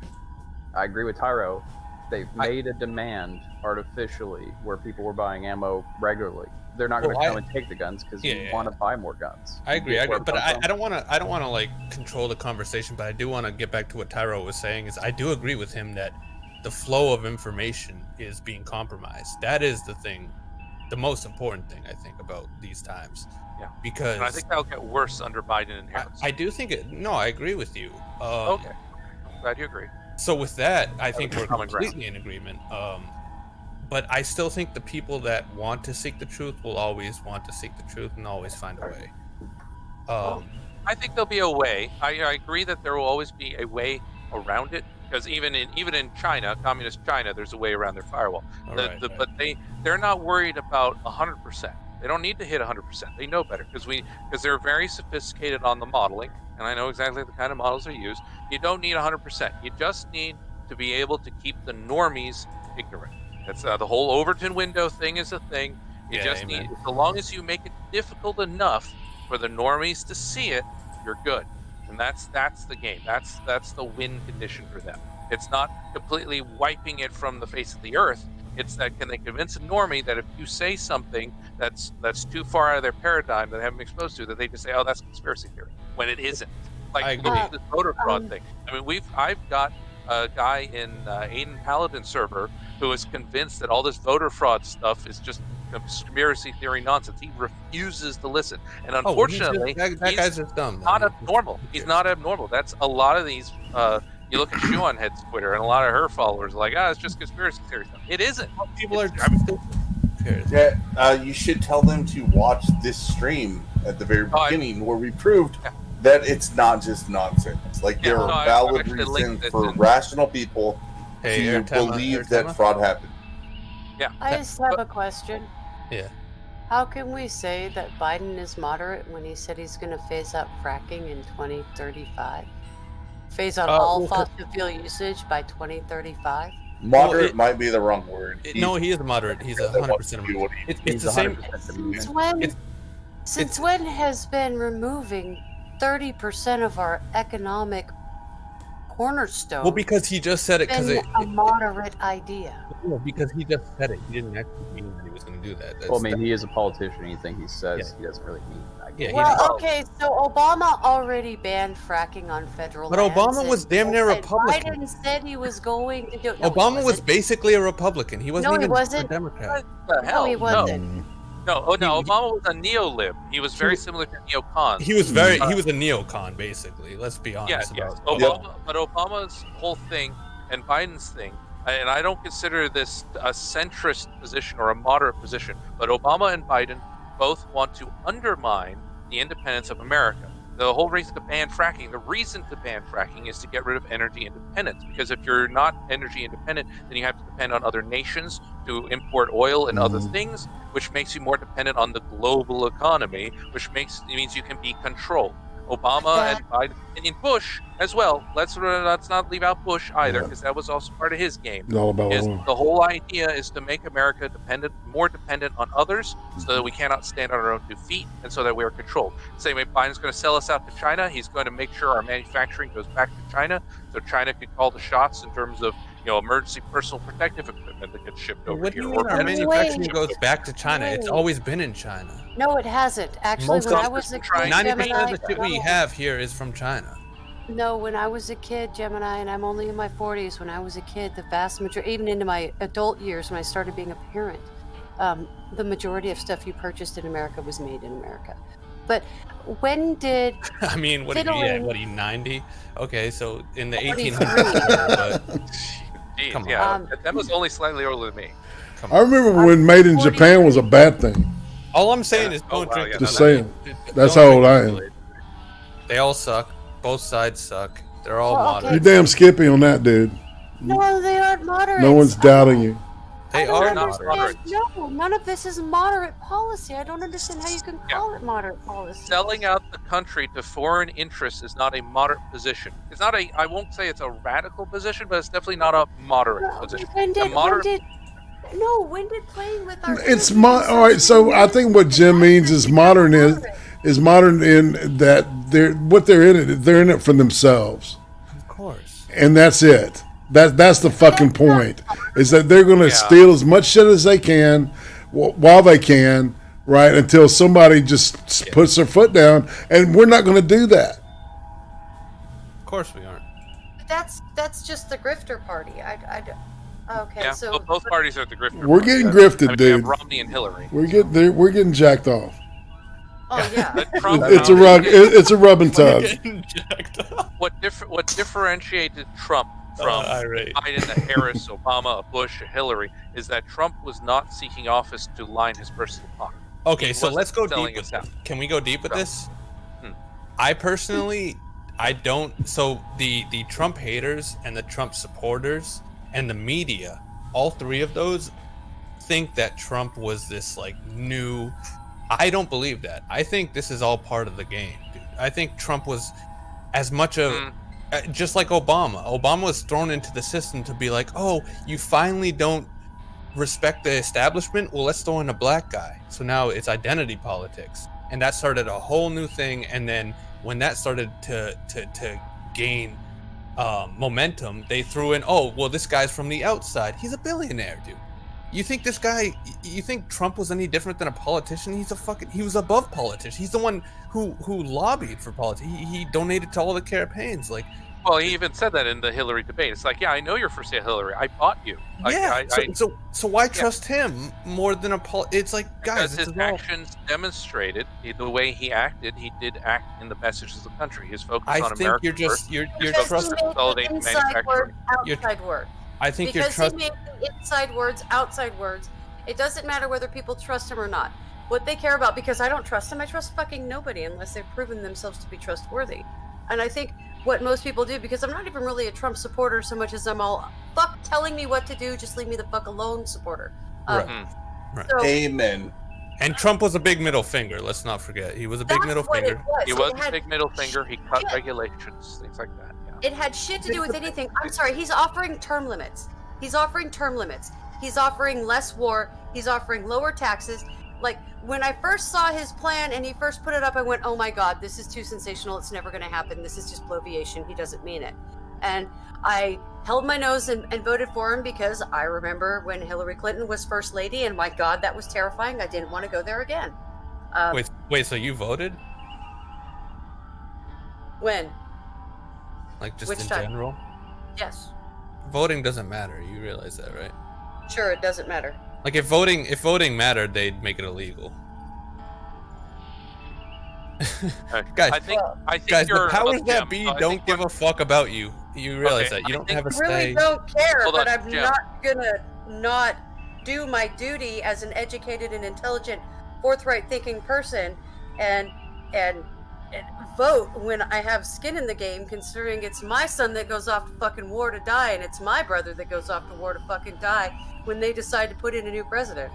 I agree with Tyro. They've made a demand artificially where people were buying ammo regularly. They're not going to come and take the guns because you want to buy more guns. I agree, but I don't want to like control the conversation. But I do want to get back to what Tyro was saying. Is I do agree with him that the flow of information is being compromised. That is the thing, the most important thing I think about these times. Yeah, because and I think that'll get worse under Biden and Harris. I do think it. No, I agree with you. Okay, I'm glad you agree. So with that, I think we're completely in agreement. But I still think the people that want to seek the truth will always want to seek the truth and always find a way. I think there'll be a way. I agree that there will always be a way around it, because even in China, communist China, there's a way around their firewall. But they're not worried about 100%. They don't need to hit 100%. They know better because they're very sophisticated on the modeling, and I know exactly the kind of models they use. You don't need 100%. You just need to be able to keep the normies ignorant. That's the whole Overton window thing is a thing. You just need, so long as you make it difficult enough for the normies to see it, you're good. And that's the game. That's the win condition for them. It's not completely wiping it from the face of the earth. It's that, can they convince a normie that if you say something that's too far out of their paradigm that they haven't been exposed to, that they just say, oh, that's conspiracy theory, when it isn't. Like, look at this voter fraud thing. I mean, I've got a guy in Aiden Paladin server who is convinced that all this voter fraud stuff is just conspiracy theory nonsense. He refuses to listen, and unfortunately, that guy's just dumb. Not abnormal. He's not abnormal. That's a lot of these. You look at Shoeonhead's Twitter, and a lot of her followers are like, it's just conspiracy theory stuff. It isn't. People are. You should tell them to watch this stream at the very beginning, where we proved that it's not just nonsense. Like, there are valid reasons for rational people to believe that fraud happened. Yeah. I just have a question. Yeah. How can we say that Biden is moderate when he said he's going to phase out fracking in 2035? Phase out all fossil fuel usage by 2035? Moderate might be the wrong word. No, he is moderate. He's 100%. It's the same. Since when has been removing 30% of our economic cornerstone? Well, because he just said it. Because it's a moderate idea. Well, because he just said it. He didn't actually mean that he was going to do that. Well, I mean, he is a politician. Anything he says, he doesn't really mean. Okay, so Obama already banned fracking on federal But lands, Obama was damn near Republican. Biden said he was going to do it. Obama was basically a Republican. He wasn't even a Democrat. What the hell? No, he wasn't. No, Obama was a neo-lib. He was very similar to neocons. He was a neocon, basically. Let's be honest about it. But Obama's whole thing and Biden's thing, and I don't consider this a centrist position or a moderate position, but Obama and Biden both want to undermine the independence of America. The whole reason to ban fracking is to get rid of energy independence. Because if you're not energy independent, then you have to depend on other nations to import oil and other things, which makes you more dependent on the global economy, which means you can be controlled. Obama and Biden and Bush as well. Let's not leave out Bush either, because that was also part of his game. All about the whole idea is to make America more dependent on others, so that we cannot stand on our own 2 feet, and so that we are controlled. Same way Biden's going to sell us out to China. He's going to make sure our manufacturing goes back to China, so China can call the shots in terms of emergency personal protective equipment that gets shipped over here. What do you mean our manufacturing goes back to China? It's always been in China. No, it hasn't. Actually, when I was a kid, 90% of the shit we have here is from China. No, when I was a kid, Gemini, and I'm only in my 40s, when I was a kid, the vast majority, even into my adult years when I started being a parent, the majority of stuff you purchased in America was made in America. But when did... I mean, what are you, 90? Okay, so in the 1800s... Come on. That was only slightly older than me. I remember when Made in Japan was a bad thing. All I'm saying is don't drink. Just saying. That's how old I am. They all suck. Both sides suck. They're all moderate. You're damn skippy on that, dude. No, they aren't moderate. No one's doubting you. They are not moderate. No, none of this is moderate policy. I don't understand how you can call it moderate policy. Selling out the country to foreign interests is not a moderate position. It's not I won't say it's a radical position, but it's definitely not a moderate position. When did playing with our... It's all right, so I think what Jim means is modern is modern in that they're in it for themselves. Of course. And that's it. That's the fucking point. Is that they're going to steal as much shit as they can while they can, right? Until somebody just puts their foot down, and we're not going to do that. Of course we aren't. That's just the grifter party. Okay, Yeah, so both parties are at the grifter. We're party. getting grifted, I mean, dude. we have Romney and Hillary. We're getting jacked off. Oh yeah. It's a rug. It's a rub and tug. What differentiated Trump from Biden, a Harris, Obama, a Bush, a Hillary is that Trump was not seeking office to line his personal pocket. Okay, so let's go deep with this. Can we go deep with this? I personally, I don't. So the Trump haters and the Trump supporters and the media, all three of those, think that Trump was this like new. I don't believe that. I think this is all part of the game, dude. I think Trump was as much of just like Obama. Obama was thrown into the system to be like, oh, you finally don't respect the establishment? Well, let's throw in a black guy. So now it's identity politics. And that started a whole new thing. And then when that started to gain momentum, they threw in, oh, well, this guy's from the outside. He's a billionaire, dude. You think you think Trump was any different than a politician? He was above politicians. He's the one who lobbied for politics. He donated to all the campaigns. Like, well, he even said that in the Hillary debate. It's like, yeah, I know you're for sale, Hillary. I bought you. So why trust him more than it's like, guys, because his actions demonstrated the way he acted. He did act in the best interest of the country. His focus on America first. You're trusting consolidating manufacturing. Outside words. I think because he made the inside words outside words. It doesn't matter whether people trust him or not. What they care about, because I don't trust him, I trust fucking nobody unless they've proven themselves to be trustworthy. And I think what most people do, because I'm not even really a Trump supporter so much as I'm all fuck telling me what to do, just leave me the fuck alone supporter. Right. So, Amen. And Trump was a big middle finger. Let's not forget. He was a big middle finger. He was a big middle finger. He cut regulations, things like that. It had shit to do with anything. I'm sorry, he's offering term limits. He's offering less war. He's offering lower taxes. Like, when I first saw his plan and he first put it up, I went, oh my God, this is too sensational. It's never going to happen. This is just bloviation. He doesn't mean it. And I held my nose and voted for him because I remember when Hillary Clinton was first lady, and my God, that was terrifying. I didn't want to go there again. Wait, so you voted? When? Like, just Which in time? general? Yes. Voting doesn't matter. You realize that, right? Sure, it doesn't matter. Like, if voting mattered, they'd make it illegal. Guys, I think the powers that be don't give a fuck about you. You realize that. You don't have a say. I really don't care, but I'm Jim. not gonna not do my duty as an educated and intelligent, forthright thinking person and vote when I have skin in the game, considering it's my son that goes off to fucking war to die, and it's my brother that goes off to war to fucking die when they decide to put in a new president.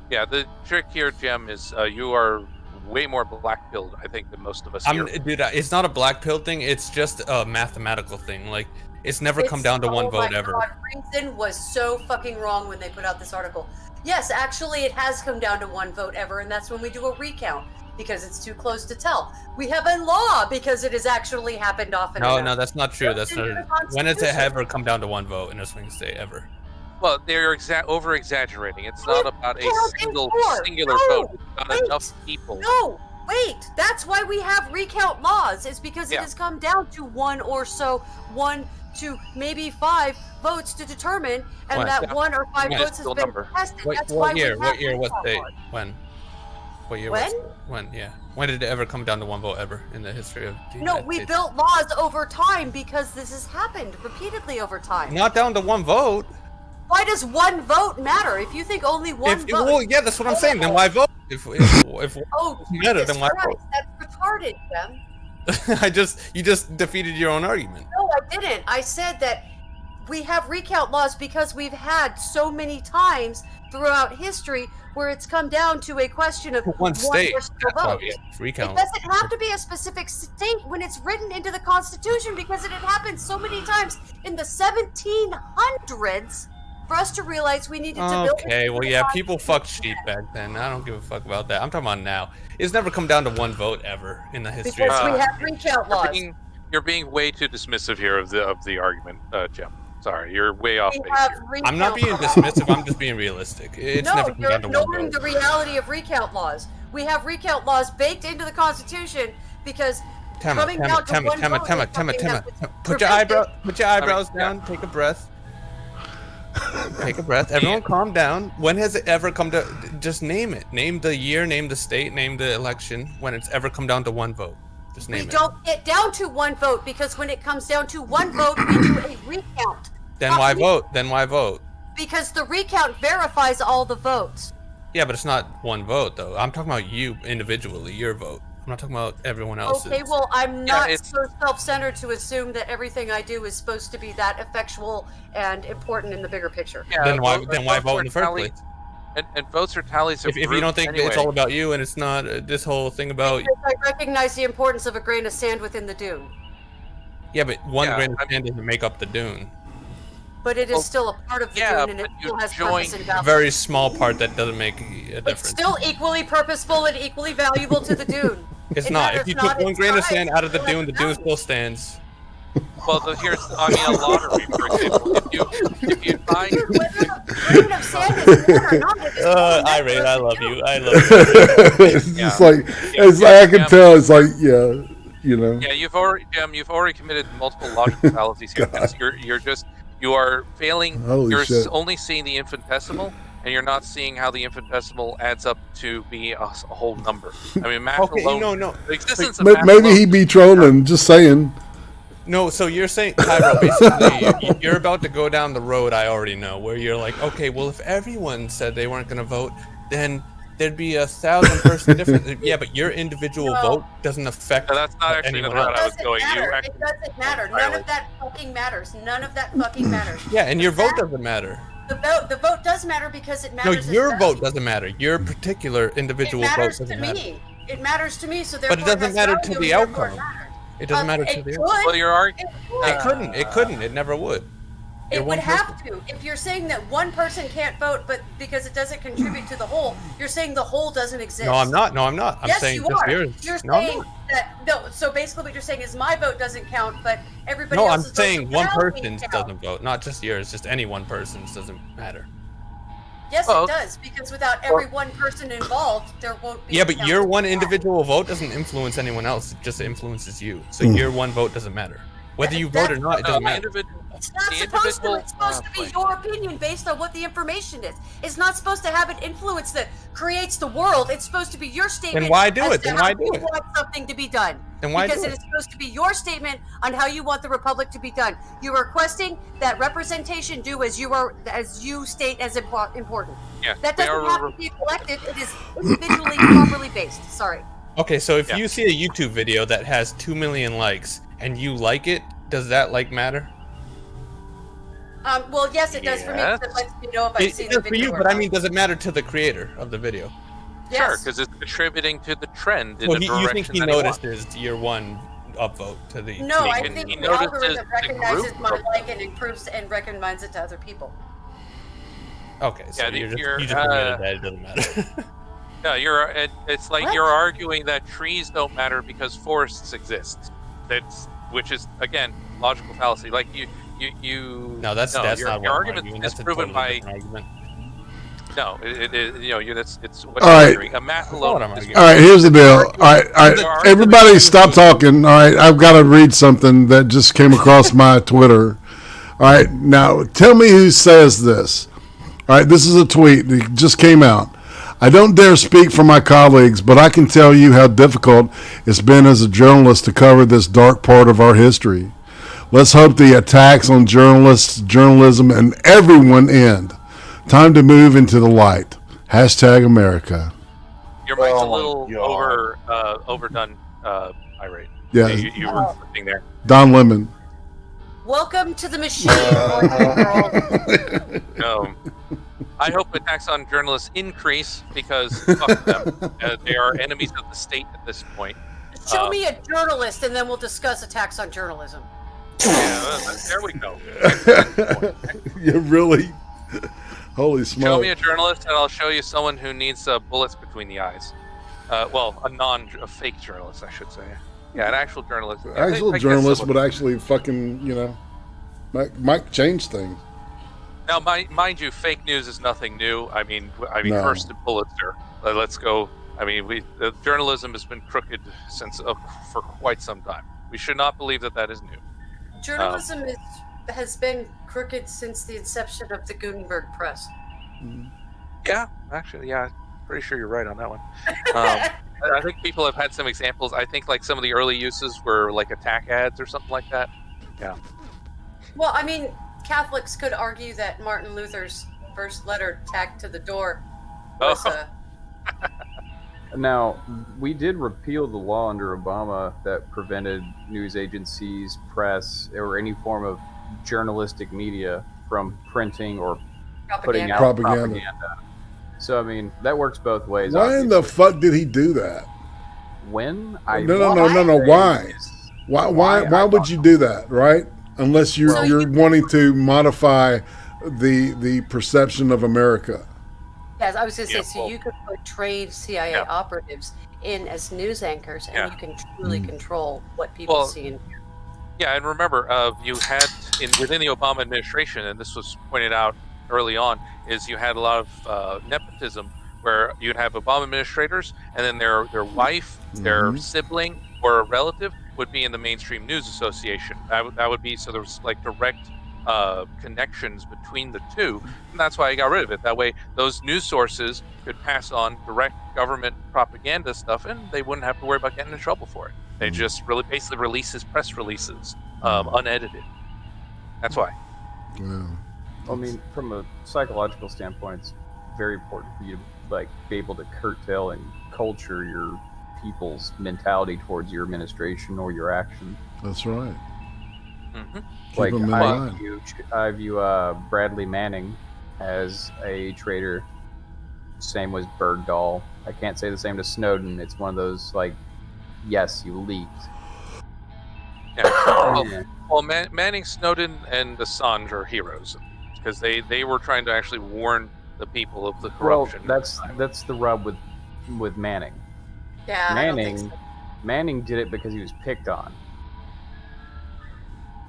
Yeah, the trick here, Jim, is you are way more black-pilled, I think, than most of us here. Dude, it's not a black pill thing. It's just a mathematical thing. Like, it's never come down to one vote ever. God, Reason was so fucking wrong when they put out this article. Yes, actually, it has come down to one vote ever, and that's when we do a recount. Because it's too close to tell. We have a law because it has actually happened often enough. No, that's not true. That's not. When has it ever come down to one vote in a swing state ever? Well, they're over-exaggerating. It's not about a singular vote. It's about enough people. No, wait. That's why we have recount laws. It's because it has come down to one or so, 1 to maybe 5 votes to determine, and that 1 or 5 votes has been contested. That's why what year? We have what year? What state? laws. When? What year? When? When? Yeah. When did it ever come down to one vote ever in the history of the United we States? built laws over time because this has happened repeatedly over time. Not down to one vote. Why does one vote matter? If you think only one vote... Well, yeah, that's what I'm saying. Then why vote? If oh, matter, then why vote? That's retarded, Jim. You just defeated your own argument. No, I didn't. I said that we have recount laws because we've had so many times throughout history where it's come down to a question of one state. Vote. Recount. It doesn't have to be a specific state when it's written into the Constitution, because it had happened so many times in the 1700s for us to realize we needed to build. Okay, well, yeah, people fucked sheep back then. I don't give a fuck about that. I'm talking about now. It's never come down to one vote ever in the history. Because we have recount laws. You're being way too dismissive here of the argument, Jim. Sorry, you're way off We base have here. recount I'm not being laws. dismissive. I'm just being realistic. It's No, never come you're down to one ignoring vote. the reality of recount laws. We have recount laws baked into the Constitution because coming down to one vote is something that was Put your eyebrows down. Take a breath. Take a breath. Everyone calm down. When has it ever come to... Just name it. Name the year, name the state, name the election when it's ever come down to one vote. Just name it. We don't get down to one vote because when it comes down to one vote, we do a recount. Then why vote? Then why vote? Because the recount verifies all the votes. Yeah, but it's not one vote, though. I'm talking about you individually, your vote. I'm not talking about everyone else's. Okay, well, I'm not so self-centered to assume that everything I do is supposed to be that effectual and important in the bigger picture. Yeah, Then why vote in the first place? And votes are tallies. If you don't think it's all about you and it's not this whole thing about... Because I recognize the importance of a grain of sand within the dune. Yeah, but one grain of sand doesn't make up the dune. But it is still a part of the dune, and it still has purpose and A value. very small part that doesn't make a It's difference. still equally purposeful and equally valuable to the dune. It's It not. matters If you not took one its grain of size, sand out of the it dune, the has dune value. still stands. Well, here's, I mean, a lottery, for example. If you find... Whether the grain of sand is more or not, it is Irate, I love you. I love you. It's just like, it's like I can tell. It's like, yeah, you know. Yeah, you've already committed multiple logical fallacies here. Because you are failing. Holy you're shit. only seeing the infinitesimal, and you're not seeing how the infinitesimal adds up to be a whole number. I mean, math Okay, alone. no. The existence of math Maybe alone- he be trolling. Just saying. No, so you're saying, Tyro, basically, you're about to go down the road I already know, where you're like, okay, well, if everyone said they weren't going to vote, then there'd be 1,000-person difference. Yeah, but your individual vote doesn't affect No, that's not actually the anyone route else. I was going. It doesn't matter. None of that fucking matters. None of that fucking matters. Yeah, and your vote doesn't matter. The vote does matter because it No, matters. as your value. vote doesn't matter. Your particular individual It vote matters doesn't to matter. me. It matters to me, so therefore But it doesn't has matter value, to the and therefore outcome. it matters. It doesn't matter to It the could. outcome. Well, you're arguing. It couldn't. It couldn't. It never would. It You're would one person. have to. If you're saying that one person can't vote, but because it doesn't contribute to the whole, you're saying the whole doesn't exist. No, I'm not. I'm Yes, saying you just are. yours. You're No, I'm saying not. that no. So basically, what you're saying is my vote doesn't count, but everybody No, I'm else's votes saying one without me person's count. doesn't vote, not just yours. Just any one person's doesn't matter. Yes, Well, it does, because without every one person involved, there won't be. Yeah, a but count. your one individual vote doesn't influence anyone else. It just influences you. So your one vote doesn't matter. Whether you vote or not, it doesn't matter. It's not the supposed to. individual- It's supposed to be your opinion based on what the information is. It's not supposed to have an influence that creates the world. It's supposed to be your statement. Then why do as it? to Then how why do you it? want something to be done. Then why Because do it it? is supposed to be your statement on how you want the republic to be done. You are requesting that representation do as you state as important. Yeah, That they doesn't are have to be collective. It is individually properly based. Sorry. Okay, so if Yeah. you see a YouTube video that has 2 million likes and you like it, does that like matter? Well, yes, it does for me. Because it lets me know if I've It seen does the for video. you, or but I not. mean, does it matter to the creator of the video? Sure, Yes. because it's contributing to the trend in Well, the you direction think he that he wants. notices your one upvote to the? No, to I the- think he the notices algorithm the recognizes group my of- like and improves and recommends it to other people. Okay, so Yeah, you just you're, admitted that it doesn't matter. Yeah, it's like What? you're arguing that trees don't matter because forests exist. Which is again logical fallacy. Like you. No, that's your, not your what I'm argument arguing. is That's a proven totally by different argument. no. It's what All you're right. arguing. A math That's not what alone. I'm is- arguing. All right, here's the deal. All right. Everybody stop talking. All right, I've got to read something that just came across my Twitter. All right, now tell me who says this. All right, this is a tweet that just came out. I don't dare speak for my colleagues, but I can tell you how difficult it's been as a journalist to cover this dark part of our history. Let's hope the attacks on journalists, journalism, and everyone end. Time to move into the light. Hashtag America. Your mic's Oh a my little God. overdone, irate. Yeah, You were sitting there. Don Lemon. Welcome to the machine, boys and girls. No. I hope attacks on journalists increase because fuck them. They are enemies of the state at this point. Show me a journalist, and then we'll discuss attacks on journalism. Yeah, there we go. You really? Holy Show smoke. me a journalist, and I'll show you someone who needs bullets between the eyes. Well, a fake journalist, I should say. Yeah, an actual journalist. Yeah, Actual I guess journalist, someone- but actually fucking, Might change things. Now, mind you, fake news is nothing new. I mean, No. Hearst and Pulitzer. Let's go. I mean, the journalism has been crooked for quite some time. We should not believe that is new. Journalism has been crooked since the inception of the Gutenberg Press. Yeah, actually, yeah, pretty sure you're right on that one. I think people have had some examples. I think like some of the early uses were like attack ads or something like that. Yeah. Well, I mean, Catholics could argue that Martin Luther's first letter tacked to the door was Now, we did repeal the law under Obama that prevented news agencies, press, or any form of journalistic media from printing or putting out propaganda. So, I mean, that works both ways. Why in the fuck did he do that? When? No. Why? Why would you do that, right? Unless you're wanting to modify the perception of America. Yes, I was going to say, so you could portray CIA operatives in as news anchors, and you can truly control what people see and hear. Yeah, and remember, you had within the Obama administration, and this was pointed out early on, is you had a lot of nepotism where you'd have Obama administrators, and then their wife, their sibling, or a relative would be in the mainstream news association. That would be, so there was like direct connections between the two, and that's why I got rid of it. That way those news sources could pass on direct government propaganda stuff, and they wouldn't have to worry about getting in trouble for it. They just really basically release his press releases unedited. That's why. I mean, from a psychological standpoint, it's very important for you to like be able to curtail and culture your people's mentality towards your administration or your action. That's right. Like I view Bradley Manning as a traitor. Same with Bergdahl. I can't say the same to Snowden. It's one of those like, yes, you leaked. Yeah. Well, Manning, Snowden, and Assange are heroes because they were trying to actually warn the people of the corruption. Well, that's the rub with Manning. Yeah, Manning did it because he was picked on.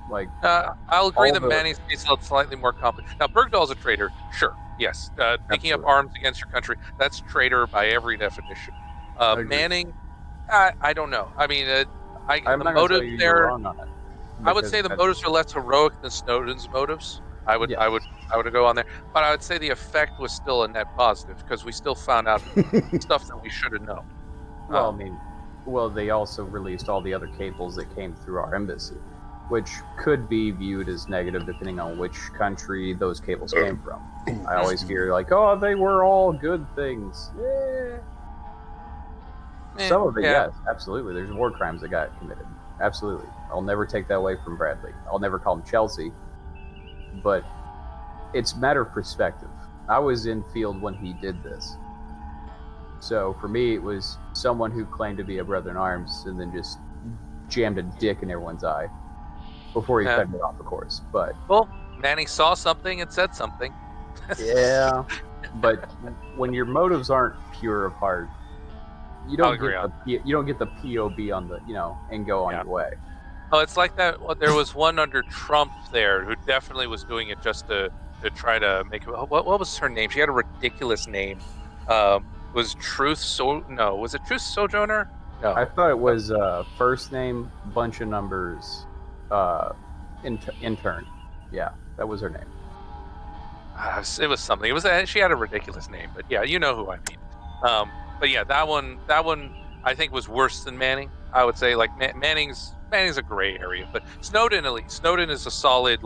Like, I'll agree that Manning's case is slightly more complicated. Now, Bergdahl's a traitor, sure, yes. Picking up arms against your country, that's traitor by every definition. Manning, I don't know. I mean, the motives there. I would say the motives are less heroic than Snowden's motives. I would go on there, but I would say the effect was still a net positive because we still found out stuff that we should have known. Well, they also released all the other cables that came through our embassy, which could be viewed as negative depending on which country those cables came from. I always hear like, oh, they were all good things. Some of it, yes, absolutely. There's war crimes that got committed. Absolutely. I'll never take that away from Bradley. I'll never call him Chelsea. But it's a matter of perspective. I was in field when he did this. So for me, it was someone who claimed to be a brother in arms and then just jammed a dick in everyone's eye before he cut it off, of course. But well, Manning saw something and said something. Yeah, but when your motives aren't pure of heart, you don't get the POB on the and go on your way. Oh, it's like that. Well, there was one under Trump there who definitely was doing it just to try to make it. What was her name? She had a ridiculous name. Was Truth was it Truth Sojourner? No. I thought it was first name, bunch of numbers, intern. Yeah, that was her name. It was something. She had a ridiculous name, but yeah, you know who I mean. But yeah, that one I think was worse than Manning. I would say like Manning's a gray area, but Snowden at least. Snowden is a solid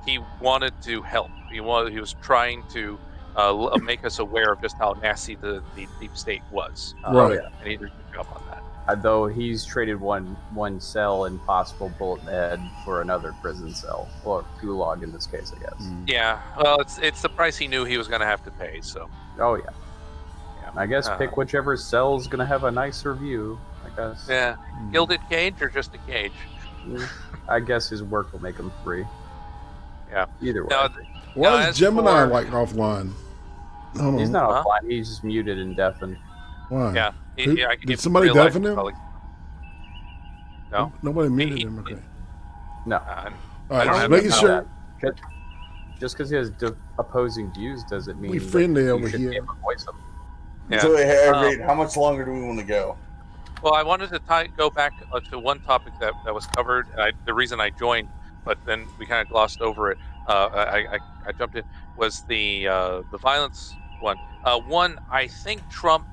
he wanted to help. He was trying to make us aware of just how nasty the deep state was. Right. And he did a good job on that. Though he's traded one cell and possible bullet in the head for another prison cell, or gulag in this case, I guess. Yeah. Well, it's the price he knew he was going to have to pay. So. Oh yeah. I guess pick whichever cell's going to have a nicer view. I guess. Yeah. Gilded cage or just a cage? I guess his work will make him free. Yeah. Either way. Why is Gemini offline? He's not offline. He's just muted and deafened. Why? Yeah. Did somebody deafen him? No. Nobody muted him. Okay. No. All right, don't just have making that sure. Just because he has opposing views doesn't mean We that friendly you over should be here. able to voice them. Yeah. So, hey, Reed, how much longer do we want to go? Well, I wanted to go back to one topic that was covered. The reason I joined, but then we kind of glossed over it. I jumped in, was the violence one. One, I think Trump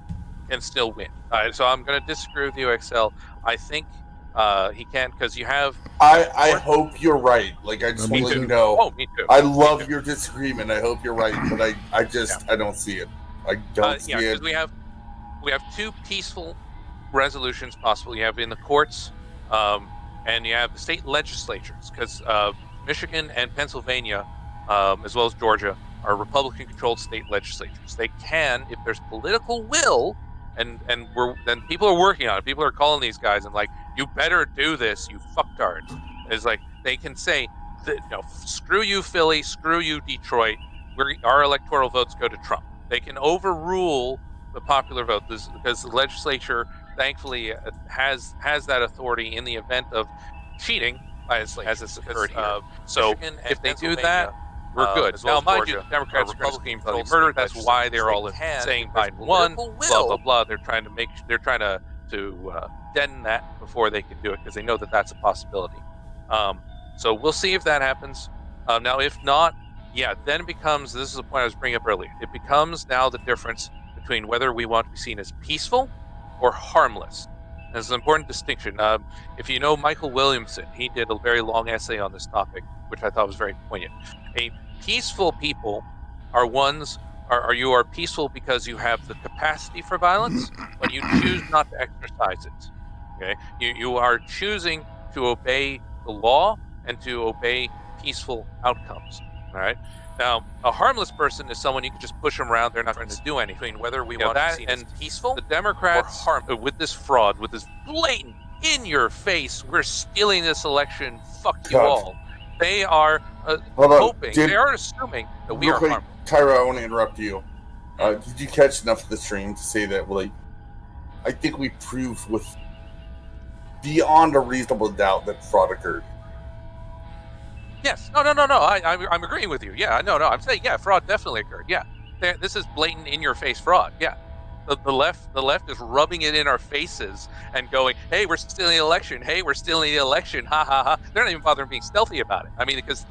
can still win. So I'm going to disagree with you, Excel. I think he can, because you have. I hope you're right. Like, I just want to let you know. Oh, me too. I love your disagreement. I hope you're right, but I don't see it. I don't see it. Because we have two peaceful resolutions possible. You have in the courts, and you have the state legislatures, because Michigan and Pennsylvania, as well as Georgia, are Republican-controlled state legislatures. They can, if there's political will, and then people are working on it. People are calling these guys and like, you better do this, you fucktard. It's like they can say, screw you, Philly, screw you, Detroit. Our electoral votes go to Trump. They can overrule the popular vote because the legislature, thankfully, has that authority in the event of cheating, as it's occurred here. So if they do that, we're good. Now, mind you, Democrats are going to scream bloody murder. That's why they're all saying Biden won. Blah blah blah. They're trying to deaden that before they can do it, because they know that that's a possibility. So we'll see if that happens. Now, if not, then it becomes. This is the point I was bringing up earlier. It becomes now the difference between whether we want to be seen as peaceful or harmless. There's an important distinction. If you know Michael Williamson, he did a very long essay on this topic, which I thought was very poignant. A peaceful people are you are peaceful because you have the capacity for violence, but you choose not to exercise it. Okay, you are choosing to obey the law and to obey peaceful outcomes. All right. Now, a harmless person is someone you can just push them around. They're not going to do anything. Whether we want that and peaceful, the Democrats with this fraud, with this blatant, in your face, we're stealing this election. Fuck you all. They are hoping. They are assuming that we are harmless. Tyra, I want to interrupt you. Did you catch enough of the stream to say that? Like, I think we proved with beyond a reasonable doubt that fraud occurred. Yes. No. I'm agreeing with you. Yeah. No. I'm saying, fraud definitely occurred. Yeah. This is blatant, in-your-face fraud. Yeah. The left is rubbing it in our faces and going, "Hey, we're stealing the election. Hey, we're stealing the election. Ha ha ha." They're not even bothering being stealthy about it. I mean, because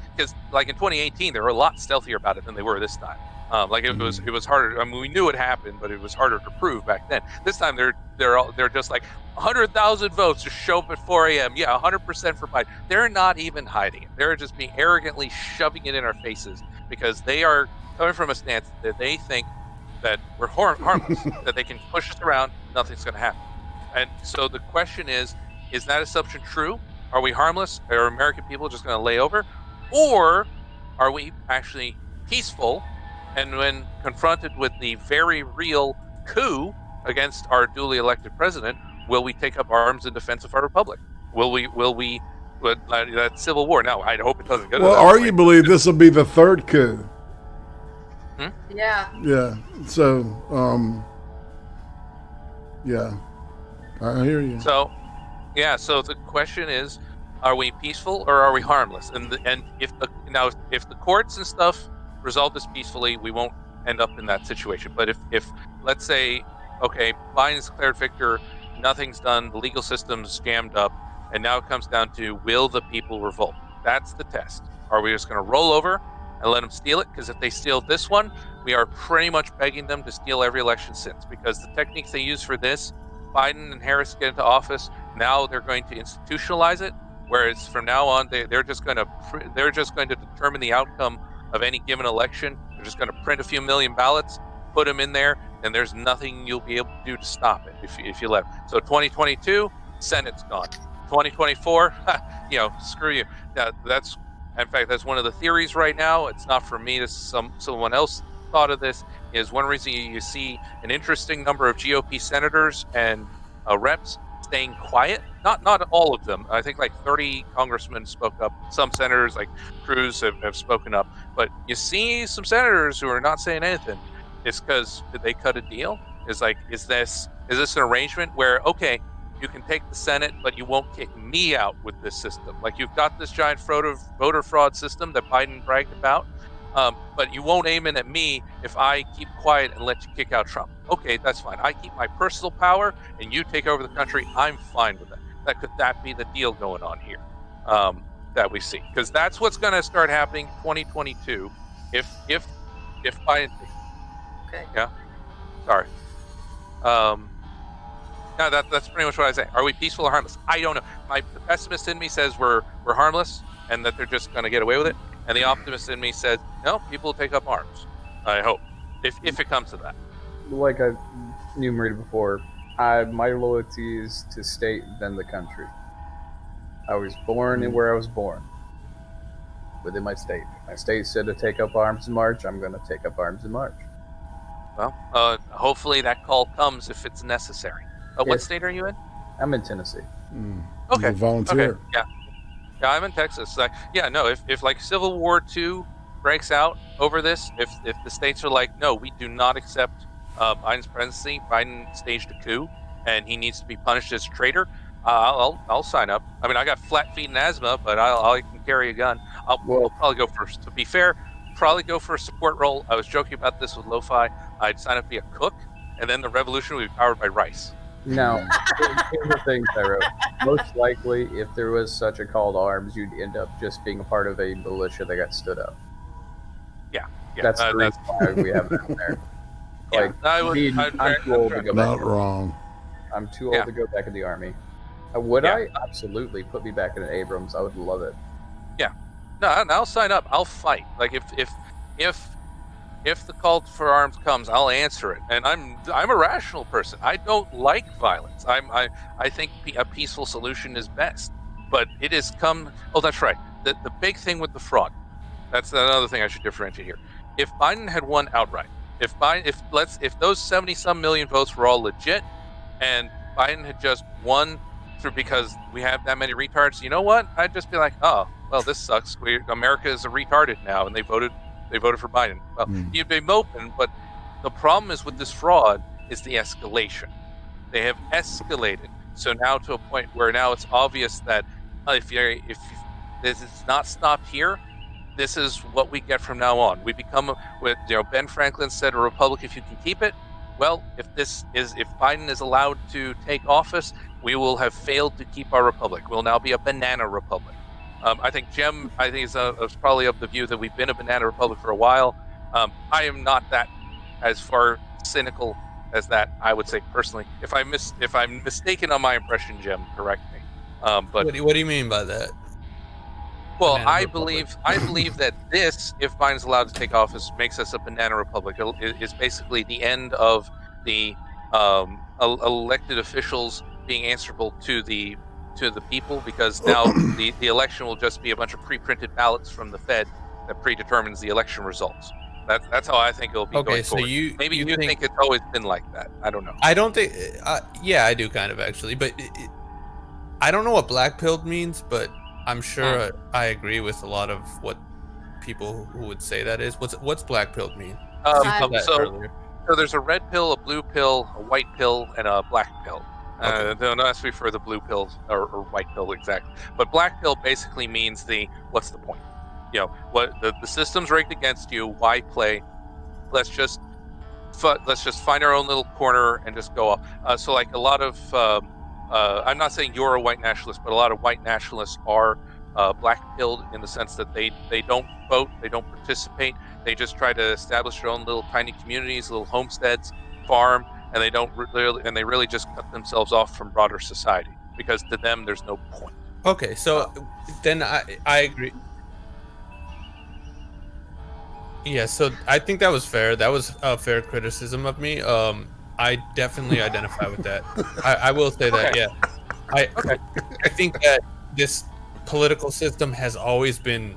like in 2018, they were a lot stealthier about it than they were this time. It was harder. I mean, we knew it happened, but it was harder to prove back then. This time, they're just like 100,000 votes to show up at 4 a.m. Yeah, 100% for Biden. They're not even hiding it. They're just being arrogantly shoving it in our faces because they are coming from a stance that they think that we're harmless, that they can push us around, nothing's going to happen. And so the question is that assumption true? Are we harmless? Are American people just going to lay over? Or are we actually peaceful? And when confronted with the very real coup against our duly elected president, will we take up arms in defense of our republic? Will we that civil war? Now, I hope it doesn't go to that point. Arguably, this will be the third coup. Yeah. Yeah. So, I hear you. So the question is, are we peaceful or are we harmless? And if the courts and stuff resolve this peacefully, we won't end up in that situation. But if let's say, okay, Biden's declared victor, nothing's done, the legal system's jammed up, and now it comes down to, will the people revolt? That's the test. Are we just going to roll over and let them steal it? Because if they steal this one, we are pretty much begging them to steal every election since. Because the techniques they use for this, Biden and Harris get into office, now they're going to institutionalize it. Whereas from now on, they're just going to determine the outcome of any given election. They're just going to print a few million ballots, put them in there, and there's nothing you'll be able to do to stop it if you let them. So 2022, Senate's gone. 2024, screw you. That's one of the theories right now. It's not for me. This is someone else thought of this. Is one reason you see an interesting number of GOP senators and reps staying quiet. Not all of them. I think like 30 congressmen spoke up. Some senators like Cruz have spoken up. But you see some senators who are not saying anything. It's because, did they cut a deal? Is this an arrangement where, okay, You can take the Senate, but you won't kick me out with this system. Like, you've got this giant voter fraud system that Biden bragged about, but you won't aim in at me if I keep quiet and let you kick out Trump. Okay, that's fine. I keep my personal power, and you take over the country. I'm fine with that. Could that be the deal going on here that we see? Because that's what's going to start happening 2022 if Biden. Okay. Yeah. Sorry. No, that's pretty much what I say. Are we peaceful or harmless? I don't know. The pessimist in me says we're harmless and that they're just going to get away with it, and the optimist in me says no, people will take up arms. I hope, if it comes to that. Like I enumerated before, my loyalty is to state than the country. I was born in where I was born, within my state. My state said to take up arms in March. I'm going to take up arms in March. Well, hopefully that call comes if it's necessary. What state are you in? I'm in Tennessee. Okay. You volunteer. Okay. Yeah. Yeah, I'm in Texas. If like Civil War II breaks out over this, if the states are like, no, we do not accept Biden's presidency, Biden staged a coup, and he needs to be punished as a traitor, I'll sign up. I mean, I got flat feet and asthma, but I can carry a gun. I'll probably go first. To be fair, probably go for a support role. I was joking about this with Lo-Fi. I'd sign up to be a cook, and then the revolution would be powered by rice. Now, here's the thing, Tyro. Most likely, if there was such a call to arms, you'd end up just being a part of a militia that got stood up. Yeah. That's the reason why we have them there. Like, I'm too old to go back. Not wrong. I'm too old to go back in the army. Would I? Absolutely. Put me back in an Abrams. I would love it. Yeah. No, I'll sign up. I'll fight. Like if the call for arms comes, I'll answer it. And I'm a rational person. I don't like violence. I think a peaceful solution is best. But it has come. Oh, that's right. The big thing with the fraud. That's another thing I should differentiate here. If Biden had won outright, if those 70-some million votes were all legit, and Biden had just won through because we have that many retards, you know what? I'd just be like, oh, well, this sucks. America is retarded now, and they voted for Biden. Well, you'd be moping, but the problem is with this fraud is the escalation. They have escalated. So now to a point where now it's obvious that if this is not stopped here, this is what we get from now on. We become, Ben Franklin said, a republic if you can keep it. Well, if Biden is allowed to take office, we will have failed to keep our republic. We'll now be a banana republic. I think Jem, is probably of the view that we've been a banana republic for a while. I am not that as far cynical as that, I would say personally. If I'm mistaken on my impression, Jem, correct me. But what do you mean by that? Well, I believe that this, if Biden's allowed to take office, makes us a banana republic. Is basically the end of the elected officials being answerable to the people, because now the election will just be a bunch of pre-printed ballots from the Fed that predetermines the election results. That's how I think it'll be going forward. Maybe you think it's always been like that. I don't know. I don't think. Yeah, I do kind of actually, but I don't know what black-pilled means, but I'm sure I agree with a lot of what people who would say that is. What's black-pilled mean? So there's a red pill, a blue pill, a white pill, and a black pill. Don't ask me for the blue pill or white pill exactly, but black pill basically means what's the point? What the system's rigged against you. Why play? Let's just find our own little corner and just go off. So like a lot of I'm not saying you're a white nationalist, but a lot of white nationalists are black pilled in the sense that they don't vote, they don't participate, they just try to establish their own little tiny communities, little homesteads, farm. And they really just cut themselves off from broader society because to them there's no point. Okay, so then I agree. Yeah, so I think that was fair. That was a fair criticism of me. I definitely identify with that. I will say that. Yeah, I think that this political system has always been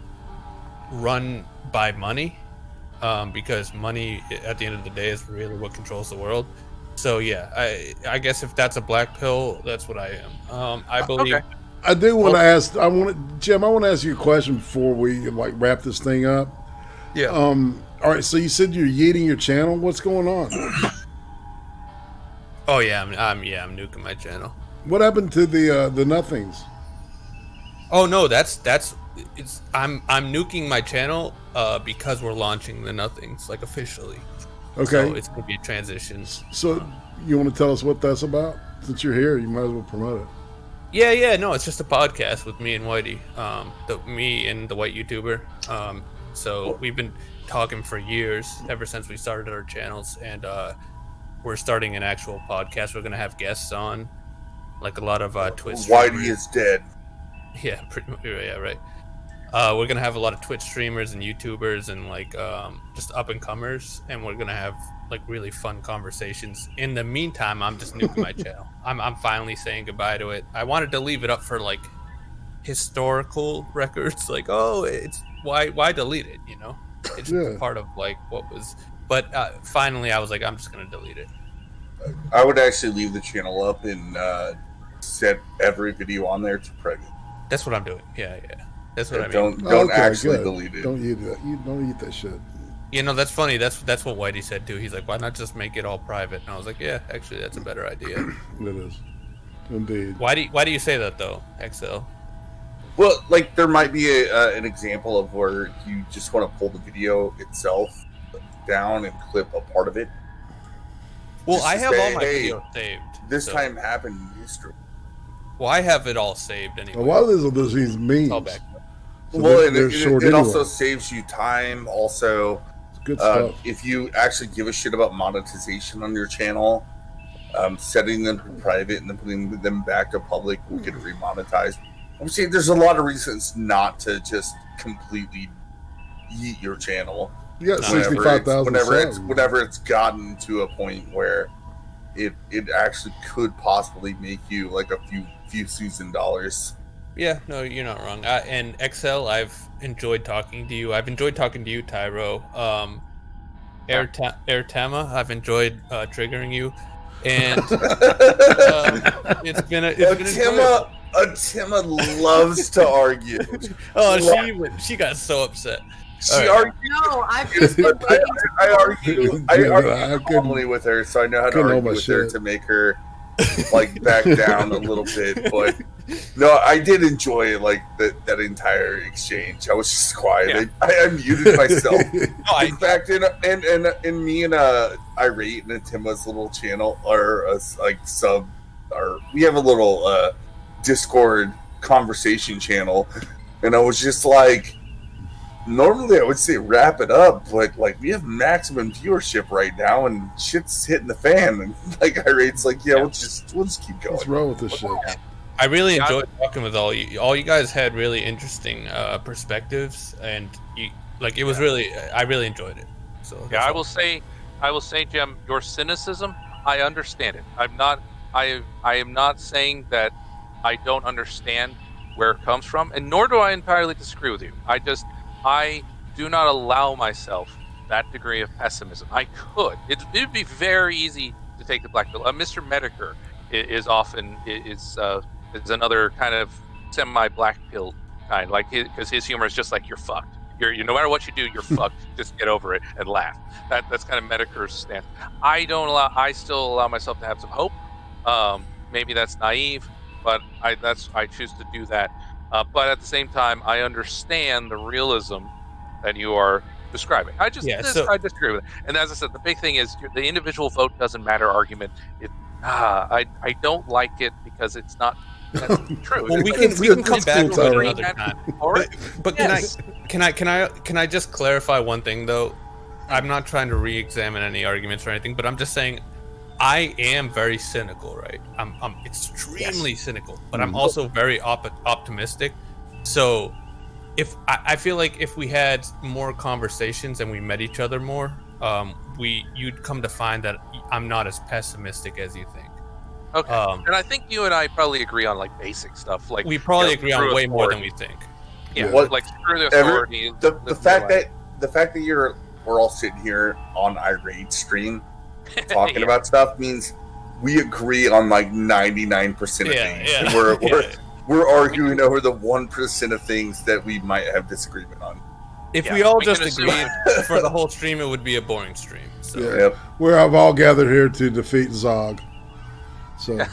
run by money, because money at the end of the day is really what controls the world. So yeah, I guess if that's a black pill, that's what I am. I believe. Okay. I do want to ask. Jim. I want to ask you a question before we wrap this thing up. Yeah. All right. So you said you're yeeting your channel. What's going on? Oh yeah, I'm nuking my channel. What happened to the nothings? Oh no, I'm nuking my channel because we're launching the nothings like officially. Okay. So it's gonna be a transition. So you want to tell us what that's about? Since you're here, you might as well promote it. Yeah, no, it's just a podcast with me and Whitey, me and the white YouTuber. So we've been talking for years, ever since we started our channels, and we're starting an actual podcast. We're gonna have guests on, like a lot of Twitch. Whitey is dead. Yeah, pretty much. Yeah, right. We're gonna have a lot of Twitch streamers and YouTubers and like just up and comers, and we're gonna have like really fun conversations. In the meantime, I'm just nuking my channel. I'm finally saying goodbye to it. I wanted to leave it up for like historical records, like it's why delete it? You know, it's part of like what was. But finally, I was like, I'm just gonna delete it. I would actually leave the channel up and set every video on there to private. That's what I'm doing. Yeah. That's what I mean. Don't actually delete it. Don't eat that. You don't eat that shit. You know, that's funny. That's what Whitey said too. He's like, why not just make it all private? And I was like, yeah, actually, that's a better idea. It is, indeed. Why do you say that though, XL? Well, like there might be an example of where you just want to pull the video itself down and clip a part of it. Well, I have all my videos saved. This time happened in history. Well, I have it all saved anyway. A lot of these memes. All back. So well, it also saves you time. Also, good stuff. If you actually give a shit about monetization on your channel, setting them to private and then putting them back to public will get remonetized. I'm saying there's a lot of reasons not to just completely eat your channel. You got 65,000 whenever it's gotten to a point where it actually could possibly make you like a few season dollars. Yeah, no, you're not wrong. And XL, I've enjoyed talking to you. I've enjoyed talking to you, Tyro. Airtama, I've enjoyed triggering you, and it's been enjoyable. Atima loves to argue. She got so upset. She argued. No, I've just been I argue calmly with her, so I know how to argue with her to make her like back down a little bit. But no, I did enjoy like that entire exchange. I was just quiet. Yeah. I muted myself. In fact, in me and Irate and Tima's little channel or like sub, or we have a little Discord conversation channel, and I was just like. Normally I would say wrap it up, but like we have maximum viewership right now and shit's hitting the fan, and like Irate's like, we'll just keep going. What's wrong with this shit? I really enjoyed talking with all you. All you guys had really interesting perspectives, and it was really I really enjoyed it. So I will say, Jem, your cynicism, I understand it. I am not saying that I don't understand where it comes from, and nor do I entirely disagree with you. I do not allow myself that degree of pessimism. I could. It would be very easy to take the black pill. Mr. Medicare is often is another kind of semi-black pill kind, like because his humor is just like you're fucked. You no matter what you do, you're fucked. Just get over it and laugh. That's kind of Medicare's stance. I still allow myself to have some hope. Maybe that's naive, but I choose to do that. But at the same time, I understand the realism that you are describing. I disagree with it. And as I said, the big thing is the individual vote doesn't matter argument. I don't like it because it's not true. Well, we can come back to it another time. But can I just clarify one thing though? I'm not trying to re-examine any arguments or anything, but I'm just saying. I am very cynical, right? I'm extremely cynical, but I'm also very optimistic. So, I feel like if we had more conversations and we met each other more, you'd come to find that I'm not as pessimistic as you think. Okay, and I think you and I probably agree on like basic stuff. Like we probably agree on way more than we think. Yeah, like screw the authority. The fact that we're all sitting here on Irate stream. Talking about stuff means we agree on like 99% of things. Yeah. We're arguing over the 1% of things that we might have disagreement on. If we all just agreed for the whole stream, it would be a boring stream. So. We're all gathered here to defeat Zog. So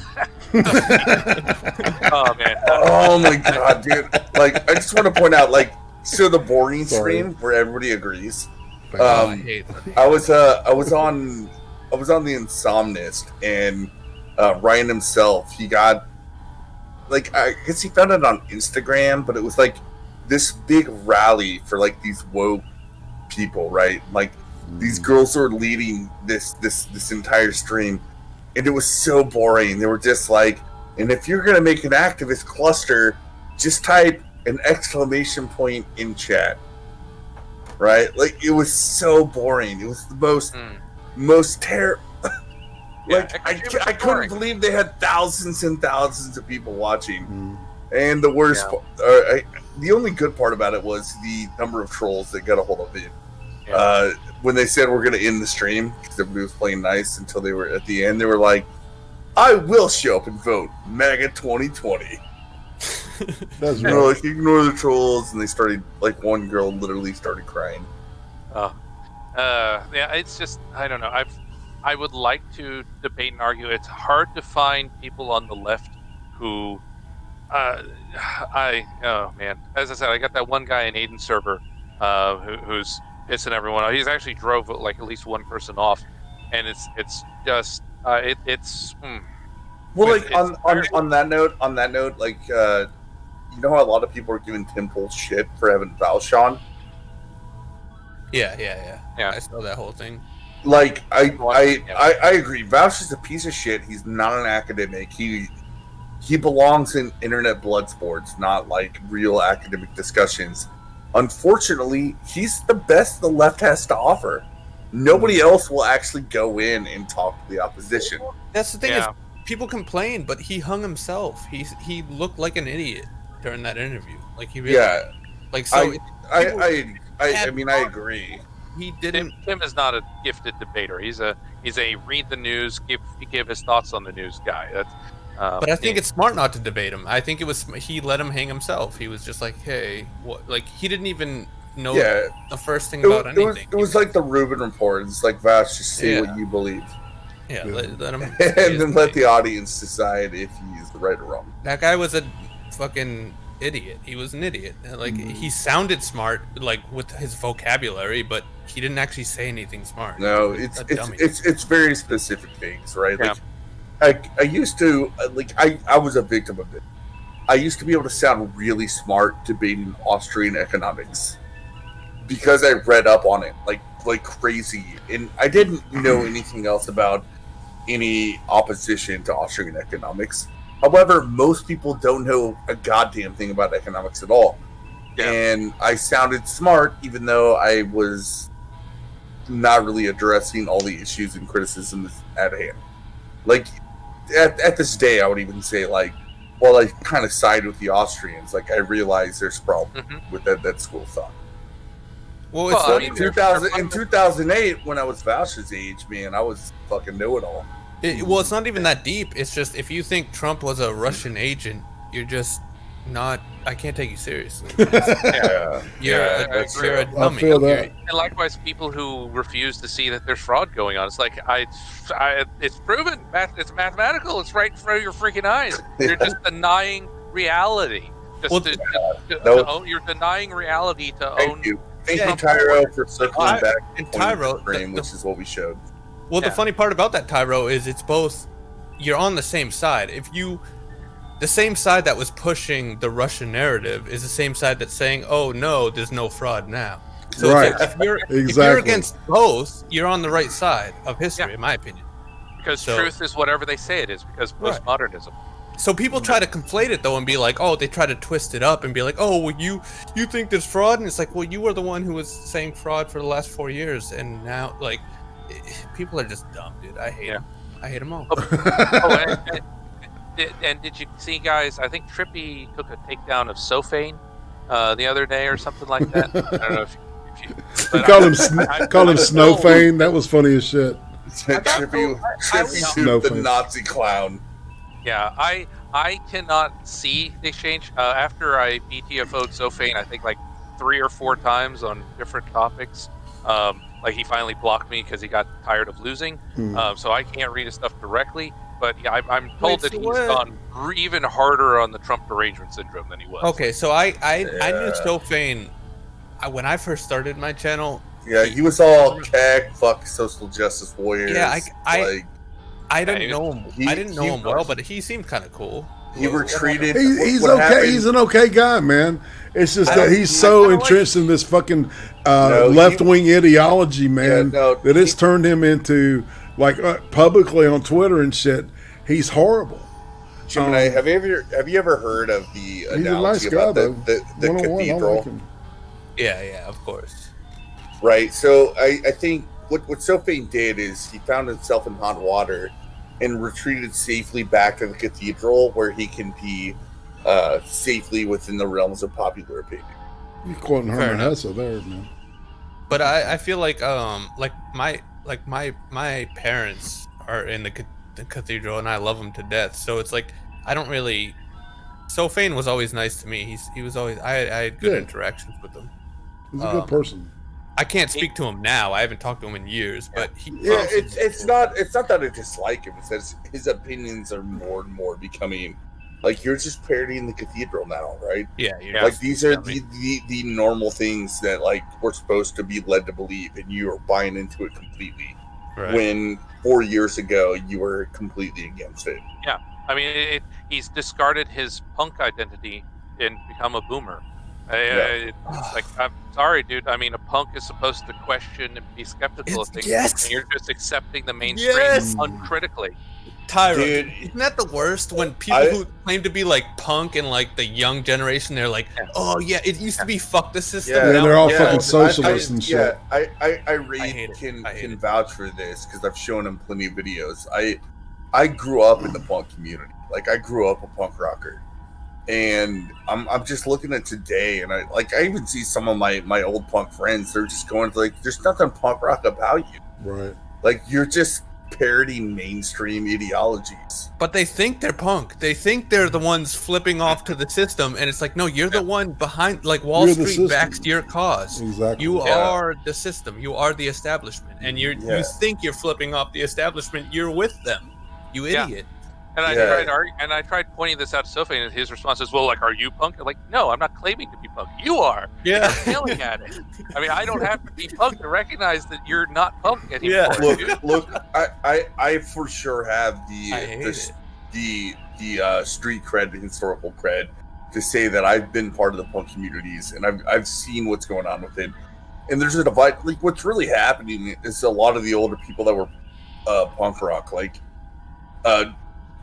Oh man. Oh my god, dude! Like, I just want to point out, like, so the boring stream where everybody agrees. I hate that. I was on the Insomnist, and Ryan himself, he got, like, I guess he found it on Instagram, but it was like this big rally for like these woke people, right? Like these girls were leading this entire stream, and it was so boring. They were just like, and if you're gonna make an activist cluster, just type an exclamation point in chat. Right? Like, it was so boring. It was the most terrible. Like, Yeah, I couldn't believe they had thousands and thousands of people watching. And the worst, the only good part about it was the number of trolls that got a hold of it. Yeah. When they said we're going to end the stream, because everybody was playing nice until they were at the end, they were like, I will show up and vote MAGA 2020. That's You know, like, ignore the trolls, and they started, like, one girl literally started crying. Yeah, it's just, I don't know. I would like to debate and argue. It's hard to find people on the left who, oh man, as I said, I got that one guy in Aiden's server, who's pissing everyone off. He's actually drove like at least one person off, and it's just, it's. Well, like, on that note, like, you know how a lot of people are giving Tim Pool shit for having Valshan? Yeah. I saw that whole thing. Like, I agree. Vouch is a piece of shit. He's not an academic. He belongs in internet blood sports, not like real academic discussions. Unfortunately, he's the best the left has to offer. Nobody else will actually go in and talk to the opposition. That's the thing is, people complain, but he hung himself. He looked like an idiot during that interview. Like, he really, like, so. I mean, I agree. He didn't. Tim is not a gifted debater. He's a read the news, give his thoughts on the news guy. That's. But I think it's smart not to debate him. I think he let him hang himself. He was just like, hey, what? Like, he didn't even know the first thing about anything. It was like the Rubin report. It's like, Vash, just say what you believe. Yeah, let him. And then let the audience decide if he's right or wrong. That guy was a fucking idiot. He was an idiot. Like, he sounded smart, like, with his vocabulary, but he didn't actually say anything smart. No, it's very specific things, right? Yeah. Like, I used to, like, I was a victim of it. I used to be able to sound really smart debating Austrian economics because I read up on it like crazy, and I didn't know anything else about any opposition to Austrian economics. However, most people don't know a goddamn thing about economics at all. Yeah. And I sounded smart, even though I was not really addressing all the issues and criticisms at hand. Like, at this day, I would even say, like, well, I kind of side with the Austrians. Like, I realize there's a problem with that school of thought. Well, in 2008, when I was Vouch's age, man, I was fucking know-it-all. Well, it's not even that deep. It's just, if you think Trump was a Russian agent, you're just not. I can't take you seriously. You're a dummy. I feel that. And likewise, people who refuse to see that there's fraud going on. It's like, it's proven. It's mathematical. It's right in front of your freaking eyes. You're just denying reality. You're denying reality to own. Thank you, Tyro, for circling back. And Tyro, which is what we showed. Well, the funny part about that, Tyro, is it's both. You're on the same side. The same side that was pushing the Russian narrative is the same side that's saying, "Oh no, there's no fraud now." So right. if you're against both, you're on the right side of history, in my opinion. Because truth is whatever they say it is. Because postmodernism. So people try to conflate it though and be like, "Oh, they try to twist it up and be like, oh, well, you think there's fraud," and it's like, well, you were the one who was saying fraud for the last 4 years, and now like people are just dumb, dude. I hate them. I hate them all. And did you see, guys? I think Trippy took a takedown of Sophane the other day or something like that. I don't know if you call him Snowfane. That was funny as shit. Trippy the Nazi clown. Yeah, I cannot see the exchange. After I BTFO'd Sophane, I think like 3 or 4 times on different topics. Like he finally blocked me because he got tired of losing. So I can't read his stuff directly. but yeah, I'm told that he's gone even harder on the Trump derangement syndrome than he was. Okay, so I knew Sofane when I first started my channel. Yeah, he was all CAG, fuck social justice warriors. Yeah, I didn't Yeah, know him. I didn't know him well, but he seemed kind of cool. He retreated. He's what okay. happened- He's an okay guy, man. It's just that he's so entrenched in this fucking left-wing ideology, man, that it's turned him into, like, publicly on Twitter and shit, he's horrible. Gemini, have you ever heard of the analogy about the cathedral? Yeah, of course. Right. So I think what Sofane did is he found himself in hot water and retreated safely back to the cathedral where he can be safely within the realms of popular opinion. You're quoting Herman Hesse there, man. But I feel like my parents are in the cathedral and I love them to death. So it's like I don't really. Sofane was always nice to me. He was always I had good interactions with him. He's a good person. I can't speak to him now. I haven't talked to him in years, but it's not that I dislike him. It's that his opinions are more and more becoming like you're just parodying the cathedral now, right? Yeah. Like these are the normal things that like we're supposed to be led to believe, and you are buying into it completely. Right. When 4 years ago you were completely against it. Yeah, I mean, he's discarded his punk identity and become a boomer. It's like, I'm sorry, dude. I mean, a punk is supposed to question and be skeptical of things. Yes. And you're just accepting the mainstream uncritically. Tyra, dude, isn't that the worst when people who claim to be like punk and like the young generation, they're like, oh yeah, it used to be fuck the system. Yeah, they're all fucking socialists and shit. I can vouch for this because I've shown him plenty of videos. I grew up in the punk community. Like I grew up a punk rocker. And I'm just looking at today, and I even see some of my old punk friends. They're just going like, "There's nothing punk rock about you." Right. Like you're just parodying mainstream ideologies. But they think they're punk. They think they're the ones flipping off to the system, and it's like, no, you're the one behind. Like Wall Street backs your cause. Exactly. You are the system. You are the establishment, and you think you're flipping off the establishment. You're with them. You idiot. And I tried pointing this out to Sophie, and his response is, "Well, like, are you punk?" I'm like, no, I'm not claiming to be punk. You are. Yeah. You're failing at it. I mean, I don't have to be punk to recognize that you're not punk anymore. Yeah. Look, I for sure have the street cred, the historical cred, to say that I've been part of the punk communities and I've seen what's going on with it. And there's a divide. Like, what's really happening is a lot of the older people that were punk rock, like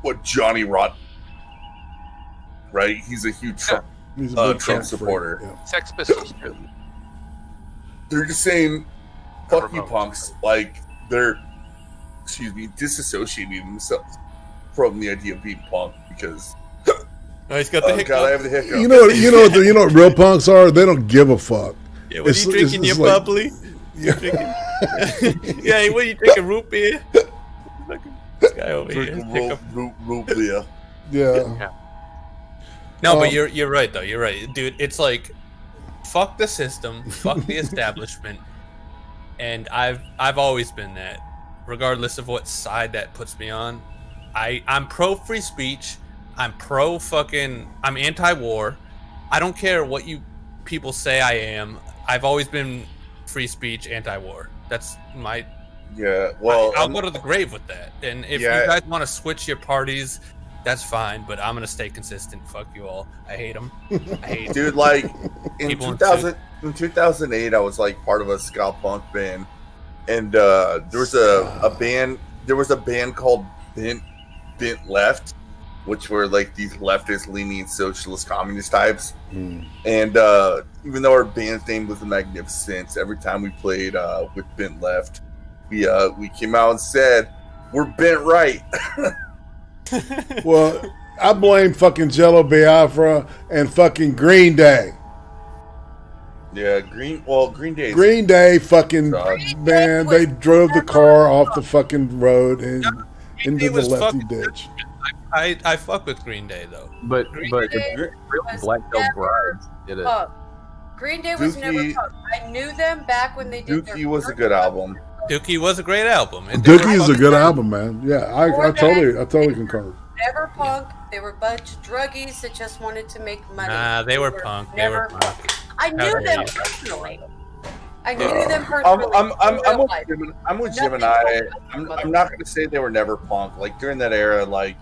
what Johnny Rotten, right? He's a huge Trump supporter. Yeah. Sex Pistols too. They're just saying, "Fuck you, punks!" Like they're, disassociating themselves from the idea of being punk because. Oh, he's got the hiccup. God, I have the hiccup. You know what real punks are? They don't give a fuck. Yeah, what are you drinking? Your bubbly? Yeah. Yeah, what are you drinking? Root beer? This guy over here. Root beer. Yeah. No, but you're right though. You're right, dude. It's like, fuck the system, fuck the establishment, and I've always been that, regardless of what side that puts me on. I'm pro free speech. I'm I'm anti-war. I don't care what you people say I am. I've always been free speech, anti-war. That's my. Yeah, well, I'll go to the grave with that. And if you guys want to switch your parties, that's fine. But I'm gonna stay consistent. Fuck you all. I hate them. I hate dude. Like in 2008, I was like part of a ska punk band, and there was a band. There was a band called Bent Left, which were like these leftist leaning socialist communist types. And even though our band's name was the Magnificents, every time we played with Bent Left, we came out and said, "We're bent right." Well, I blame fucking Jello Biafra and fucking Green Day. Yeah, Green Day. Green Day fucking, man, they drove the car off the fucking road and into the lefty ditch. I fuck with Green Day though. But the real Black Belt Brides did it. Green Day was never punk. I knew them back when they did Dookie was a good album. Dookie was a great album. Dookie is a good album, man. Yeah, I totally concur. Never punk. They were a bunch of druggies that just wanted to make money. Nah, they were punk. They were punk. I knew them personally. I'm with Jim and I. I'm not going to say they were never punk. Like during that era, like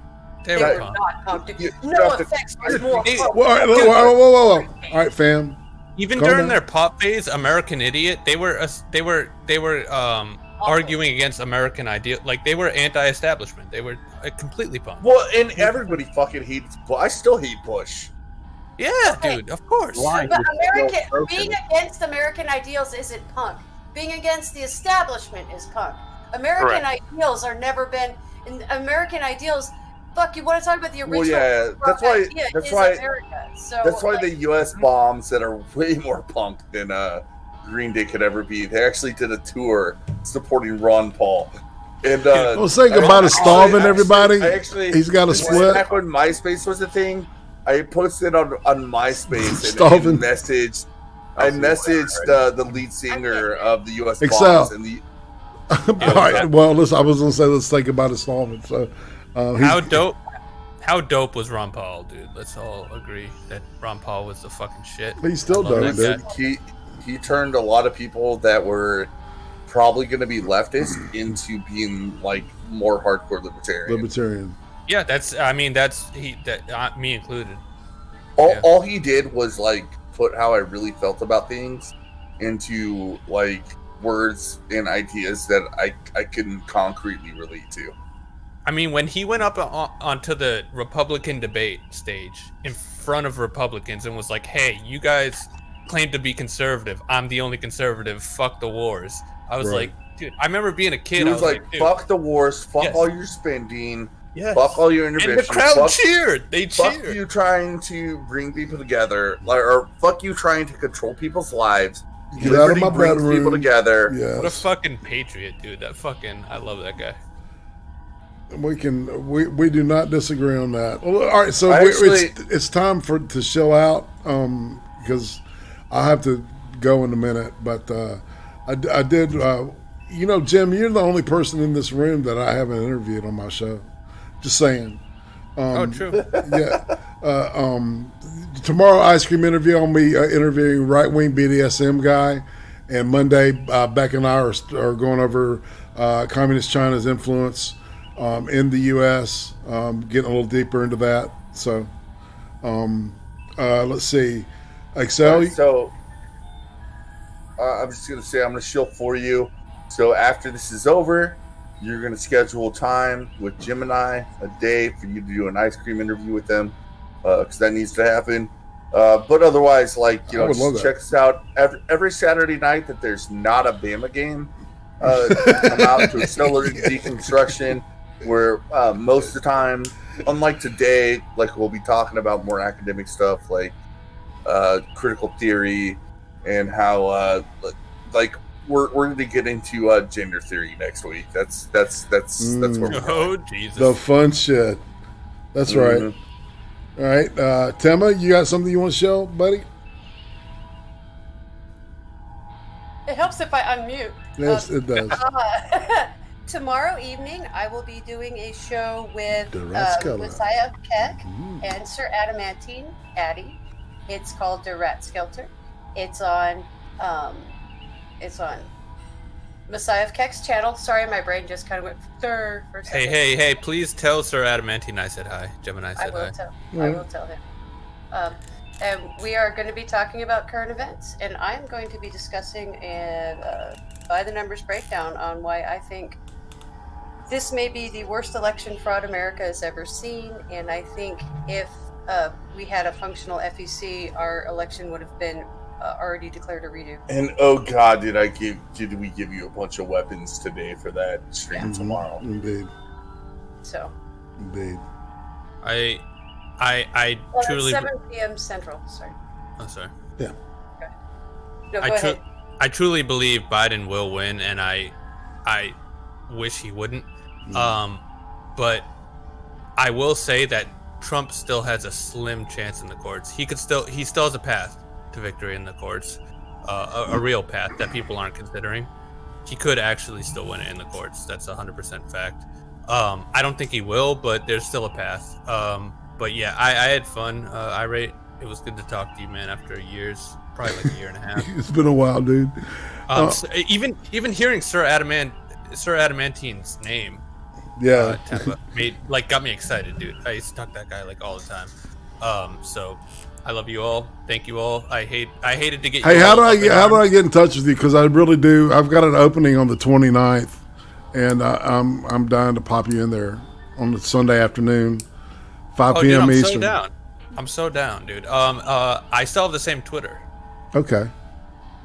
they were not punk. No effects was more punk. Whoa. All right, fam. Even during their pop phase, American Idiot, they were arguing against American ideal. Like they were anti-establishment. They were completely punk. Well, and everybody fucking hates. Well, I still hate Bush. Yeah, dude, of course. But being against American ideals isn't punk. Being against the establishment is punk. American ideals are never been. In American ideals, fuck, you want to talk about the original? Well, yeah, that's why America. So that's why the U.S. bombs that are way more punk than Green Day could ever be. They actually did a tour supporting Ron Paul. And well, say goodbye to Stalvin, everybody. He's got a split. Back when MySpace was a thing, I posted on MySpace and messaged the lead singer of the U.S. Bombs and the. All right. Well, listen, I was going to say let's think about Stalvin. So, how dope was Ron Paul, dude? Let's all agree that Ron Paul was the fucking shit. He's still dope, dude. He turned a lot of people that were probably going to be leftist into being like more hardcore libertarian. Yeah, me included. All he did was like put how I really felt about things into like words and ideas that I couldn't concretely relate to. I mean, when he went up onto the Republican debate stage in front of Republicans and was like, "Hey, you guys claim to be conservative. I'm the only conservative. Fuck the wars." I was like, dude, I remember being a kid. He was like, fuck the wars. Fuck all your spending. Yes. Fuck all your interventions. And the crowd cheered. They cheered. Fuck you trying to bring people together. Or fuck you trying to control people's lives. Get out of my bedroom. People together. Yes. What a fucking patriot, dude. I love that guy. We do not disagree on that. Well, all right, so it's time to chill out because I have to go in a minute. But I did. Jim, you're the only person in this room that I haven't interviewed on my show. Just saying. True. Yeah. Tomorrow, Ice Cream interview. I'll be interviewing right-wing BDSM guy, and Monday, Beck and I are going over Communist China's influence in the U.S., getting a little deeper into that. So, let's see. Excel? So, I'm just going to say I'm going to shield for you. So, after this is over, you're going to schedule time with Jim and I, a day for you to do an ice cream interview with them, because that needs to happen. But otherwise, just check us out every Saturday night that there's not a Bama game. Come out to Exelereighted Deconstruction, where most of the time, unlike today, we'll be talking about more academic stuff like critical theory and how we're going to get into gender theory next week. That's where we're going. Jesus, the fun shit. That's right. All right, Tema, you got something you want to show, buddy? It helps if I unmute. Yes, it does. Tomorrow evening, I will be doing a show with Messiah Keck and Sir Adamantine Addy. It's called The Rat Skelter. It's on Messiah Keck's channel. Sorry, my brain just kind of went for a second. Hey! Please tell Sir Adamantine I said hi. Gemini said hi. I will tell him. And we are going to be talking about current events, and I'm going to be discussing a by the numbers breakdown on why I think this may be the worst election fraud America has ever seen, and I think if we had a functional FEC, our election would have been already declared a redo. And oh god, did we give you a bunch of weapons today for that stream tomorrow? Indeed. So. Indeed. I truly. 7 p.m. Central. Sorry. Oh, sorry. Yeah. Okay. No, go ahead. I truly believe Biden will win, and I wish he wouldn't. But I will say that Trump still has a slim chance in the courts. He still has a path to victory in the courts, a real path that people aren't considering. he could actually still win it in the courts. That's 100% fact. I don't think he will, but there's still a path. But yeah, I had fun. Irate, it was good to talk to you, man, after years, probably like a year and a half. It's been a while, dude. So even hearing Sir Adamantine's name, got me excited, dude. I used to talk to that guy like all the time. So I love you all. Thank you all. I hated to get. Hey, how do I get in touch with you? Because I really do. I've got an opening on the 29th, and I'm dying to pop you in there on the Sunday afternoon, 5 p.m. Dude, Eastern. I'm so down, dude. I still have the same Twitter. Okay.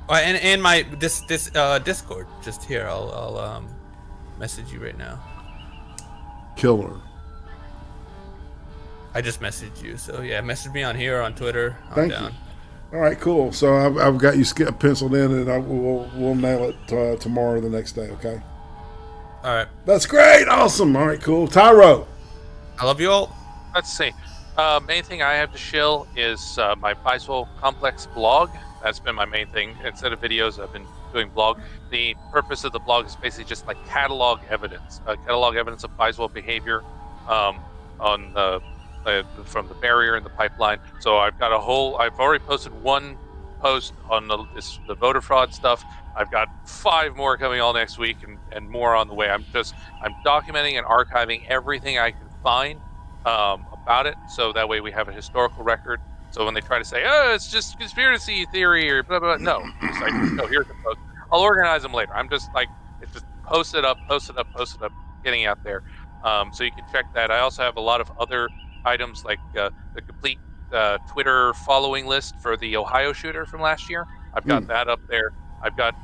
And my Discord just here. I'll message you right now. Killer. I just messaged you, so yeah, message me on here or on Twitter. Thank you. All right, cool. So I've got you penciled in, and we'll nail it tomorrow or the next day. Okay. All right. That's great. Awesome. All right, cool. Tyro. I love you all. Let's see. Main thing I have to shill is my Biswell Complex blog. That's been my main thing. Instead of videos, I've been doing blog. The purpose of the blog is basically just like catalog evidence of Biswell behavior on the from the barrier and the pipeline. So I've already posted one post on the voter fraud stuff. I've got 5 more coming all next week and more on the way. I'm documenting and archiving everything I can find about it, so that way we have a historical record. So when they try to say, oh, it's just conspiracy theory or blah, blah, blah, no. It's like, no, here's the post. I'll organize them later. I'm just like, it's just post it up, getting out there. So you can check that. I also have a lot of other items like the complete Twitter following list for the Ohio shooter from last year. I've got that up there. I've got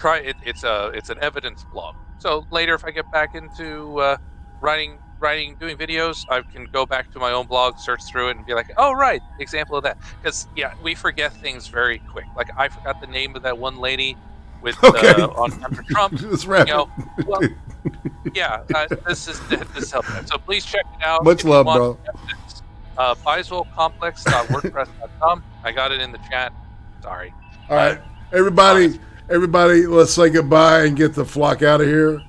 it's an evidence blog. So later, if I get back into doing videos, I can go back to my own blog, search through it, and be like, oh right, example of that. Because yeah, we forget things very quick. Like I forgot the name of that one lady with under Trump. This this helped out. So please check it out. Much love, bro. BiswellComplex.wordpress.com. I got it in the chat. Sorry. All right, everybody, let's say goodbye and get the flock out of here.